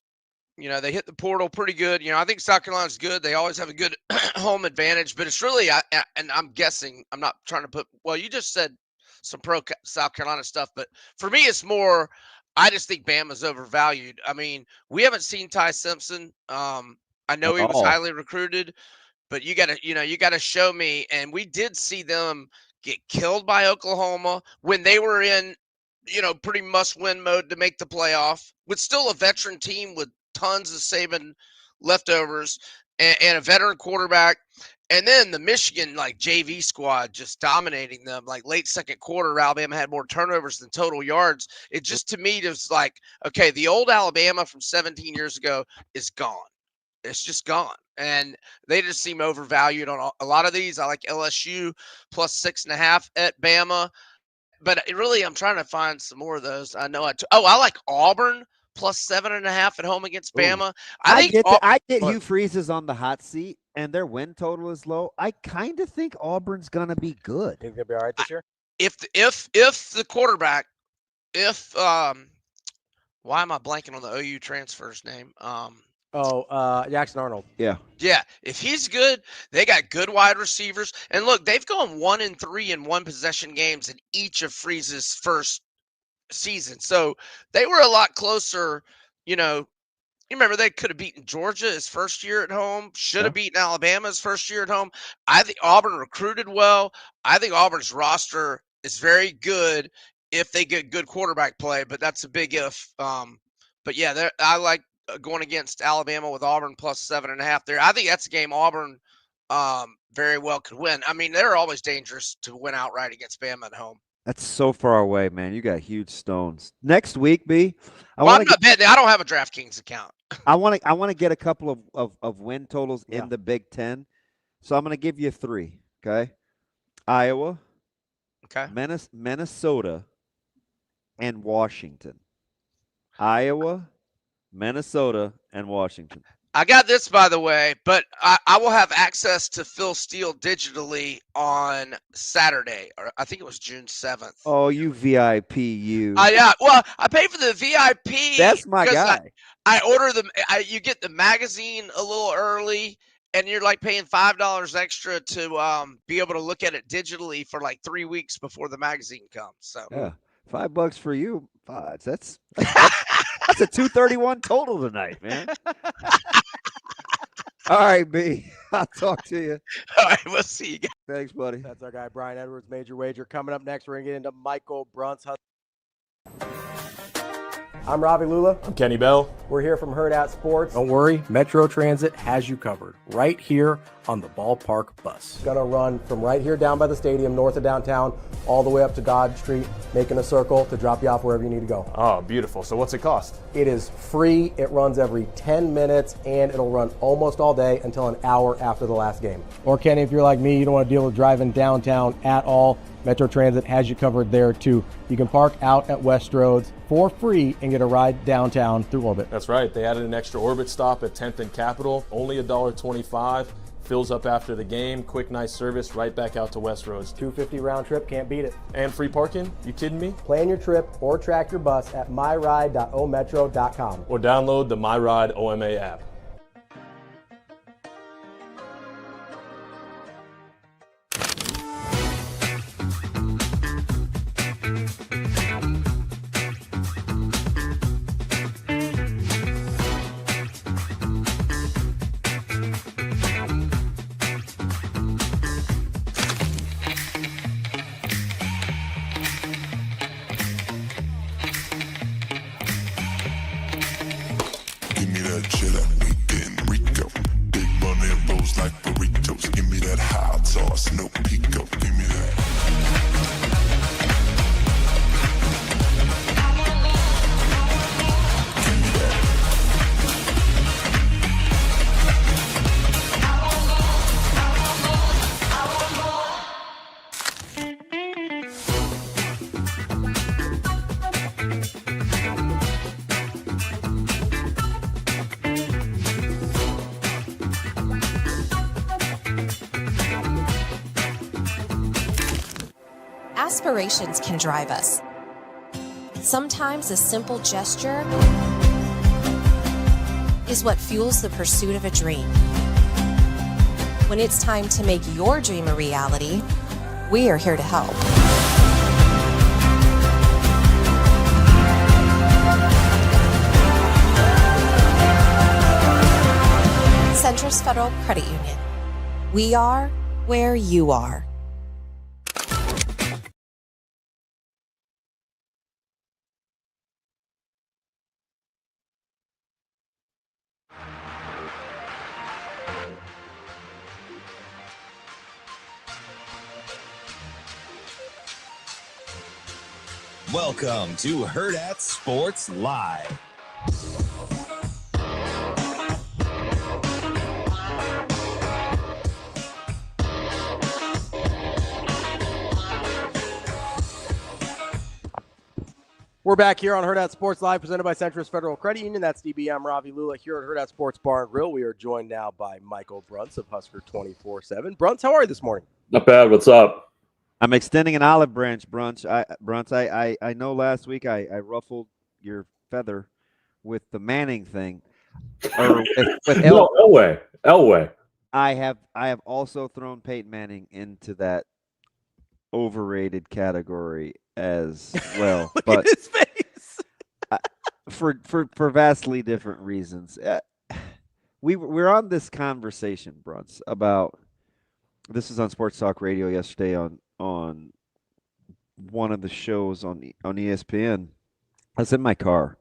They hit the portal pretty good. I think South Carolina's good. They always have a good home advantage, but it's really, and I'm guessing, I'm not trying to you just said some pro South Carolina stuff, but for me, it's more, I just think Bama's overvalued. I mean, we haven't seen Ty Simpson. I know he was highly recruited, but you gotta show me. And we did see them get killed by Oklahoma when they were in, pretty must-win mode to make the playoff, with still a veteran team with tons of Saban leftovers and a veteran quarterback. And then the Michigan JV squad just dominating them. Late second quarter, Alabama had more turnovers than total yards. It just, to me, was like, okay, the old Alabama from 17 years ago is gone. It's just gone. And they just seem overvalued on a lot of these. I like LSU plus 6.5 at Bama. But really, I'm trying to find some more of those. I know I like Auburn plus 7.5 at home against Bama. I get Hugh Freeze is on the hot seat, and their win total is low. I kind of think Auburn's gonna be good. Think they'll be all right this year? If the quarterback, why am I blanking on the OU transfer's name? Jackson Arnold. Yeah. Yeah, if he's good, they got good wide receivers. And look, they've gone 1-3 in one possession games in each of Freeze's first season. So they were a lot closer. You remember they could have beaten Georgia his first year at home, should have beaten Alabama his first year at home. I think Auburn recruited well. I think Auburn's roster is very good if they get good quarterback play, but that's a big if. But yeah, I like going against Alabama with Auburn plus 7.5 there. I think that's a game Auburn very well could win. I mean, they're always dangerous to win outright against Bama at home. That's so far away, man. You got huge stones. Next week, B. I'm not betting. I don't have a DraftKings account. I want to get a couple of win totals in the Big Ten. So I'm going to give you 3, okay? Iowa, okay, Minnesota, and Washington. Iowa, Minnesota, and Washington. I got this, by the way, but I will have access to Phil Steele digitally on Saturday, or I think it was June 7th. Oh, you VIP, you. Yeah, well, I pay for the VIP. That's my guy. I order them. You get the magazine a little early, and you're paying $5 extra to be able to look at it digitally for 3 weeks before the magazine comes. So yeah, $5 for you. That's a 231 total tonight, man. All right, B. I'll talk to you. All right, we'll see you guys. Thanks, buddy. That's our guy, Brian Edwards, Major Wager. Coming up next, we're going to get into Michael Bruntz. I'm Ravi Lulla. I'm Kenny Bell. We're here from Hurrdat Sports. Don't worry, Metro Transit has you covered right here on the ballpark bus. Gonna run from right here down by the stadium, north of downtown, all the way up to Dodge Street, making a circle to drop you off wherever you need to go. Oh, beautiful. So what's it cost? It is free. It runs every 10 minutes, and it'll run almost all day until an hour after the last game. Or Kenny, if you're like me, you don't want to deal with driving downtown at all, Metro Transit has you covered there too. You can park out at West Roads for free and get a ride downtown through Orbit. That's right. They added an extra Orbit stop at 10th and Capitol, only $1.25. Fills up after the game, quick, nice service, right back out to West Roads. $250 round trip, can't beat it. And free parking? You kidding me? Plan your trip or track your bus at myride.ometro.com. Or download the MyRide OMA app. Give me that cheddar, we getting Rico. Big money rolls like burritos. Give me that hot sauce, no pico. Give me that. Aspirations can drive us. Sometimes a simple gesture is what fuels the pursuit of a dream. When it's time to make your dream a reality, we are here to help. Centris Federal Credit Union. We are where you are. Welcome to Hurrdat Sports Live. We're back here on Hurrdat Sports Live, presented by Centris Federal Credit Union. That's DBM Ravi Lulla here at Hurrdat Sports Bar and Grill. We are joined now by Michael Bruntz of Husker 24/7. Bruntz, how are you this morning? Not bad. What's up? I'm extending an olive branch, Bruntz. I know last week I ruffled your feather with the Manning thing. Or with No, Elway. I have also thrown Peyton Manning into that overrated category as well. Look but at his face. for vastly different reasons. We're on this conversation, Bruntz, about this was on Sports Talk Radio yesterday on one of the shows on ESPN. I was in my car,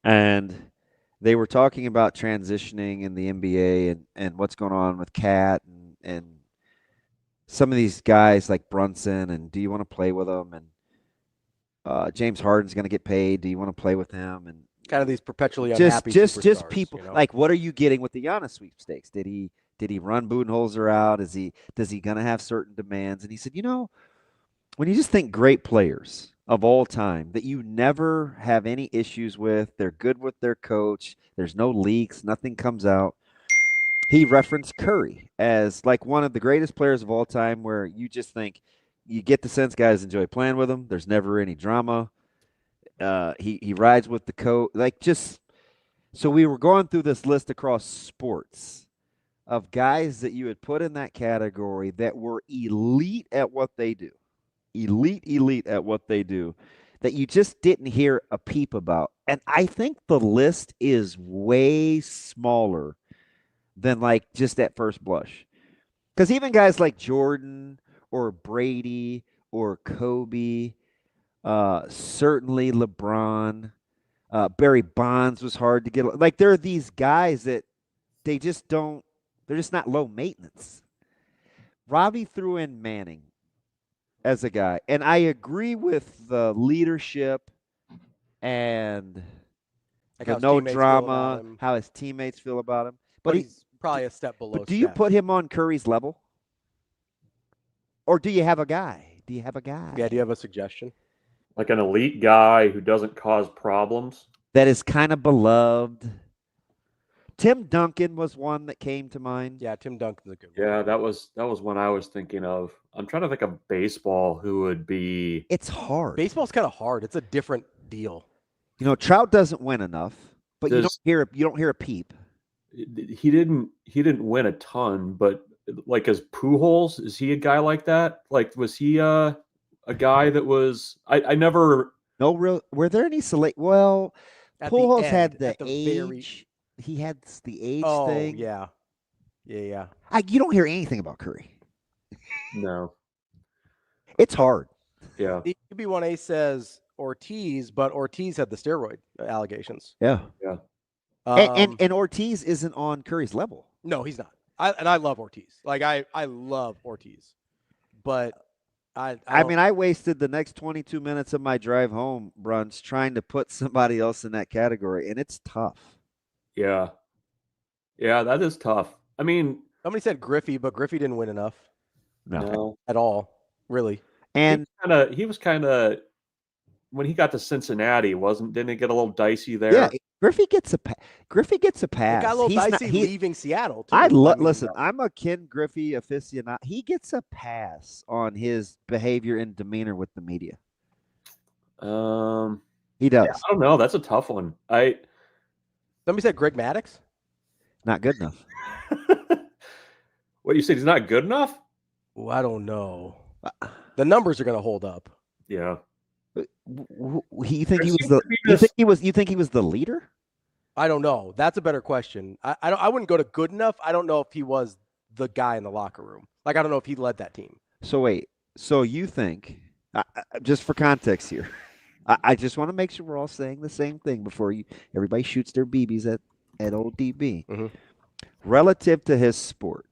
and they were talking about transitioning in the NBA and what's going on with Cat and some of these guys like Brunson, and do you want to play with them? And James Harden's going to get paid. Do you want to play with him? And kind of these perpetually unhappy just people, you know? like, what are you getting with the Giannis sweepstakes? Did he run Budenholzer out? Does he going to have certain demands? And he said, when you just think great players of all time that you never have any issues with, they're good with their coach, there's no leaks, nothing comes out. He referenced Curry as like one of the greatest players of all time, where you just think, you get the sense guys enjoy playing with him. There's never any drama. He rides with the coach. So we were going through this list across sports of guys that you had put in that category that were elite at what they do. Elite at what they do, that you just didn't hear a peep about. And I think the list is way smaller than like just at first blush. Because even guys like Jordan or Brady or Kobe, certainly LeBron, Barry Bonds was hard to get. Like, there are these guys that they just don't. They're just not low maintenance. Ravi threw in Manning as a guy, and I agree with the leadership and Like the how his no teammates feel about drama, him. how his teammates feel about him. But he's probably a step below. But do you Steph. put him on Curry's level? Or do you have a guy? Yeah, do you have a suggestion? Like an elite guy who doesn't cause problems. That is kind of beloved. Tim Duncan was one that came to mind. Yeah, Tim Duncan's a good one. Yeah, that was one I was thinking of. I'm trying to think of baseball who would be. It's hard. Baseball's kind of hard. It's a different deal. You know, Trout doesn't win enough, but you Does- don't hear a peep. He didn't win a ton, but like as Pujols, is he a guy like that? Like, was he a guy that was? I never. No real. Were there any select? Well, At the Pujols end, had the at the very- age. He had the age Oh, thing. yeah. Yeah. You don't hear anything about Curry. No. It's hard. Yeah. The QB1A says Ortiz, but Ortiz had the steroid allegations. Yeah. Yeah. And Ortiz isn't on Curry's level. No, he's not. I love Ortiz. Like I love Ortiz, but I mean, I wasted the next 22 minutes of my drive home, Bruntz, trying to put somebody else in that category, and it's tough. Yeah. Yeah, that is tough. I mean, somebody said Griffey, but Griffey didn't win enough. No. At all, really. And he was kind of when he got to Cincinnati, didn't it get a little dicey there? Yeah, Griffey gets a pass. It got a little dicey leaving Seattle, too. Listen, I'm a Ken Griffey aficionado. He gets a pass on his behavior and demeanor with the media. He does. Yeah, I don't know. That's a tough one. Somebody said Greg Maddux. Not good enough. What you said? He's not good enough? Oh, I don't know. The numbers are going to hold up. Yeah. You think he was the? You think he was the leader? I don't know. That's a better question. I wouldn't go to good enough. I don't know if he was the guy in the locker room. Like, I don't know if he led that team. So wait. So you think? Just for context here, I just want to make sure we're all saying the same thing before everybody shoots their BBs at old DB. Mm-hmm. Relative to his sport,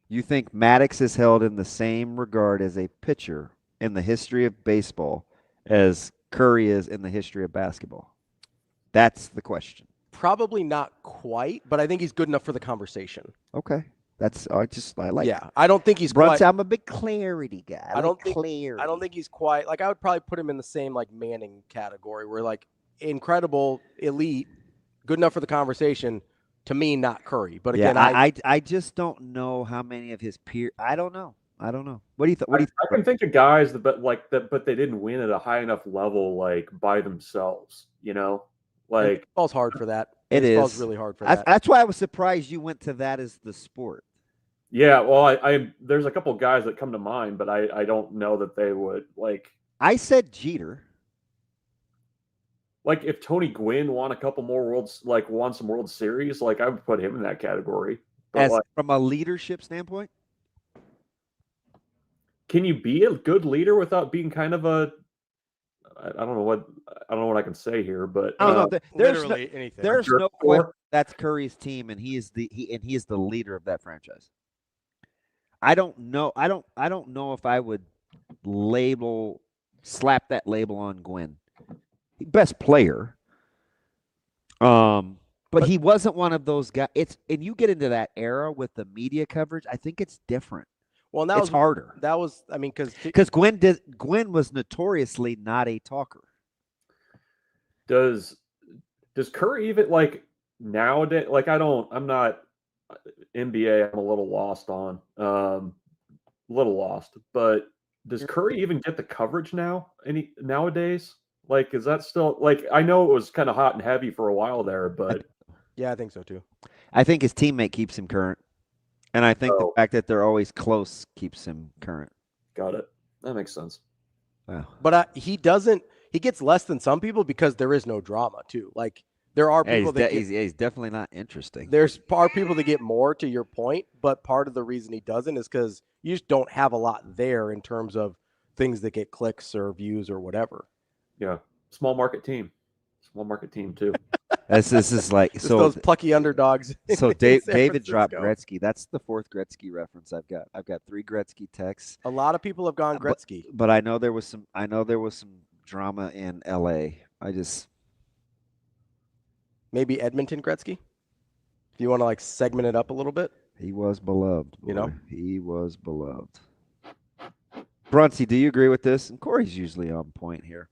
you think Maddox is held in the same regard as a pitcher in the history of baseball as Curry is in the history of basketball? That's the question. Probably not quite, but I think he's good enough for the conversation. Okay. I like. Yeah, I don't think he's Bruntz, quite. I'm a big clarity guy. I don't think he's quite like I would probably put him in the same like Manning category, where like incredible, elite, good enough for the conversation. To me, not Curry, but again, I just don't know how many of his peers. I don't know. What do you think? I can think of guys but they didn't win at a high enough level, like by themselves. You know, like baseball's hard for that. Baseball's really hard for that. That's why I was surprised you went to that as the sport. Yeah, well, I there's a couple guys that come to mind, but I don't know that they would like. I said Jeter. Like if Tony Gwynn won a couple more won some World Series, like I would put him in that category. But From a leadership standpoint, can you be a good leader without being kind of a? I don't know what I can say here, but there's anything. There's no question that's Curry's team, and he is the leader of that franchise. I don't know if I would slap that label on Gwynn. Best player. But he wasn't one of those guys. And you get into that era with the media coverage, I think it's different. Well, it's harder. That was, I mean, because Gwynn was notoriously not a talker. Does Curry even like nowadays? Like I'm not NBA. I'm a little lost on, but does Curry even get the coverage nowadays? Like, is that still like? I know it was kind of hot and heavy for a while there, but yeah, I think so too. I think his teammate keeps him current, and I think the fact that they're always close keeps him current. Got it. That makes sense. Wow. But he doesn't. He gets less than some people because there is no drama too. Like there are people he's definitely not interesting. There's people that get more, to your point, but part of the reason he doesn't is because you just don't have a lot there in terms of things that get clicks or views or whatever. Yeah, small market team. Small market team too. This is like Just those plucky underdogs. So in San David dropped Francisco. Gretzky. That's the fourth Gretzky reference I've got. I've got 3 Gretzky texts. A lot of people have gone Gretzky. But I know there was some drama in LA. Maybe Edmonton Gretzky? If you want to like segment it up a little bit. He was beloved. You know? He was beloved. Bruntz, do you agree with this? And Corey's usually on point here.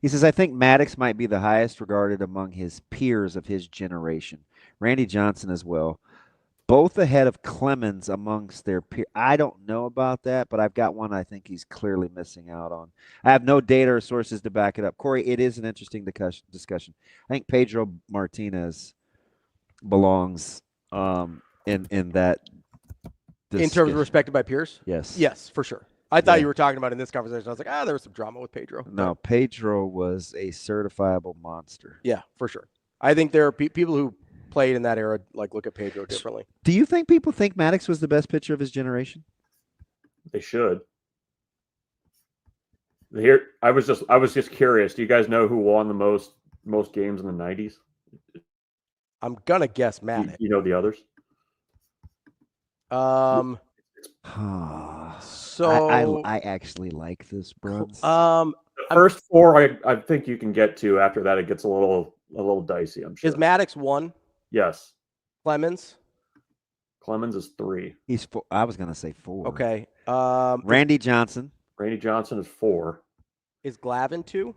He says, I think Maddox might be the highest regarded among his peers of his generation. Randy Johnson as well. Both ahead of Clemens amongst their peers. I don't know about that, but I've got one I think he's clearly missing out on. I have no data or sources to back it up. Corey, it is an interesting discussion. I think Pedro Martinez belongs in that In terms of respected by peers? Yes. Yes, for sure. I thought you were talking about in this conversation. I was like, there was some drama with Pedro. No, Pedro was a certifiable monster. Yeah, for sure. I think there are people who played in that era, like look at Pedro differently. Do you think people think Maddox was the best pitcher of his generation? They should. Here, I was just curious. Do you guys know who won the most games in the 90s? I'm gonna guess Maddox. You know the others? So I actually like this, Bruntz. The first 4 I think you can get to. After that, it gets a little dicey. I'm sure. Is Maddox 1? Yes. Clemens is 3. He's 4. I was gonna say 4. Okay. Randy Johnson. Randy Johnson is 4. Is Glavin 2?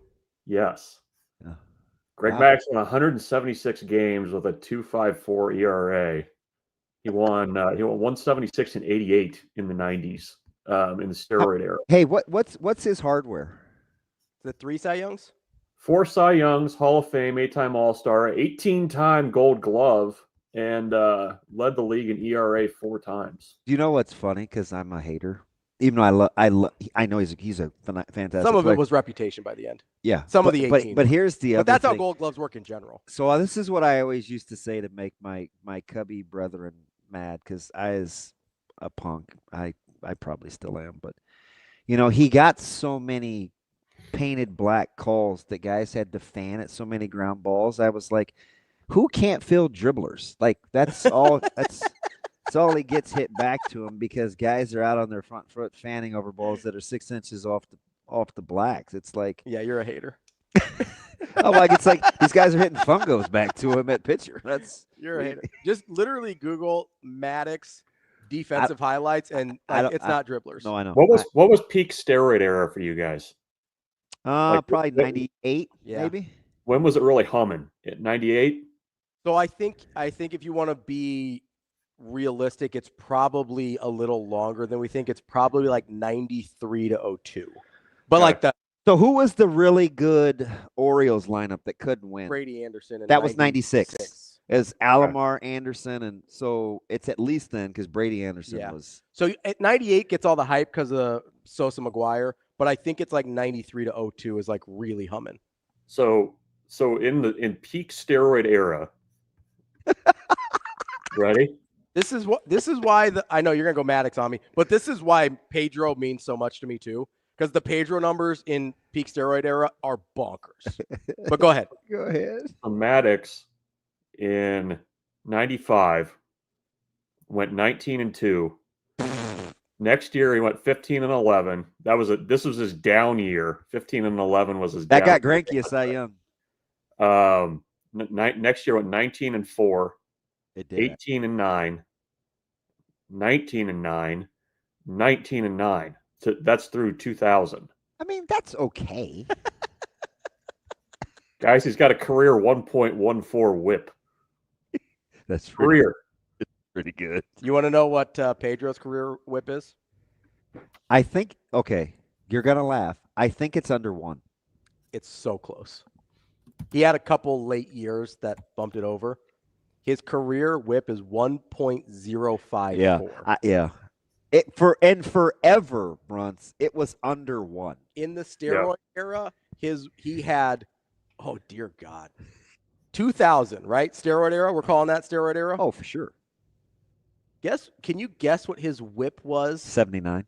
Yes. Yeah. Greg Maddox won 176 games with a 2.54 ERA. He won 176 and 88 in the 90s in the steroid era. Hey, what's his hardware? The 3 Cy Youngs? 4 Cy Youngs, Hall of Fame, 8-time All-Star, 18-time Gold Glove, and led the league in ERA 4 times. Do you know what's funny? Because I'm a hater. Even though I know he's a fantastic. Some of player. it was reputation by the end. Yeah, some of the 18. But here's the other. But that's thing. how Gold Gloves work in general. So this is what I always used to say to make my Cubby brethren mad, because I, as a punk, I probably still am, but he got so many painted black calls that guys had to fan at so many ground balls. I was like, who can't field dribblers? Like that's all. That's all he gets hit back to him, because guys are out on their front foot fanning over balls that are 6 inches off the blacks. It's like, yeah, you're a hater. It's like these guys are hitting fungos back to him at pitcher. You're a hater. Just literally Google Maddox defensive highlights, and it's not dribblers. No, I know. What was peak steroid era for you guys? Probably 98, maybe. When was it really humming? At 98? So I think if you want to be realistic, it's probably a little longer than we think. It's probably like 93 to 02. But So who was the really good Orioles lineup that couldn't win? Brady Anderson. That was 96. As Alomar, Anderson, and so it's at least then, because Brady Anderson was. So at 98 gets all the hype because of Sosa McGuire, but I think it's like 93 to 02 is like really humming. So in peak steroid era. Ready? This is why I know you're gonna go Maddox on me, but this is why Pedro means so much to me too. Because the Pedro numbers in peak steroid era are bonkers. But go ahead. Go ahead. Maddox in 95 went 19-2. Next year he went 15-11. This was his down year. 15-11 was his down. That got Greinke a Cy Young. Next year went 19-4. It did. 18-9. 19-9. 19-9. So that's through 2000. I mean, that's okay. Guys, he's got a career 1.14 whip. That's pretty good. You want to know what Pedro's career whip is? I think, you're going to laugh. I think it's under 1. It's so close. He had a couple late years that bumped it over. His career whip is 1.054. Yeah. Forever, Bruntz, it was under 1. In the steroid era, he had, oh dear God, 2000, right? Steroid era. We're calling that steroid era. Oh, for sure. Can you guess what his whip was? 79.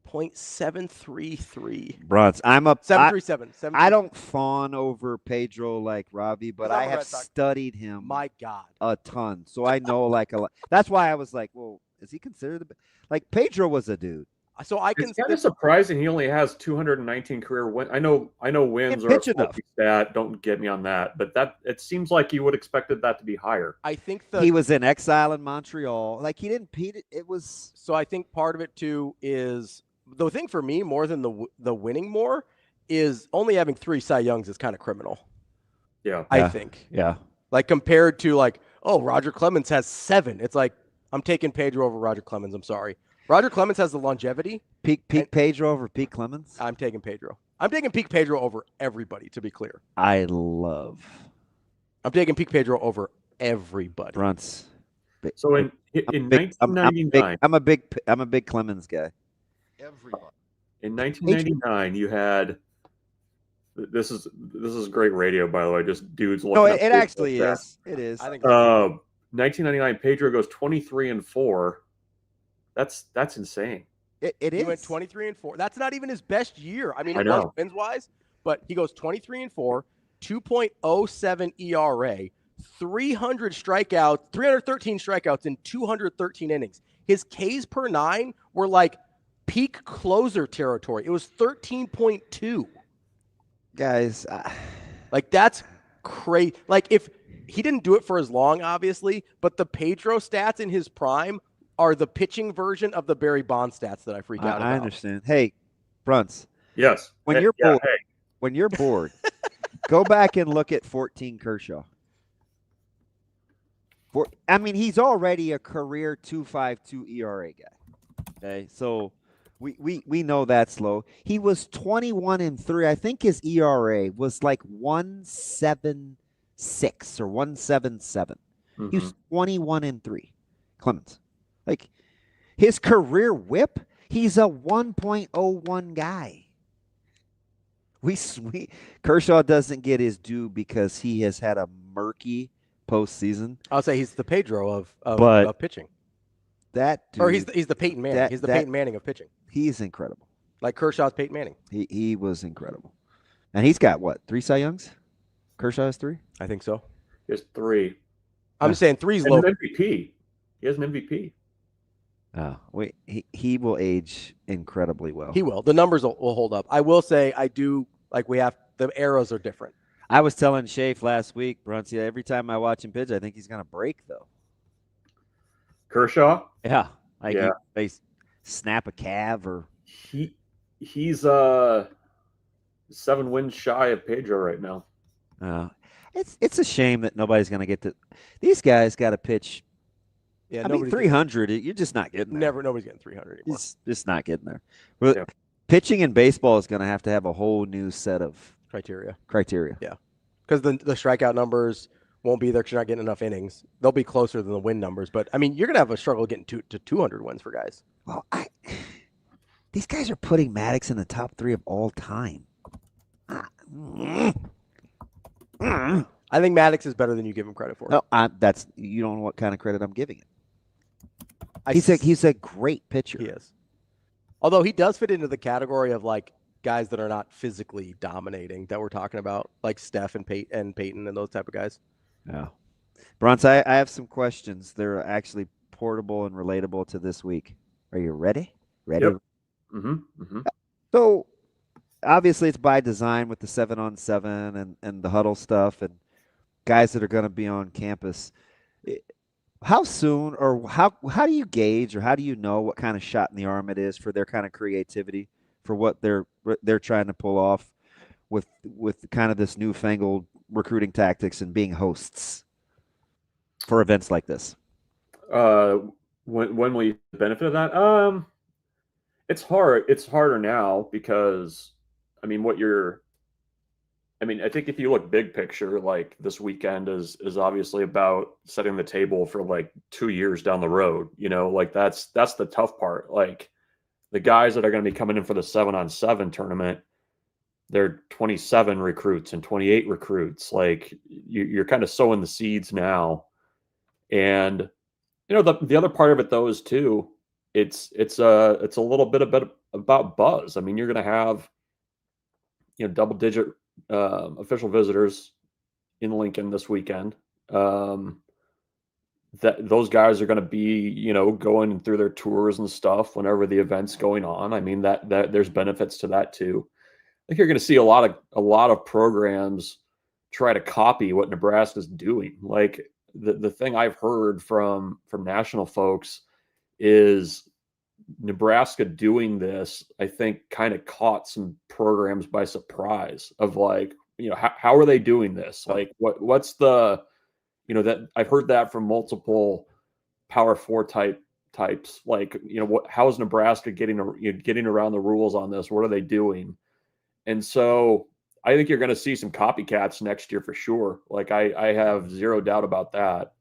.733. Bruntz, I'm up 737. I don't fawn over Pedro like Ravi, but I I'm a have Red Sox- studied him My God. a ton. So I know like a lot. That's why I was like, well, is he considered like Pedro was a dude. So I It's kind of surprising he only has 219 career wins. I know wins are a pitch enough. faulty stat. Don't get me on that, but that it seems like you would expected that to be higher. I think He was in exile in Montreal. Like he didn't beat it. It was So I think part of it too is the thing for me more than the winning more is only having 3 Cy Youngs is kind of criminal. Yeah. I think. Yeah. Like compared to like, oh, Roger Clemens has 7. It's like I'm taking Pedro over Roger Clemens. I'm sorry. Roger Clemens has the longevity. Peak Pedro over Pete Clemens. I'm taking Pedro. I'm taking Peak Pedro over everybody, to be clear. I'm taking Peak Pedro over everybody. Bruntz. So in 1999, I'm a big Clemens guy. Everybody. In 1999, you had this is great radio, by the way. Just dudes looking. No, up it actually stats. is. It is. I think 1999, Pedro goes 23-4. That's insane. It He is. went 23-4. That's not even his best year. I mean, I it was know. wins wise, but he goes 23-4, 2.07 ERA, 313 strikeouts in 213 innings. His Ks per 9 were like peak closer territory. It was 13.2. Guys, like that's crazy. Like if he didn't do it for as long, obviously, but the Pedro stats in his prime are the pitching version of the Barry Bonds stats that I freak out about. I understand. Hey, Bruntz. Yes. When you're bored, go back and look at 14 Kershaw. I mean, he's already a career 2.52 ERA guy. Okay, so we know that's low. He was 21-3. I think his ERA was like 1.76 or 1.77. He was 21-3. Clemens. Like his career whip, he's a 1.01 guy. Kershaw doesn't get his due because he has had a murky postseason. I'll say he's the Pedro of pitching. That dude, or he's the Peyton Manning. He's the Peyton Manning of pitching. He's incredible. Like Kershaw's Peyton Manning. He was incredible. And he's got what, 3 Cy Youngs? Kershaw has 3? I think so. He has 3. I'm just saying 3's And low. an MVP. He has an MVP. Oh, wait, he will age incredibly well. He will. The numbers will hold up. I will say I do like the arrows are different. I was telling Shafe last week, Bruntz, every time I watch him pitch, I think he's going to break though. Kershaw? Yeah. Like Yeah. they snap a calf or He's 7 wins shy of Pedro right now. it's a shame that nobody's going to get to. These guys got to pitch. Yeah, I mean 300. You're just not getting there. Nobody's getting 300 anymore. Just not getting there. But pitching in baseball is going to have a whole new set of criteria. Yeah, because the strikeout numbers won't be there because you're not getting enough innings. They'll be closer than the win numbers, but I mean you're going to have a struggle getting to 200 wins for guys. Well, these guys are putting Maddox in the top 3 of all time. I think Maddox is better than you give him credit for. No, you don't know what kind of credit I'm giving it. He's a great pitcher. He is. Although he does fit into the category of like guys that are not physically dominating that we're talking about, like Steph and Peyton and those type of guys. Yeah. Bruntz, I have some questions. They're actually portable and relatable to this week. Are you ready? Ready? Yep. Mm-hmm. So obviously it's by design with the 7-on-7 and the huddle stuff and guys that are going to be on campus. How soon or how do you gauge or how do you know what kind of shot in the arm it is for their kind of creativity for what they're trying to pull off with kind of this newfangled recruiting tactics and being hosts for events like this? When will you benefit of that? It's hard. It's harder now because I think if you look big picture, like this weekend is obviously about setting the table for like 2 years down the road. You know, like that's the tough part. Like the guys that are going to be coming in for the 7-on-7 tournament, they're 27 recruits and 28 recruits. Like you're kind of sowing the seeds now. And, you know, the other part of it though is too, it's a little bit about buzz. I mean, you're going to have, double-digit official visitors in Lincoln this weekend. That those guys are going to be, going through their tours and stuff whenever the event's going on. I mean, that there's benefits to that too. I think you're going to see a lot of programs try to copy what Nebraska's doing. Like the thing I've heard from national folks is Nebraska doing this, I think, kind of caught some programs by surprise of like, how are they doing this? Like what's the, that I've heard that from multiple Power 4 types. Like, how is Nebraska getting around the rules on this? What are they doing? And so I think you're going to see some copycats next year for sure. Like I have zero doubt about that.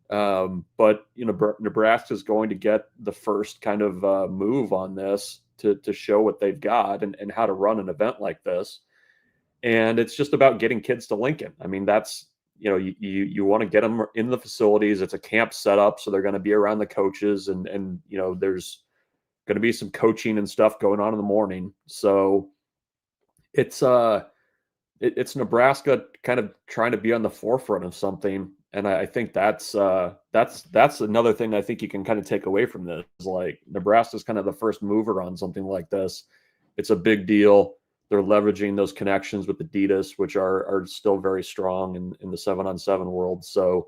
But Nebraska is going to get the first kind of move on this to show what they've got and how to run an event like this. And it's just about getting kids to Lincoln. I mean, that's, you want to get them in the facilities. It's a camp setup, so they're going to be around the coaches and there's going to be some coaching and stuff going on in the morning. So it's Nebraska kind of trying to be on the forefront of something. And I think that's another thing I think you can kind of take away from this. Like Nebraska's kind of the first mover on something like this. It's a big deal. They're leveraging those connections with Adidas, which are still very strong in the 7-on-7 world. So,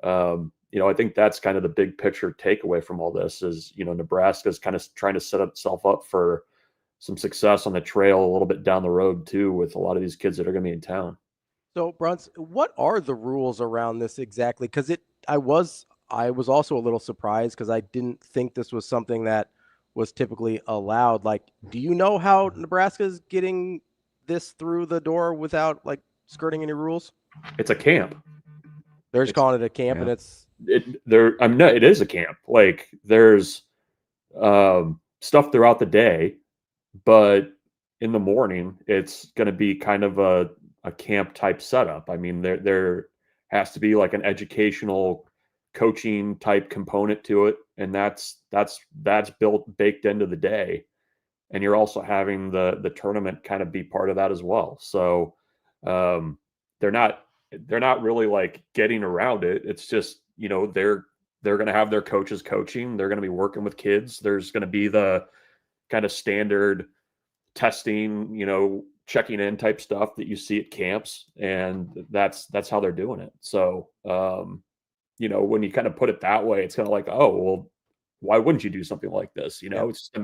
I think that's kind of the big picture takeaway from all this is, Nebraska's kind of trying to set itself up for some success on the trail a little bit down the road too, with a lot of these kids that are going to be in town. So, Bruntz, what are the rules around this exactly? Because I was also a little surprised because I didn't think this was something that was typically allowed. Like, do you know how Nebraska's getting this through the door without like skirting any rules? It's a camp. They're just calling it a camp, and it is a camp. Like there's stuff throughout the day, but in the morning it's going to be kind of a camp type setup. I mean, there has to be like an educational coaching type component to it, and that's baked into the day. And you're also having the tournament kind of be part of that as well. So they're not really like getting around it. It's just, they're going to have their coaches coaching. They're going to be working with kids. There's going to be the kind of standard testing, checking in type stuff that you see at camps, and that's how they're doing it. So when you kind of put it that way, it's kind of like, oh, well, why wouldn't you do something like this? It's just a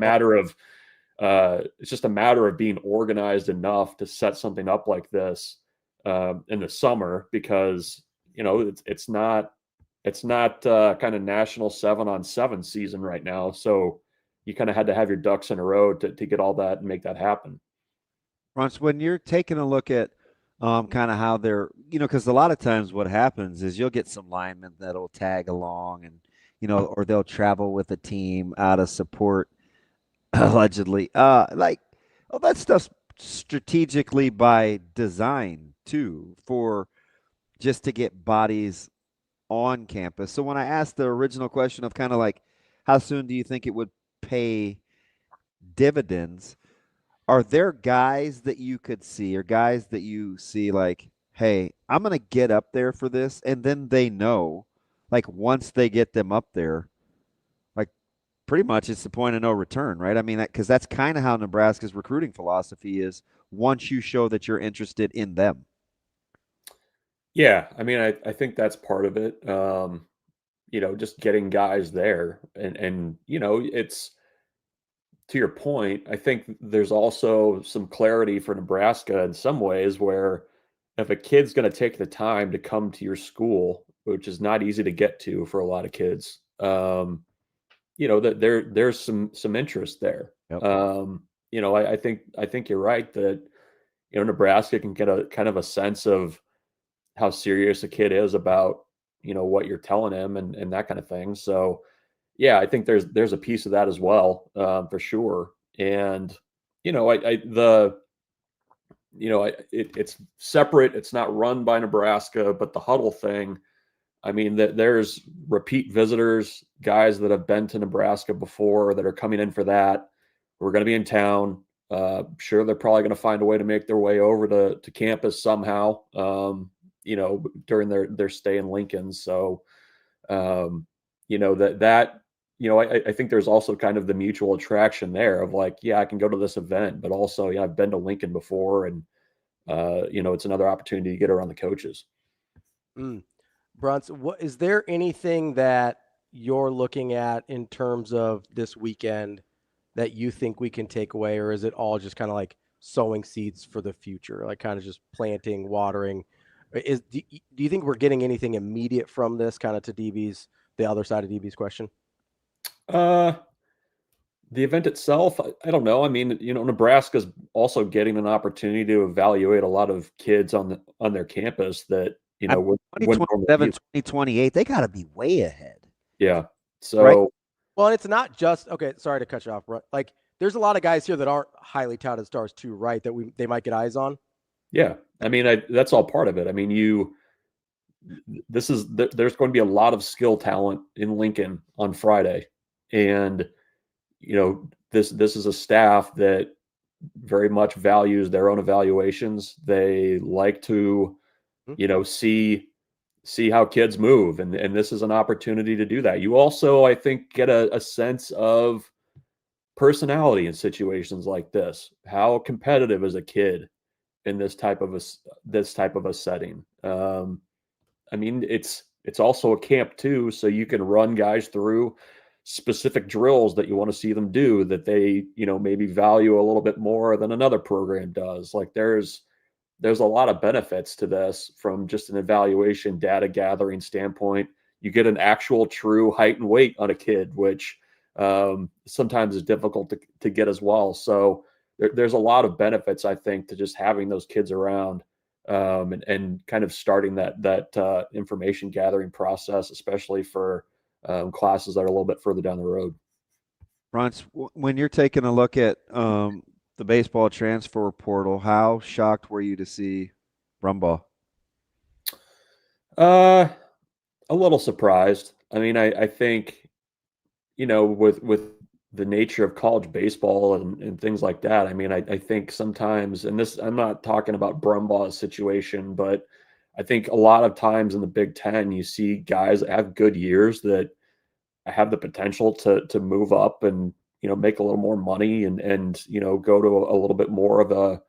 matter of being organized enough to set something up like this in the summer, because it's not kind of national 7-on-7 season right now. So you kind of had to have your ducks in a row to get all that and make that happen. Bruntz, when you're taking a look at kind of how they're, because a lot of times what happens is you'll get some linemen that'll tag along and, or they'll travel with a team out of support, allegedly. That stuff's strategically by design too, for just to get bodies on campus. So when I asked the original question of kind of like, how soon do you think it would pay dividends? Are there guys that you could see, or guys that you see like, hey, I'm going to get up there for this, and then they know, like once they get them up there, like pretty much it's the point of no return, right? I mean, because that's kind of how Nebraska's recruiting philosophy is once you show that you're interested in them. Yeah, I mean, I think that's part of it. Just getting guys there, and it's, to your point, I think there's also some clarity for Nebraska in some ways, where if a kid's going to take the time to come to your school, which is not easy to get to for a lot of kids, that there's some interest there. Yep. I think you're right that, Nebraska can get a kind of a sense of how serious a kid is about, what you're telling him and that kind of thing. So, yeah, I think there's a piece of that as well, for sure. And, it's separate. It's not run by Nebraska, but the huddle thing, I mean, there's repeat visitors, guys that have been to Nebraska before that are coming in for that. We're going to be in town. Sure, they're probably going to find a way to make their way over to campus somehow, during their stay in Lincoln. So, I think there's also kind of the mutual attraction there of like, yeah, I can go to this event, but also, yeah, I've been to Lincoln before, and it's another opportunity to get around the coaches. Bruntz, is there anything that you're looking at in terms of this weekend that you think we can take away, or is it all just kind of like sowing seeds for the future, like kind of just planting, watering? Do you think we're getting anything immediate from this, kind of to the other side of DB's question? The event itself, I don't know. I mean, Nebraska's also getting an opportunity to evaluate a lot of kids on their campus that, 2027, 2028, they got to be way ahead. Yeah. So, right? Well, it's not just, okay, sorry to cut you off, but like there's a lot of guys here that aren't highly touted stars too, right? That they might get eyes on. Yeah. I mean, that's all part of it. I mean, there's going to be a lot of skill talent in Lincoln on Friday. And, this is a staff that very much values their own evaluations. They like to, see how kids move. And this is an opportunity to do that. You also, I think, get a sense of personality in situations like this. How competitive is a kid in this type of a setting? I mean, it's also a camp too, so you can run guys through specific drills that you want to see them do that they, maybe value a little bit more than another program does. Like there's a lot of benefits to this from just an evaluation data gathering standpoint. You get an actual true height and weight on a kid, which sometimes is difficult to get as well. So there's a lot of benefits, I think, to just having those kids around and kind of starting that information gathering process, especially for classes that are a little bit further down the road. Bruntz, when you're taking a look at the baseball transfer portal, how shocked were you to see Brumbaugh? A little surprised. I mean, I think, with the nature of college baseball and things like that, I mean, I think sometimes, and this, I'm not talking about Brumbaugh's situation, but I think a lot of times in the Big Ten, you see guys that have good years that have the potential to move up and, make a little more money and go to a little bit more of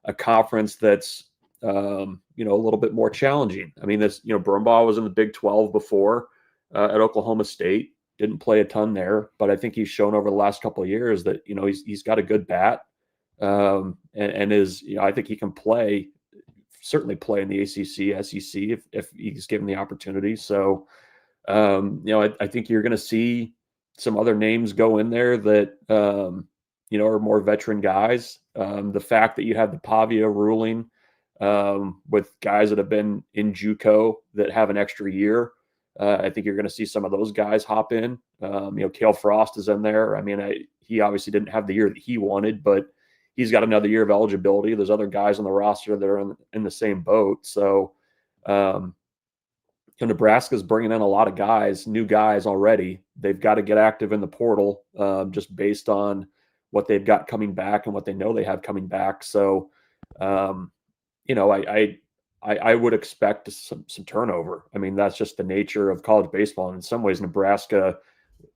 a conference that's, a little bit more challenging. I mean, Brumbaugh was in the Big 12 before at Oklahoma State, didn't play a ton there, but I think he's shown over the last couple of years that, he's got a good bat and is, I think he can certainly play in the ACC, SEC if he's given the opportunity. So, I think you're going to see some other names go in there that, are more veteran guys. The fact that you have the Pavia ruling with guys that have been in JUCO that have an extra year, I think you're going to see some of those guys hop in. Cale Frost is in there. I mean, he obviously didn't have the year that he wanted, but he's got another year of eligibility. There's other guys on the roster that are in the same boat. So, Nebraska's bringing in a lot of guys, new guys already. They've got to get active in the portal just based on what they've got coming back and what they know they have coming back. So, I would expect some turnover. I mean, that's just the nature of college baseball. And in some ways, Nebraska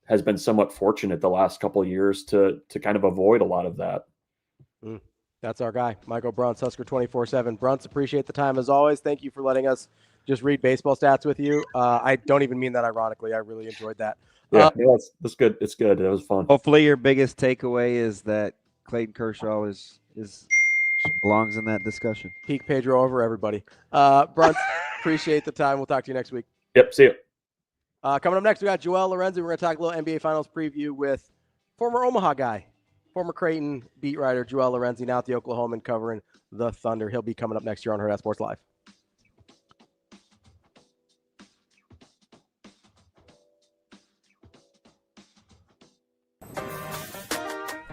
has been somewhat fortunate the last couple of years to kind of avoid a lot of that. That's our guy, Michael Bruntz, Husker 24/7. Bruntz, appreciate the time as always. Thank you for letting us just read baseball stats with you. I don't even mean that ironically. I really enjoyed that. Yeah, that's good. It's good. It was fun. Hopefully your biggest takeaway is that Clayton Kershaw belongs in that discussion. Peak Pedro over everybody. Bruntz, appreciate the time. We'll talk to you next week. Yep, see you. Coming up next, we got Joel Lorenzi. We're going to talk a little NBA Finals preview with former Omaha guy, former Creighton beat writer Joel Lorenzi, now at the Oklahoman covering the Thunder. He'll be coming up next year on Hurrdat Sports Live.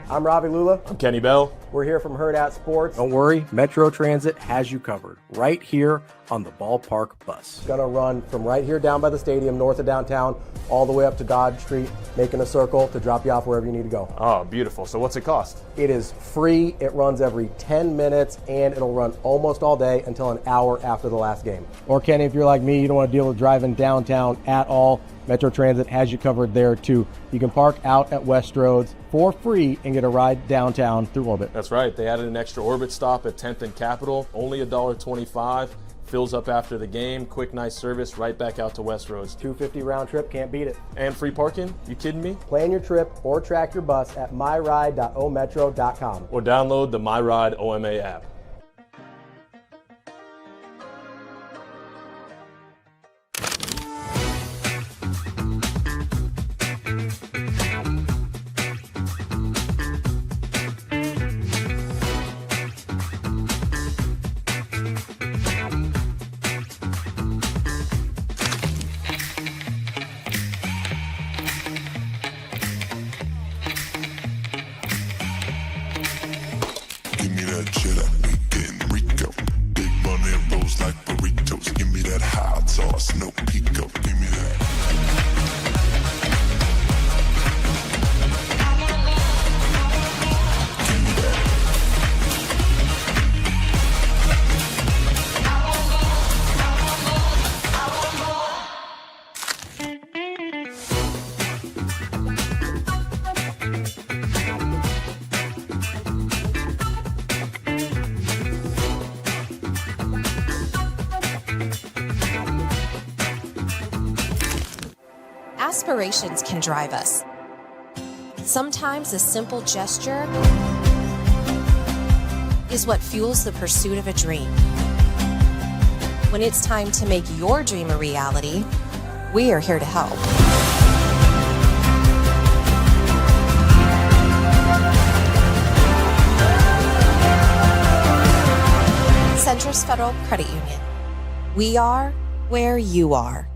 I'm Ravi Lulla. I'm Kenny Bell. We're here from Hurrdat Sports. Don't worry, Metro Transit has you covered right here on the ballpark bus. Gonna run from right here down by the stadium, north of downtown, all the way up to Dodge Street, making a circle to drop you off wherever you need to go. Oh, beautiful. So what's it cost? It is free. It runs every 10 minutes, and it'll run almost all day until an hour after the last game. Or Kenny, if you're like me, you don't want to deal with driving downtown at all, Metro Transit has you covered there too. You can park out at West Roads for free and get a ride downtown through Orbit. That's right. They added an extra Orbit stop at 10th and Capitol. Only $1.25. Fills up after the game. Quick, nice service right back out to West Roads. $250 round trip, can't beat it. And free parking? You kidding me? Plan your trip or track your bus at myride.ometro.com. Or download the MyRide OMA app. Give me that cheddar, we getting Rico. Big money rolls like burritos. Give me that hot sauce, no pico. Give me that. Aspirations can drive us. Sometimes a simple gesture is what fuels the pursuit of a dream. When it's time to make your dream a reality, we are here to help. Centris Federal Credit Union. We are where you are.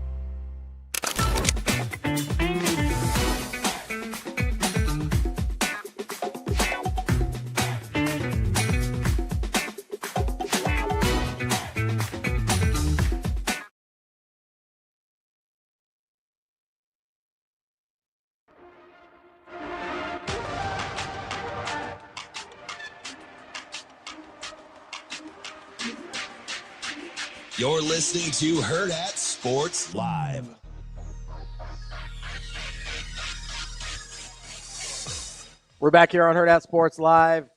You're listening to Hurrdat Sports Live. We're back here on Hurrdat Sports Live,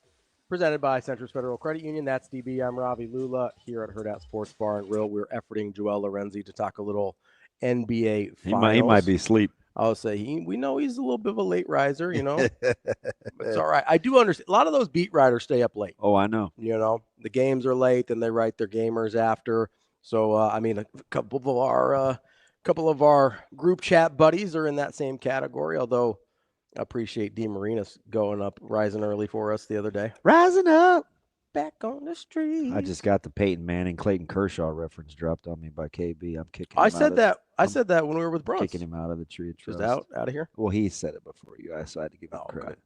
presented by Centris Federal Credit Union. That's DB. I'm Ravi Lulla here at Hurrdat Sports Bar and Grill. We're efforting Joel Lorenzi to talk a little NBA Finals. He might be asleep. I'll say we know he's a little bit of a late riser, you know. It's all right. I do understand. A lot of those beat writers stay up late. Oh, I know. You know, the games are late, then they write their gamers after. So, I mean, a couple of our group chat buddies are in that same category, although I appreciate D. Marinas rising early for us the other day. Rising up. Back on the street. I just got the Peyton Manning, Clayton Kershaw reference dropped on me by KB. I'm kicking him I said that when we were with Bruntz. Kicking him out of the tree of trust. Just out of here? Well, he said it before you. So I had to give him credit. Okay.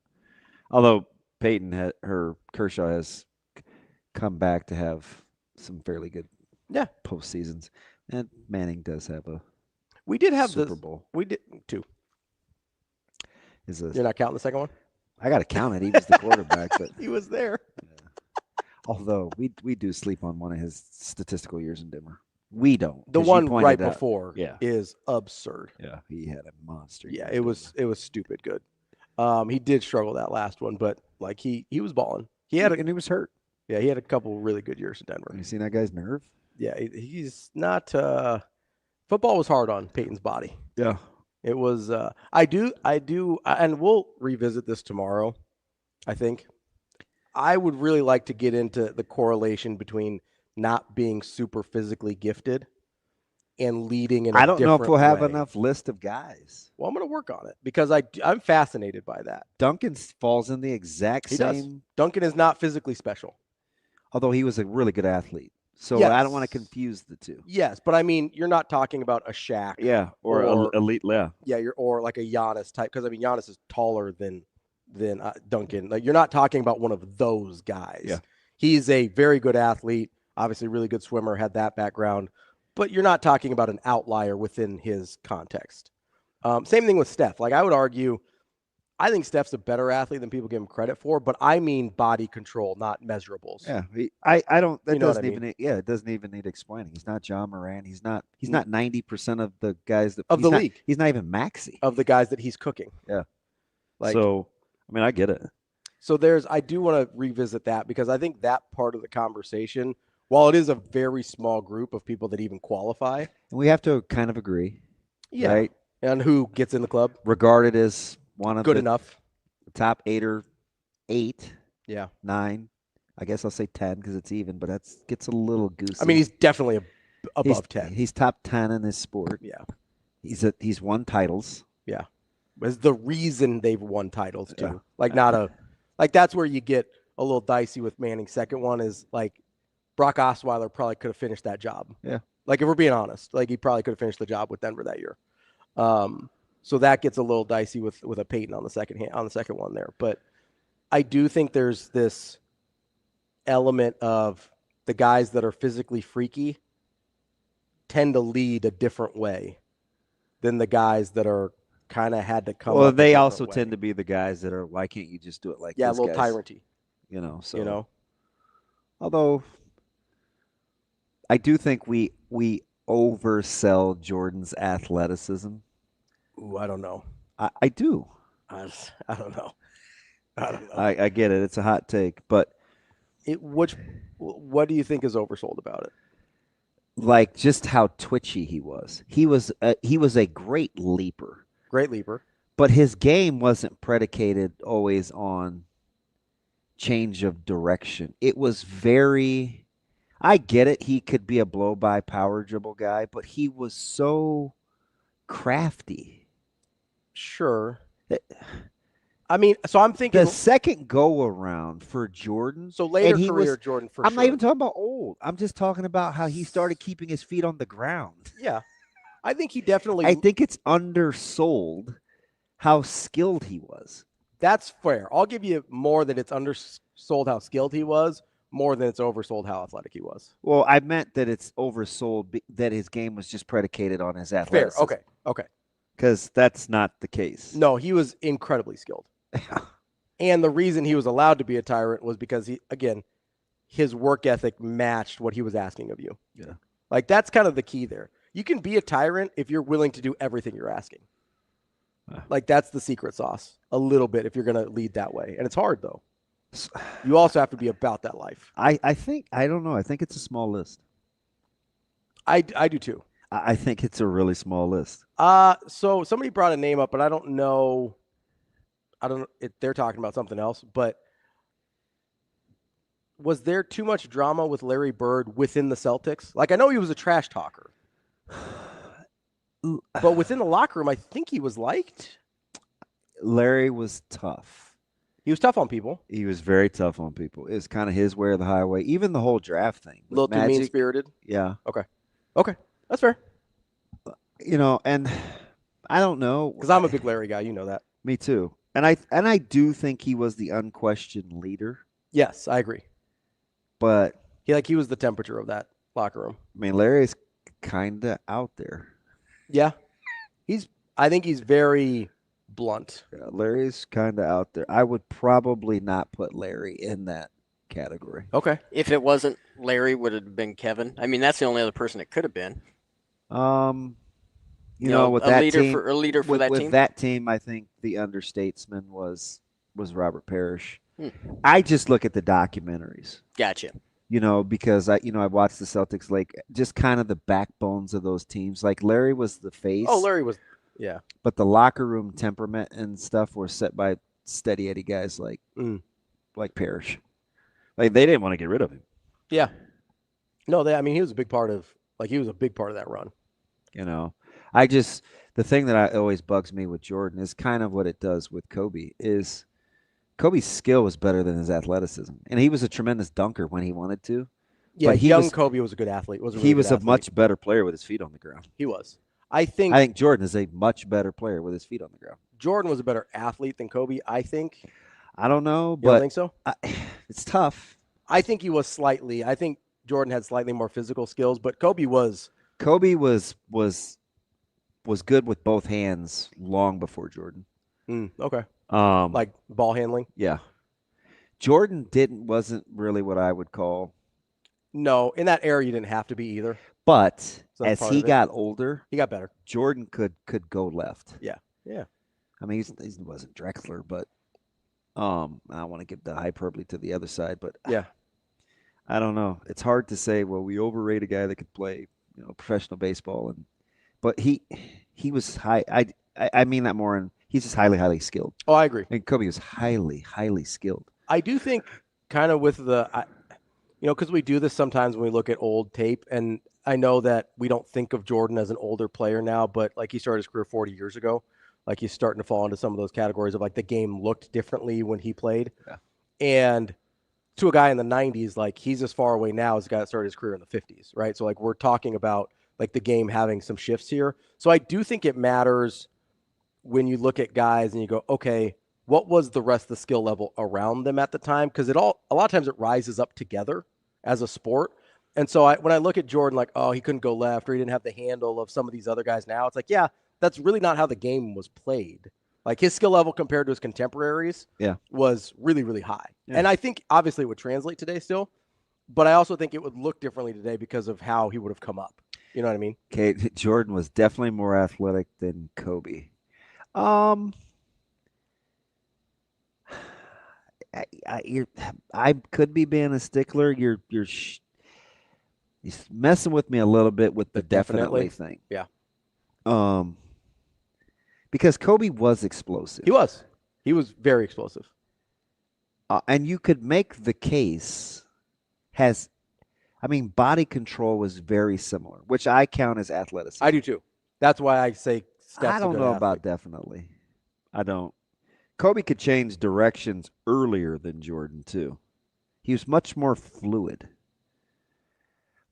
Although Kershaw has come back to have some fairly good postseasons. And Manning does have we did have Super Bowl. We did two. You're not counting the second one? I got to count it. He was the quarterback. But he was there. Although we do sleep on one of his statistical years in Denver. We don't. The one right before is absurd. Yeah, he had a monster. Yeah, it was stupid good. He did struggle that last one, but like he was balling. And he was hurt. Yeah, he had a couple really good years in Denver. You seen that guy's nerve? Yeah, he's not. Football was hard on Peyton's body. Yeah, it was. I do, and we'll revisit this tomorrow. I think. I would really like to get into the correlation between not being super physically gifted and leading in a different way. I don't know if we'll have enough list of guys. Well, I'm going to work on it because I'm fascinated by that. Duncan falls in the exact same. Does. Duncan is not physically special. Although he was a really good athlete. So yes. I don't want to confuse the two. Yes, but I mean, you're not talking about a Shaq. Or elite, Yeah, or like a Giannis type, because I mean, Giannis is taller than than Duncan. Like, you're not talking about one of those guys. Yeah. He's a very good athlete, obviously really good swimmer, had that background, but you're not talking about an outlier within his context. Same thing with Steph. Like, I would argue, I think Steph's a better athlete than people give him credit for, but I mean body control, not measurables. Yeah, I don't. That You know what doesn't I even. mean? Yeah, it doesn't even need explaining. He's not John Moran. He's not 90% of the guys that Of he's the not- league. He's not even Maxi. Of the guys that he's cooking. Yeah. Like, So, I mean, I get it. So I do want to revisit that because I think that part of the conversation, while it is a very small group of people that even qualify. And we have to kind of agree. Yeah. Right? And who gets in the club. Regarded as one of Good the enough. top 8 or 8. Yeah. 9. I guess I'll say 10 because it's even, but that gets a little goosey. I mean, he's definitely above 10. He's top 10 in his sport. Yeah. He's won titles. Yeah. Is the reason they've won titles too. Yeah. Like that's where you get a little dicey with Manning's second one is like Brock Osweiler probably could have finished that job. Yeah. Like if we're being honest, like he probably could have finished the job with Denver that year. So that gets a little dicey with a Peyton on the second one there. But I do think there's this element of the guys that are physically freaky tend to lead a different way than the guys that are kind of had to come. Well, up a they different also way. tend to be the guys that are, why can't you just do it like a this little guys? tyranty. So although I do think we oversell Jordan's athleticism. Ooh, I don't know. I do. I don't know. I don't know. I get it. It's a hot take, but what do you think is oversold about it? Like just how twitchy he was. He was a great leaper. Great leaper. But his game wasn't predicated always on change of direction. It was very, I get it. He could be a blow by power dribble guy, but he was so crafty. Sure. I mean, so I'm thinking the second go around for Jordan. So later career Jordan for I'm sure. not even talking about old. I'm just talking about how he started keeping his feet on the ground. Yeah. I think he definitely. I think it's undersold how skilled he was. That's fair. I'll give you more that it's undersold how skilled he was, more than it's oversold how athletic he was. Well, I meant that it's oversold that his game was just predicated on his athleticism. Fair. Okay. Because that's not the case. No, he was incredibly skilled. And the reason he was allowed to be a tyrant was because his work ethic matched what he was asking of you. Yeah. Like that's kind of the key there. You can be a tyrant if you're willing to do everything you're asking. Like that's the secret sauce a little bit if you're going to lead that way. And it's hard though. You also have to be about that life. I don't know. I think it's a small list. I do too. I think it's a really small list. So somebody brought a name up, but I don't know if they're talking about something else, but was there too much drama with Larry Bird within the Celtics? Like, I know he was a trash talker, but within the locker room, I think he was liked. Larry was tough. He was tough on people. He was very tough on people. It was kind of his way or the highway. Even the whole draft thing. A little too mean-spirited? Yeah. Okay. That's fair. And I don't know. Because I'm a big Larry guy. You know that. Me too. And I do think he was the unquestioned leader. Yes, I agree. But he was the temperature of that locker room. I mean, Larry's kind of out there. Yeah. I think he's very blunt. Yeah, Larry's kind of out there. I would probably not put Larry in that category. Okay. If it wasn't Larry, would it have been Kevin? I mean, that's the only other person it could have been. With that team, a leader for that team. With that team, I think the understatesman was Robert Parrish. I just look at the documentaries. Gotcha. Because I watched the Celtics, like just kind of the backbones of those teams. Like Larry was the face. Oh, Larry was, yeah. But the locker room temperament and stuff were set by steady Eddie guys like Parrish. Like they didn't want to get rid of him. Yeah. No, he was a big part of that run. The thing that always bugs me with Jordan is kind of what it does with Kobe is Kobe's skill was better than his athleticism. And he was a tremendous dunker when he wanted to. Yeah, but Kobe was a good athlete. He was a much better player with his feet on the ground. He was. I think Jordan is a much better player with his feet on the ground. Jordan was a better athlete than Kobe, I think. I don't know, You but don't think so? It's tough. I think he was slightly. I think Jordan had slightly more physical skills, but Kobe was good with both hands long before Jordan. Okay. Like ball handling? Yeah. Jordan wasn't really what I would call. No, in that era you didn't have to be either. But So as part he of it. got older, He got better. Jordan could go left. Yeah. Yeah. I mean, he wasn't Drexler, but I don't want to give the hyperbole to the other side, but yeah, I don't know. It's hard to say. Well, we overrate a guy that could play, professional baseball, but he was high. I mean that more, and he's just highly skilled. Oh, I agree. And Kobe was highly skilled. I do think kind of with because we do this sometimes when we look at old tape, and I know that we don't think of Jordan as an older player now, but like he started his career 40 years ago. Like he's starting to fall into some of those categories of like the game looked differently when he played. Yeah. And to a guy in the 90s, like he's as far away now as a guy that started his career in the 50s, right? So like we're talking about like the game having some shifts here. So I do think it matters when you look at guys and you go, okay, what was the rest of the skill level around them at the time? Because a lot of times it rises up together as a sport. And so when I look at Jordan, like, oh, he couldn't go left or he didn't have the handle of some of these other guys now, it's like, yeah, that's really not how the game was played. Like his skill level compared to his contemporaries was really, really high. Yeah. And I think obviously it would translate today still, but I also think it would look differently today because of how he would have come up. You know what I mean? Okay, Jordan was definitely more athletic than Kobe. I could be being a stickler. You're messing with me a little bit with the definitely thing. Yeah. Because Kobe was explosive. He was very explosive. And you could make the case body control was very similar, which I count as athleticism. I do too. That's why I say Steph's I don't know about definitely. I don't. Kobe could change directions earlier than Jordan too. He was much more fluid.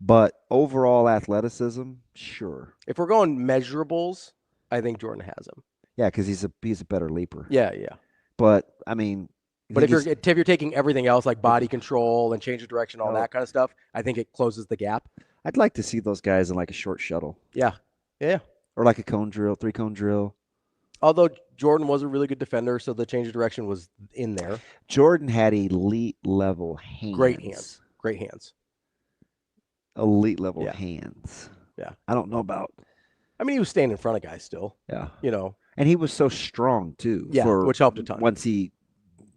But overall athleticism, sure. If we're going measurables, I think Jordan has him. Yeah, because he's a better leaper. Yeah, yeah. But I mean, but if you're taking everything else like body control and change of direction, all that kind of stuff, I think it closes the gap. I'd like to see those guys in like a short shuttle. Yeah, yeah. Or like a cone drill, 3-cone drill. Although Jordan was a really good defender, so the change of direction was in there. Jordan had elite level hands. Great hands. Great hands. Elite level hands. Yeah. I don't know about. I mean, he was staying in front of guys still. Yeah. And he was so strong too. Yeah, which helped a ton. Once he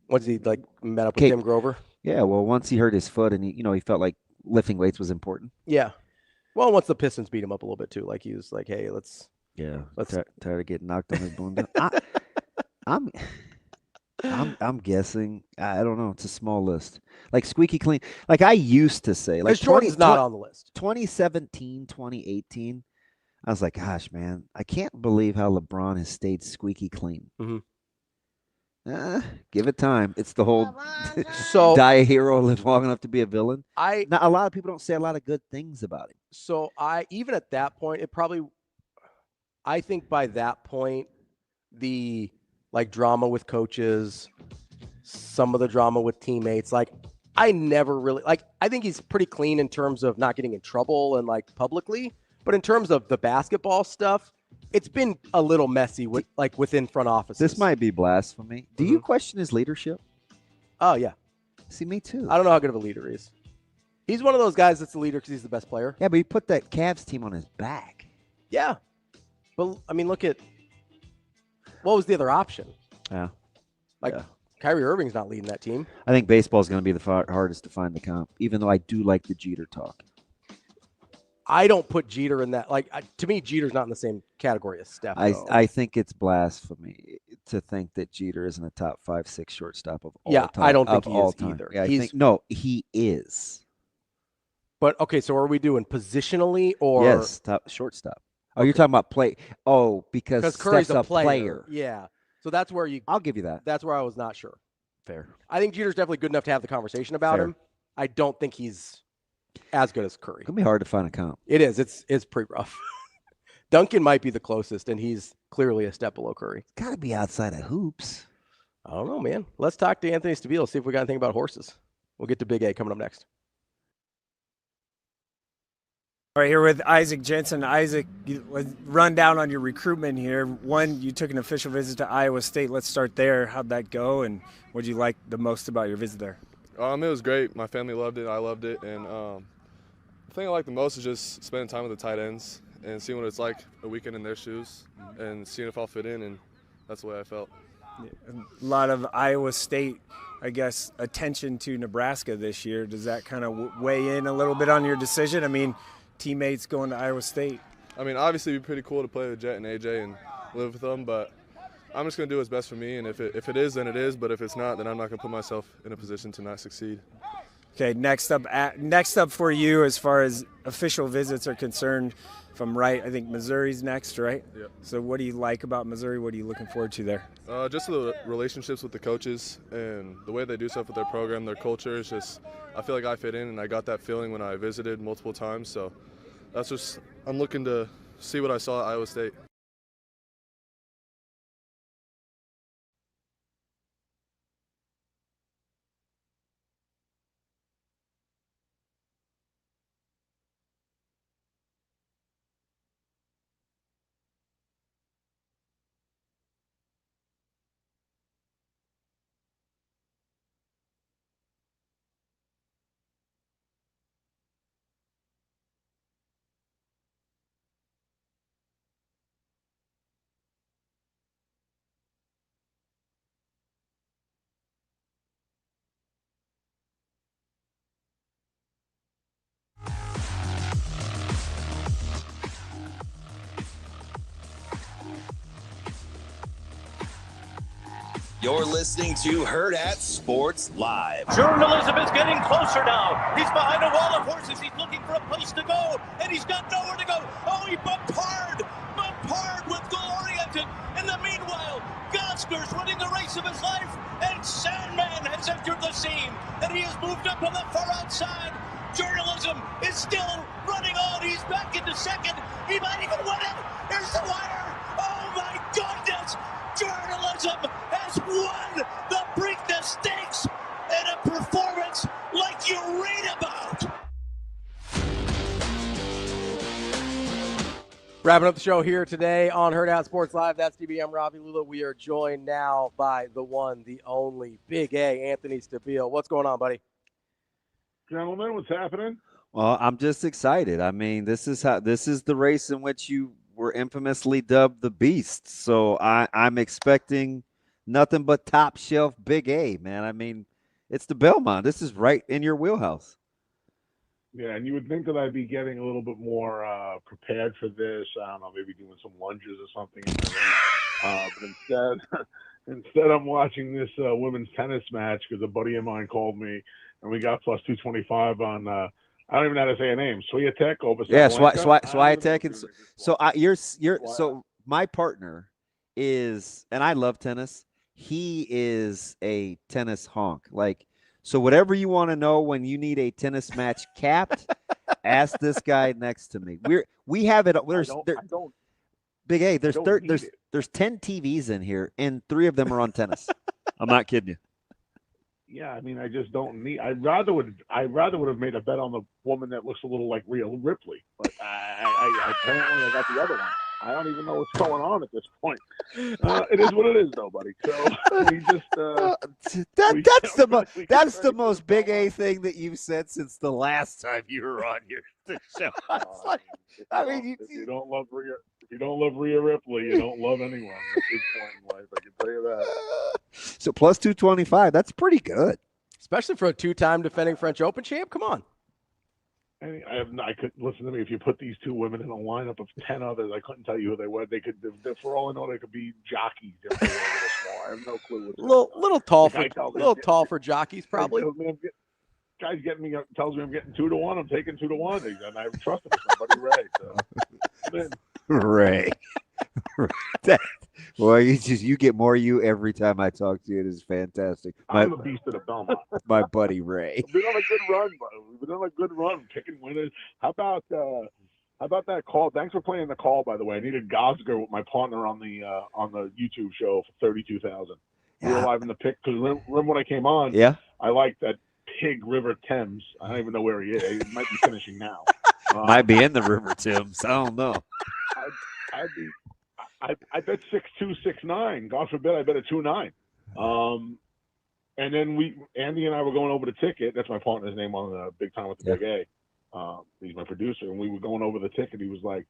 like met up with Tim Grover. Yeah, well, once he hurt his foot and he felt like lifting weights was important. Yeah. Well, once the Pistons beat him up a little bit too, like he was like, hey, let's tired of getting knocked on his bunda. I'm guessing. I don't know. It's a small list. Like squeaky clean. Like I used to say. Like Jordan's not on the list. 2017, 2018. I was like, gosh, man, I can't believe how LeBron has stayed squeaky clean. Mm-hmm. Give it time. It's the whole die a hero, live long enough to be a villain. Now, a lot of people don't say a lot of good things about him. So even at that point, I think by that point, the like drama with coaches, some of the drama with teammates, like I never really I think he's pretty clean in terms of not getting in trouble and like publicly. But in terms of the basketball stuff, it's been a little messy within front offices. This might be blasphemy. Do you question his leadership? Oh, yeah. See, me too. I don't know how good of a leader he is. He's one of those guys that's the leader because he's the best player. Yeah, but he put that Cavs team on his back. Yeah. But, I mean, look at what was the other option? Yeah. Kyrie Irving's not leading that team. I think baseball is going to be the hardest to find the comp, even though I do like the Jeter talk. I don't put Jeter in that. To me, Jeter's not in the same category as Steph. I think it's blasphemy to think that Jeter isn't a top 5-6 shortstop of all time. Yeah, I don't think he is time. either. Yeah, he is. But, okay, so are we doing positionally or? Yes, top shortstop. Oh, you're talking about play. Oh, because Curry's Steph's a player. Yeah. So that's where I'll give you that. That's where I was not sure. Fair. I think Jeter's definitely good enough to have the conversation about him. I don't think he's as good as Curry. It's going to be hard to find a comp. It is. It's pretty rough. Duncan might be the closest, and he's clearly a step below Curry. Got to be outside of hoops. I don't know, man. Let's talk to Anthony Stabile, see if we got anything about horses. We'll get to Big A coming up next. All right, here with Isaac Jensen. Isaac, run down on your recruitment here. One, you took an official visit to Iowa State. Let's start there. How'd that go, and what did you like the most about your visit there? It was great. My family loved it. I loved it. And the thing I like the most is just spending time with the tight ends and seeing what it's like a weekend in their shoes and seeing if I'll fit in, and that's the way I felt. A lot of Iowa State, I guess, attention to Nebraska this year. Does that kind of weigh in a little bit on your decision? I mean, teammates going to Iowa State. I mean, obviously it'd be pretty cool to play with Jet and AJ and live with them, but I'm just going to do what's best for me, and if it is, then it is, but if it's not, then I'm not going to put myself in a position to not succeed. Okay, next up for you as far as official visits are concerned, if I'm right, I think Missouri's next, right? Yeah. So what do you like about Missouri? What are you looking forward to there? Just the relationships with the coaches and the way they do stuff with their program, their culture is just, I feel like I fit in, and I got that feeling when I visited multiple times, so that's just, I'm looking to see what I saw at Iowa State. You're listening to Hurrdat Sports Live. Journalism is getting closer now. He's behind a wall of horses. He's looking for a place to go, and he's got nowhere to go. Oh, he bumped hard with goal-oriented. In the meanwhile, Gosker's running the race of his life, and Sandman has entered the scene, and he has moved up on the far outside. Journalism is still running on. He's back into second. He might even win it. Here's the wire. Oh, my goodness. Journalism has won the Preakness Stakes in a performance like you read about. Wrapping up the show here today on Hurrdat Sports Live. That's DB. I'm Ravi, Lulla. We are joined now by the one, the only, Big A, Anthony Stabile. What's going on, buddy? Gentlemen, what's happening? Well, I'm just excited. I mean, this is the race in which you were infamously dubbed the Beast. So I'm expecting nothing but top shelf Big A, man. I mean, it's the Belmont. This is right in your wheelhouse. Yeah, and you would think that I'd be getting a little bit more prepared for this. I don't know, maybe doing some lunges or something. But instead I'm watching this women's tennis match because a buddy of mine called me, and we got plus 225 on I don't even know how to say a name. Swiatek over. Yeah, Swiatek. And so my partner is, and I love tennis. He is a tennis honk. Like, so whatever you want to know when you need a tennis match capped, ask this guy next to me. We have it. Big A. There's 10 TVs in here, and 3 of them are on tennis. I'm not kidding you. Yeah, I mean, I just don't need. I rather would have made a bet on the woman that looks a little like Rhea Ripley, but I apparently I got the other one. I don't even know what's going on at this point. It is what it is, though, buddy. So we just that's the most Big A thing that you've said since the last time you were on the show. If you don't love Rhea Ripley, you don't love anyone at this point in life. I can tell you that. So plus 225, that's pretty good, especially for a 2-time defending French Open champ. Come on. I could listen to me. If you put these 2 women in a lineup of 10 others, I couldn't tell you who they were. They could, for all I know, they could be jockeys. I have no clue. Little tall for jockeys, probably. Guy's tells me I'm getting 2 to 1. I'm taking 2 to 1, and I trust him. Somebody Ray. So. Ray. Well, you get more you every time I talk to you. It is fantastic. I'm a beast of the Belmont. My buddy Ray. We've been on a good run, bro. We've been on a good run, picking winners. How about How about that call? Thanks for playing the call, by the way. I needed Gosger with my partner on the YouTube show for 32,000. We were live in the pick because remember when I came on? Yeah. I like that Pig River Thames. I don't even know where he is. He might be finishing now. Might be in the River Thames. I don't know. I bet 6'2", 6'9". God forbid I bet a 2'9". And then Andy and I were going over the ticket. That's my partner's name on Big Time with the Big A. He's my producer, and we were going over the ticket. He was like,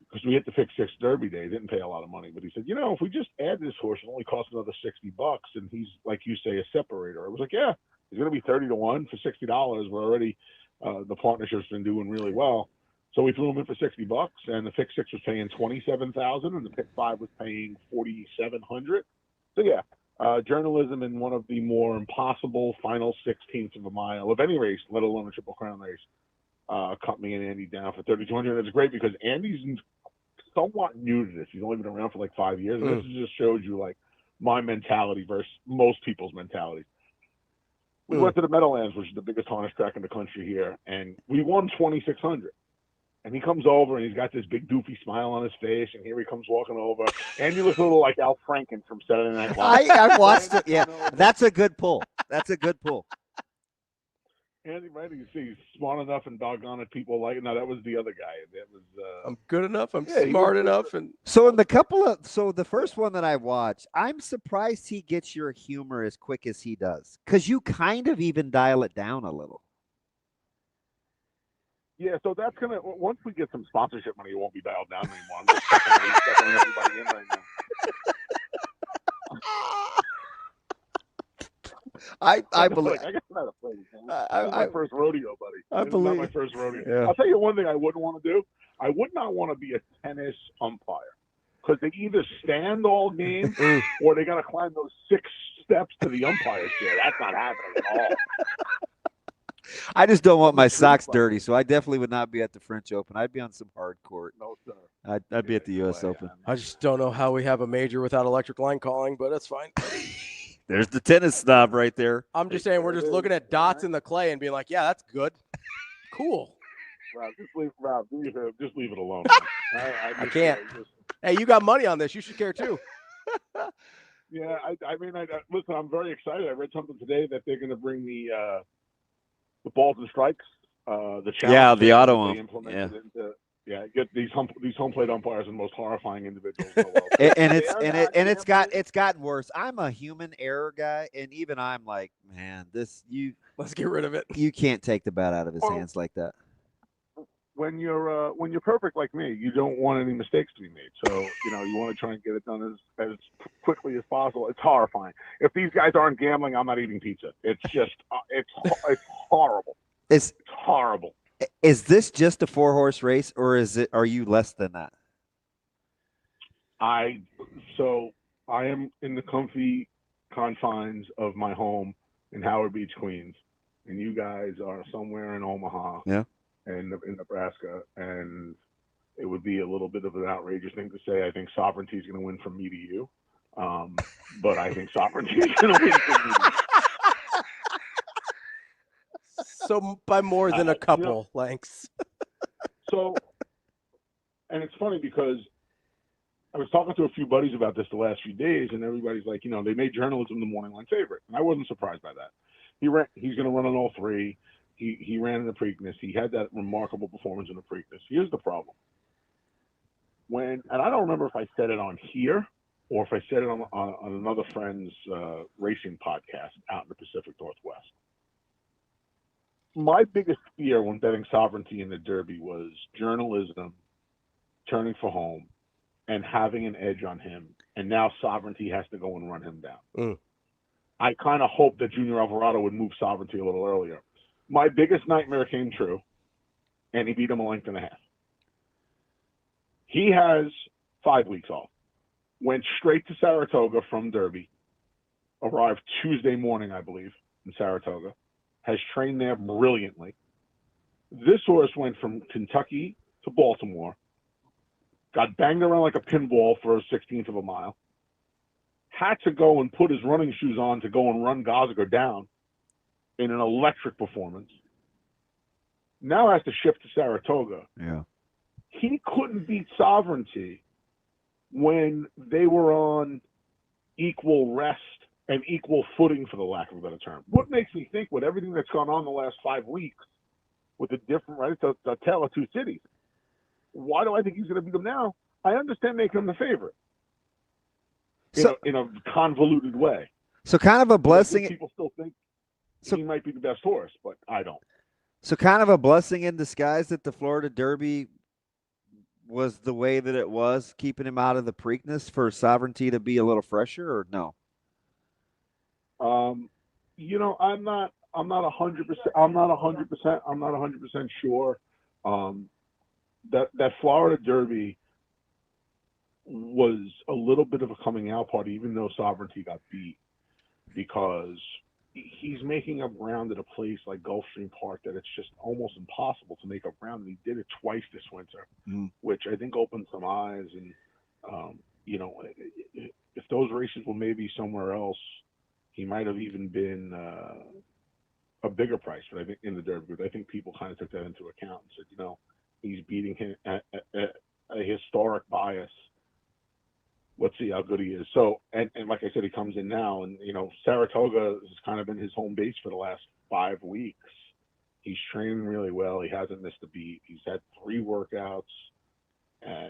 because we hit the Pick 6 Derby day, didn't pay a lot of money, but he said, if we just add this horse, it only costs another $60, and he's like you say, a separator. I was like, yeah, he's going to be 30 to 1 for $60. We're already the partnership's been doing really well. So we threw him in for $60, and the Pick 6 was paying $27,000, and the Pick 5 was paying $4,700. So yeah, journalism in one of the more impossible final 16th of a mile of any race, let alone a Triple Crown race, cut me and Andy down for $3,200. It's great because Andy's somewhat new to this. He's only been around for like 5 years. And this just shows you like my mentality versus most people's mentality. We went to the Meadowlands, which is the biggest harness track in the country here, and we won $2,600. And he comes over, and he's got this big doofy smile on his face, and here he comes walking over. And he looks a little like Al Franken from Saturday Night Live. I've watched it. Yeah, that's a good pull. That's a good pull. Andy, right? You see, he's smart enough and doggone it, people like it. No, that was the other guy. That was. I'm good enough. I'm smart enough, and so in the first one that I watched, I'm surprised he gets your humor as quick as he does, because you kind of even dial it down a little. Yeah, so that's gonna. Once we get some sponsorship money, it won't be dialed down anymore. I'm just checking everybody in right now. I believe. I guess I'm not afraid. This is my first rodeo, buddy. I This believe. is not my first rodeo. Yeah. I'll tell you one thing I wouldn't want to do. I would not want to be a tennis umpire because they either stand all game or they got to climb those 6 steps to the umpire chair. That's not happening at all. I just don't want my socks dirty, so I definitely would not be at the French Open. I'd be on some hard court. No, sir. I'd be at the U.S. Open. I just don't know how we have a major without electric line calling, but that's fine. There's the tennis snob right there. I'm just saying we're just looking at dots in the clay and being like, yeah, that's good. Cool. Rob, just leave it alone. I can't. Hey, you got money on this. You should care too. Yeah, I mean, listen, I'm very excited. I read something today that they're going to bring the balls and strikes, the challenge. Yeah, the auto they ump. implemented into get these home plate umpires and the most horrifying individuals in the world. It's gotten worse. I'm a human error guy, and even I'm like, man, let's get rid of it. You can't take the bat out of his hands like that. When you're perfect like me, you don't want any mistakes to be made. So you want to try and get it done as quickly as possible. It's horrifying. If these guys aren't gambling, I'm not eating pizza. It's just it's horrible. It's horrible. Is this just a 4-horse race, or are you less than that? I am in the comfy confines of my home in Howard Beach, Queens, and you guys are somewhere in Omaha. Yeah. And in Nebraska, and it would be a little bit of an outrageous thing to say. I think sovereignty is going to win from me to you, but I think sovereignty is going to win from me. So by more than a couple lengths. So, and it's funny because I was talking to a few buddies about this the last few days, and everybody's like, they made journalism the morning line favorite, and I wasn't surprised by that. He's going to run on all 3. He ran in the Preakness. He had that remarkable performance in the Preakness. Here's the problem. And I don't remember if I said it on here or if I said it on another friend's racing podcast out in the Pacific Northwest. My biggest fear when betting sovereignty in the Derby was journalism turning for home and having an edge on him, and now sovereignty has to go and run him down. I kind of hoped that Junior Alvarado would move sovereignty a little earlier. My biggest nightmare came true, and he beat him a length and a half. He has 5 weeks off, went straight to Saratoga from Derby, arrived Tuesday morning, I believe, in Saratoga, has trained there brilliantly. This horse went from Kentucky to Baltimore, got banged around like a pinball for a 16th of a mile, had to go and put his running shoes on to go and run Gosger down in an electric performance. Now has to shift to Saratoga. Yeah. he couldn't beat Sovereignty when they were on equal rest and equal footing, for the lack of a better term. What makes me think, with everything that's gone on the last 5 weeks, with the different, right, it's a tale of two cities. Why do I think he's going to beat them now? I understand making him the favorite in a convoluted way. So kind of a blessing. People still think he might be the best horse, but I don't. So kind of a blessing in disguise that the Florida Derby was the way that it was, keeping him out of the Preakness for Sovereignty to be a little fresher, or no? You know, I'm not 100% sure. That Florida Derby was a little bit of a coming out party, even though Sovereignty got beat, because he's making up ground at a place like Gulfstream Park that it's just almost impossible to make up ground. And he did it twice this winter, which I think opened some eyes. And, you know, if those races were maybe somewhere else, he might have even been a bigger price. But I think in the Derby, I think people kind of took that into account and said, you know, he's beating him at a historic bias. Let's see how good he is. So, and like I said, he comes in now, and, you know, Saratoga has kind of been his home base for the last 5 weeks. He's training really well. He hasn't missed a beat. He's had 3 workouts.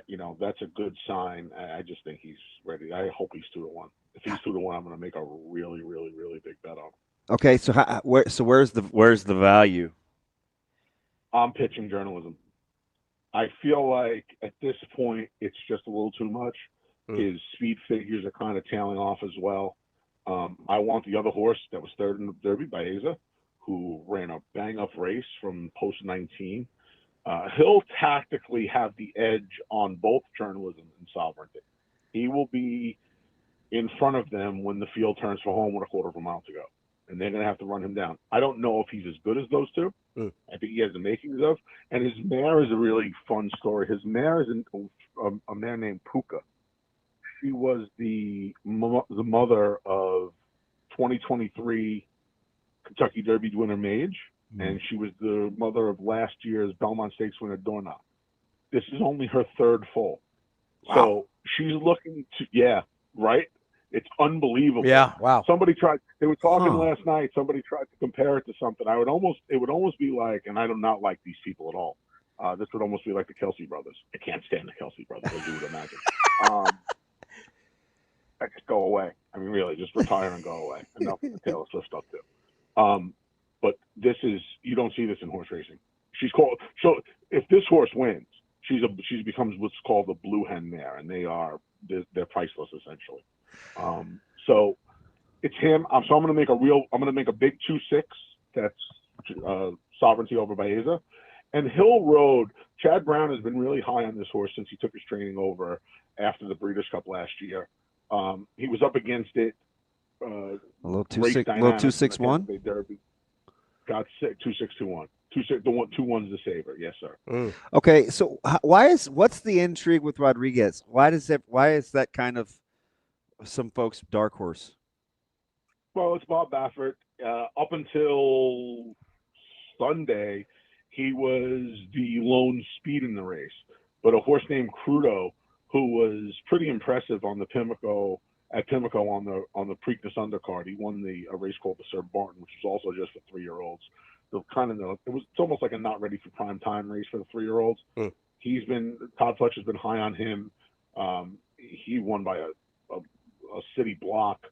You know, that's a good sign. I just think he's ready. I hope he's 2-1. If he's 2-1, I'm going to make a really, really, really big bet on him. Okay, so where's the value? I'm pitching journalism. I feel like at this point it's just a little too much. His speed figures are kind of tailing off as well. I want the other horse that was third in the Derby, Baeza, who ran a bang-up race from post 19. He'll tactically have the edge on both journalism and Sovereignty. He will be in front of them when the field turns for home with a quarter of a mile to go, and they're going to have to run him down. I don't know if he's as good as those two. I think he has the makings of. And his mare is a really fun story. His mare is a mare named Puka. She was the mother of 2023 Kentucky Derby winner Mage, and she was the mother of last year's Belmont Stakes winner Dorna. This is only her 3rd foal. Wow. So she's looking to, yeah, right? It's unbelievable. Yeah, wow. Somebody tried, they were talking last night, somebody tried to compare it to something. It would almost be like, and I do not like these people at all. This would almost be like the Kelsey brothers. I can't stand the Kelsey brothers, as you would imagine. I just go away. I mean, really, just retire and go away. Enough with the Taylor Swift stuff too. But this is, you don't see this in horse racing. She's called, so if this horse wins, she becomes what's called a blue hen mare, and they're priceless essentially. So it's him. So I'm going to make a big 2-6. That's Sovereignty over Baeza. And Hill Road, Chad Brown has been really high on this horse since he took his training over after the Breeders' Cup last year. He was up against it. A little 2-6-1. Got 2-6-2-1. 2-1's the saver. Yes, sir. Okay, so what's the intrigue with Rodriguez? Why is that kind of some folks' dark horse? Well, it's Bob Baffert. Up until Sunday, he was the lone speed in the race. But a horse named Crudo, who was pretty impressive on the Pimlico on the Preakness undercard. He won a race called the Sir Barton, which was also just for 3-year-olds. It's almost like a not ready for prime time race for the 3-year-olds. Todd Fletcher's been high on him. He won by a city block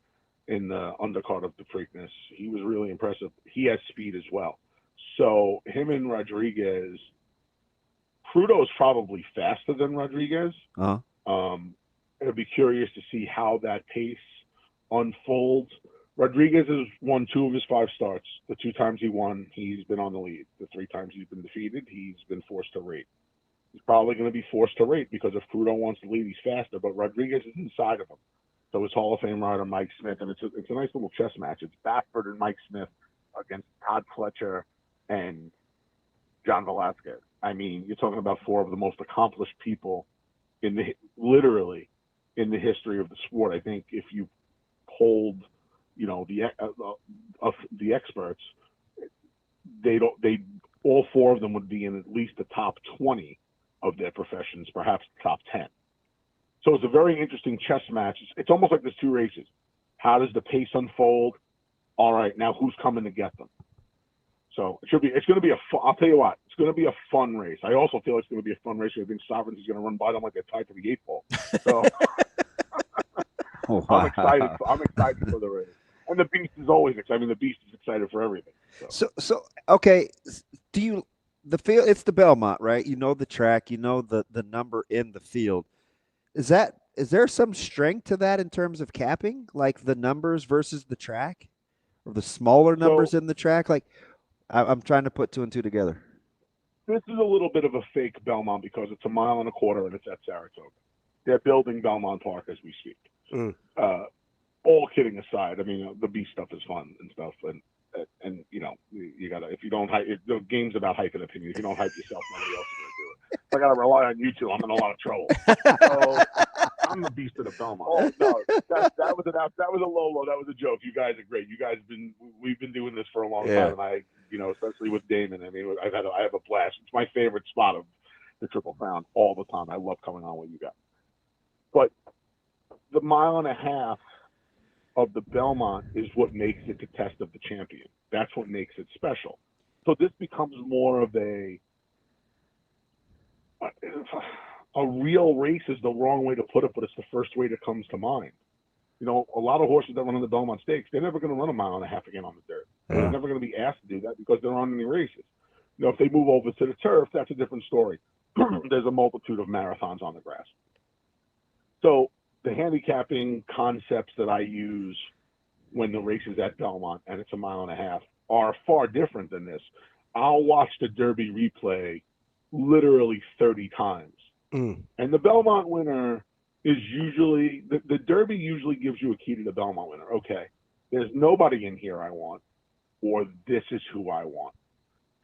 in the undercard of the Preakness. He was really impressive. He has speed as well. So him and Rodriguez, Crudo's probably faster than Rodriguez. I'd be curious to see how that pace unfolds. Rodriguez has won 2 of his 5 starts. The 2 times he won, he's been on the lead. The 3 times he's been defeated, he's been forced to rate. He's probably going to be forced to rate because if Crudo wants to lead, he's faster. But Rodriguez is inside of him. So it's Hall of Fame rider Mike Smith, and it's a nice little chess match. It's Baffert and Mike Smith against Todd Fletcher and John Velasquez. I mean, you're talking about 4 of the most accomplished people literally in the history of the sport. I think if you polled, you know, the experts, all 4 of them would be in at least the top 20 of their professions, perhaps top 10. So it's a very interesting chess match. It's almost like there's two races. How does the pace unfold? All right, now who's coming to get them? So it's going to be I'll tell you what, it's going to be a fun race. I also feel it's going to be a fun race. I think Sovereignty's going to run by them like they're tied to the 8 ball. So Wow. I'm excited for the race. And the Beast is always excited. I mean, the Beast is excited for everything. So okay, do you the field? It's the Belmont, right? You know the track. You know the number in the field. Is there some strength to that in terms of capping, like the numbers versus the track, or the smaller numbers in the track? Like, I'm trying to put 2 and 2 together. This is a little bit of a fake Belmont because it's 1.25 miles and it's at Saratoga. They're building Belmont Park as we speak. All kidding aside, I mean, the Beast stuff is fun and stuff, and you know, you gotta, if you don't hype, the game's about hype and opinion. If you don't hype yourself, nobody else is gonna do it. If I gotta rely on you two, I'm in a lot of trouble. So I'm the Beast of the Belmont. Oh no, that was a low. That was a joke. You guys are great. You guys we've been doing this for a long time, and especially with Damon. I mean, I have a blast. It's my favorite spot of the Triple Crown all the time. I love coming on with you guys. But the 1.5 miles of the Belmont is what makes it the test of the champion. That's what makes it special. So this becomes more of a real race is the wrong way to put it, but it's the first way that comes to mind. You know, a lot of horses that run in the Belmont Stakes, they're never going to run 1.5 miles again on the dirt. They're never going to be asked to do that because there aren't any races. You know, if they move over to the turf, that's a different story. There's a multitude of marathons on the grass. So the handicapping concepts that I use when the race is at Belmont and it's 1.5 miles are far different than this. I'll watch the Derby replay literally 30 times. And the Belmont winner is usually, the Derby usually gives you a key to the Belmont winner. Okay, there's nobody in here I want, or this is who I want.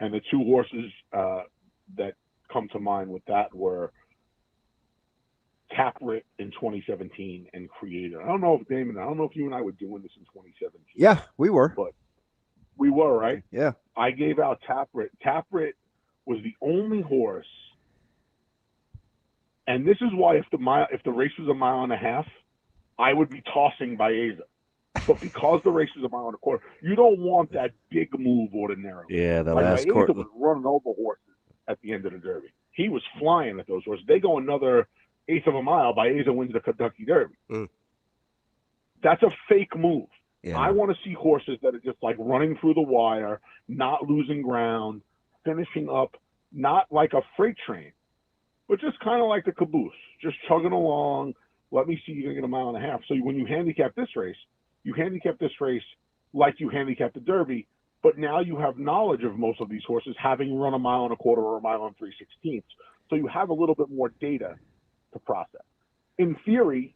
And the 2 horses that come to mind with that were Caprit in 2017 and Creator. I don't know if you and I were doing this in 2017. Yeah, we were. But we were, right? Yeah. I gave out Caprit. Caprit was the only horse, and this is why if the race was 1.5 miles, I would be tossing Baeza. But because the race is 1.25 miles, you don't want that big move ordinarily. Yeah, the like last Baeza quarter was running over horses at the end of the Derby. He was flying at those horses. They go another 1/8 of a mile, Baeza wins the Kentucky Derby. That's a fake move. Yeah. I want to see horses that are just like running through the wire, not losing ground, finishing up, not like a freight train, but just kind of like the caboose, just chugging along. Let me see, you're going to get 1.5 miles. So when you handicap this race, like you handicap the Derby, but now you have knowledge of most of these horses having run 1.25 miles or 1 mile and 3/16. So you have a little bit more data to process. In theory,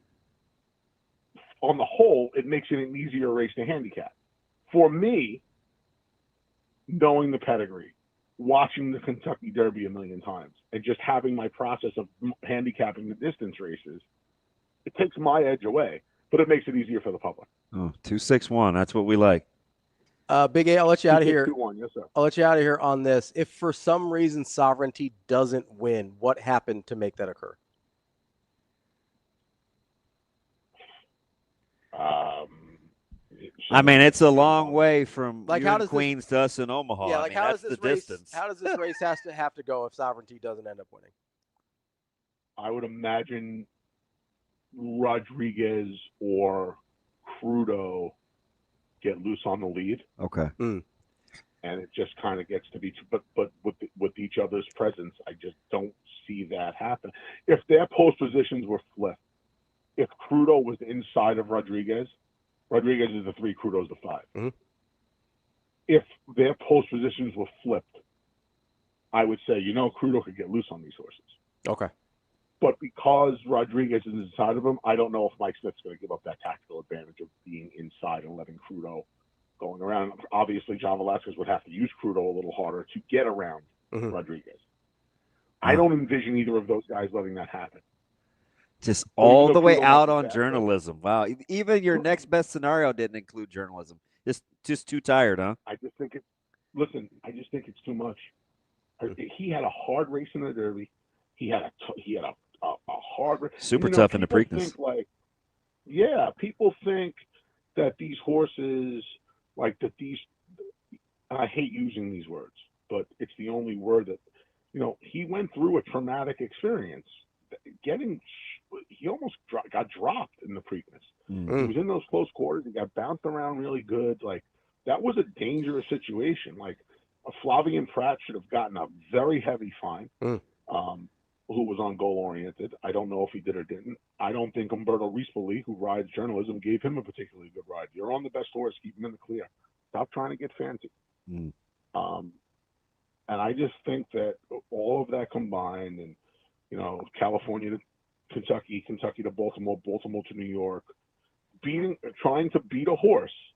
on the whole, it makes it an easier race to handicap. For me, knowing the pedigree, watching the Kentucky Derby 1,000,000 times, and just having my process of handicapping the distance races, it takes my edge away, but it makes it easier for the public. Oh, 2-6-1. That's what we like. Big A, I'll let you out of here. 2-1, yes, sir. I'll let you out of here on this. If for some reason Sovereignty doesn't win, what happened to make that occur? I mean, it's a long way from Like, you how and does Queens to us in Omaha. Yeah, I like mean, how that's does this the race? distance. How does this race have to go if Sovereignty doesn't end up winning? I would imagine Rodriguez or Crudo get loose on the lead. Okay. And it just kind of gets to be, but with each other's presence, I just don't see that happen. If their post positions were flipped, if Crudo was inside of Rodriguez is the 3, Crudo's the 5. If their post positions were flipped, I would say, Crudo could get loose on these horses. Okay. But because Rodriguez is inside of him, I don't know if Mike Smith's going to give up that tactical advantage of being inside and letting Crudo going around. Obviously, John Velasquez would have to use Crudo a little harder to get around Rodriguez. I don't envision either of those guys letting that happen. Just So all even the though way Crudo out might be on bad, journalism. Wow. Even your next best scenario didn't include journalism. Just too tired, huh? I just think it's too much. He had a hard race in the Derby. He had a hard. Super and, tough in the people Preakness. think, like, yeah, people think that these horses, like that these. And I hate using these words, but it's the only word that, he went through a traumatic experience. He almost got dropped in the Preakness. He was in those close quarters. He got bounced around really good. Like, that was a dangerous situation. Like, Flavian Pratt should have gotten a very heavy fine, who was on goal oriented. I don't know if he did or didn't. I don't think Umberto Rispoli, who rides journalism, gave him a particularly good ride. You're on the best horse. Keep him in the clear. Stop trying to get fancy. And I just think that all of that combined, and California to Kentucky, Kentucky to Baltimore, Baltimore to New York, trying to beat a horse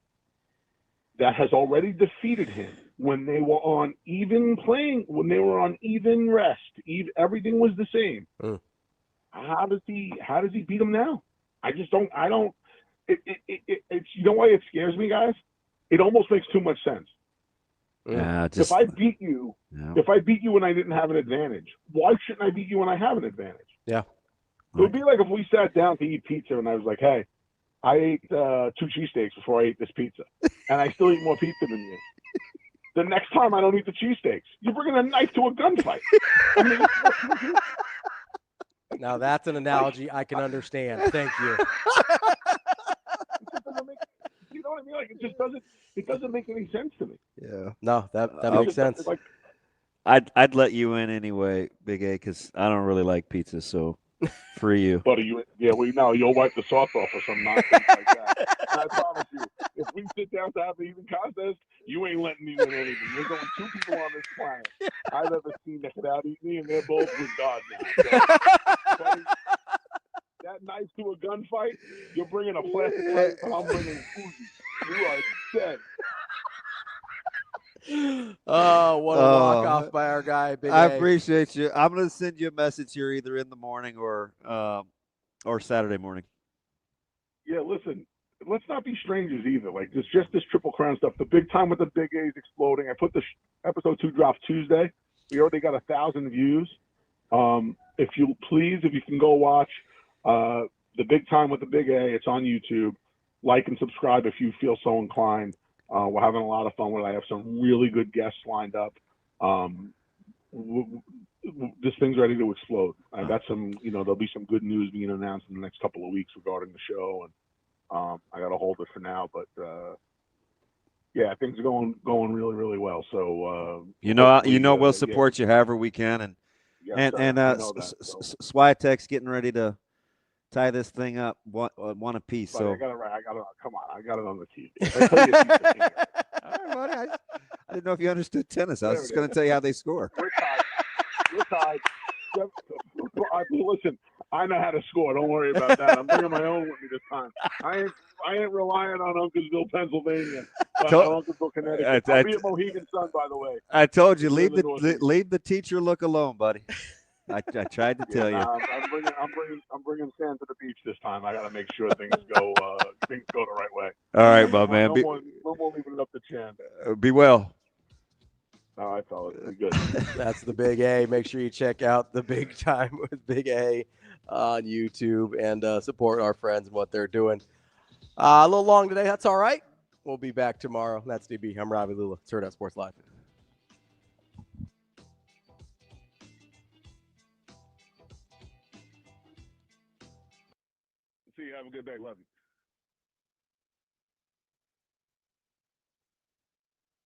that has already defeated him when they were on even rest, everything was the same. How does he beat him now? It's why it scares me, guys? It almost makes too much sense. If I beat you when I didn't have an advantage, why shouldn't I beat you when I have an advantage? Yeah. It would be like if we sat down to eat pizza and I was like, hey, I ate 2 cheesesteaks before I ate this pizza, and I still eat more pizza than you. The next time I don't eat the cheesesteaks. You're bringing a knife to a gunfight. I mean, now that's an analogy I can understand. Thank you. You know what I mean? Like, it doesn't make any sense to me. Yeah. No, that makes sense. Like, I'd let you in anyway, Big A, because I don't really like pizza, so for you. But you'll wipe the sauce off or some nonsense like that. And I promise you, if we sit down to have an eating contest, you ain't letting me win anything. There's only 2 people on this planet I've ever seen that could out-eat me, and they're both with God now. So, buddy, that knife to a gunfight, you're bringing a plastic knife, and I'm bringing Uzi. You are dead. Oh, what a walk-off by our guy, Big I A. appreciate you. I'm going to send you a message here either in the morning or Saturday morning. Yeah, listen, let's not be strangers either. Like, just this Triple Crown stuff. The big time with the Big A's exploding. I put the episode 2 dropped Tuesday. We already got 1,000 views. If you can go watch the big time with the Big A. It's on YouTube. Like and subscribe if you feel so inclined. We're having a lot of fun with it. I have some really good guests lined up. This thing's ready to explode. I got some, there'll be some good news being announced in the next couple of weeks regarding the show, and I got to hold it for now. But yeah, things are going really, really well. So we'll support you however we can, and Swiatek's getting ready to tie this thing up one apiece. Buddy, so I got it on the TV. All right, buddy. I didn't know if you understood tennis. I was just going to tell you how they score. We're tied. Listen, I know how to score. Don't worry about that. I'm bringing my own with me this time. I ain't relying on Unclesville, Pennsylvania. Unclesville, Connecticut. I'll be at Mohegan Sun, by the way. I told you, leave the teacher look alone, buddy. I tried to tell you. I'm bringing Sam to the beach this time. I got to make sure things go the right way. All right, my man. No more leaving it up to Chan. Be well. All right, fellas. Be good. That's the Big A. Make sure you check out the Big Time with Big A on YouTube and support our friends and what they're doing. A little long today. That's all right. We'll be back tomorrow. That's DB. I'm Ravi Lulla. It's Hurrdat Sports Live. See you. Have a good day. Love you.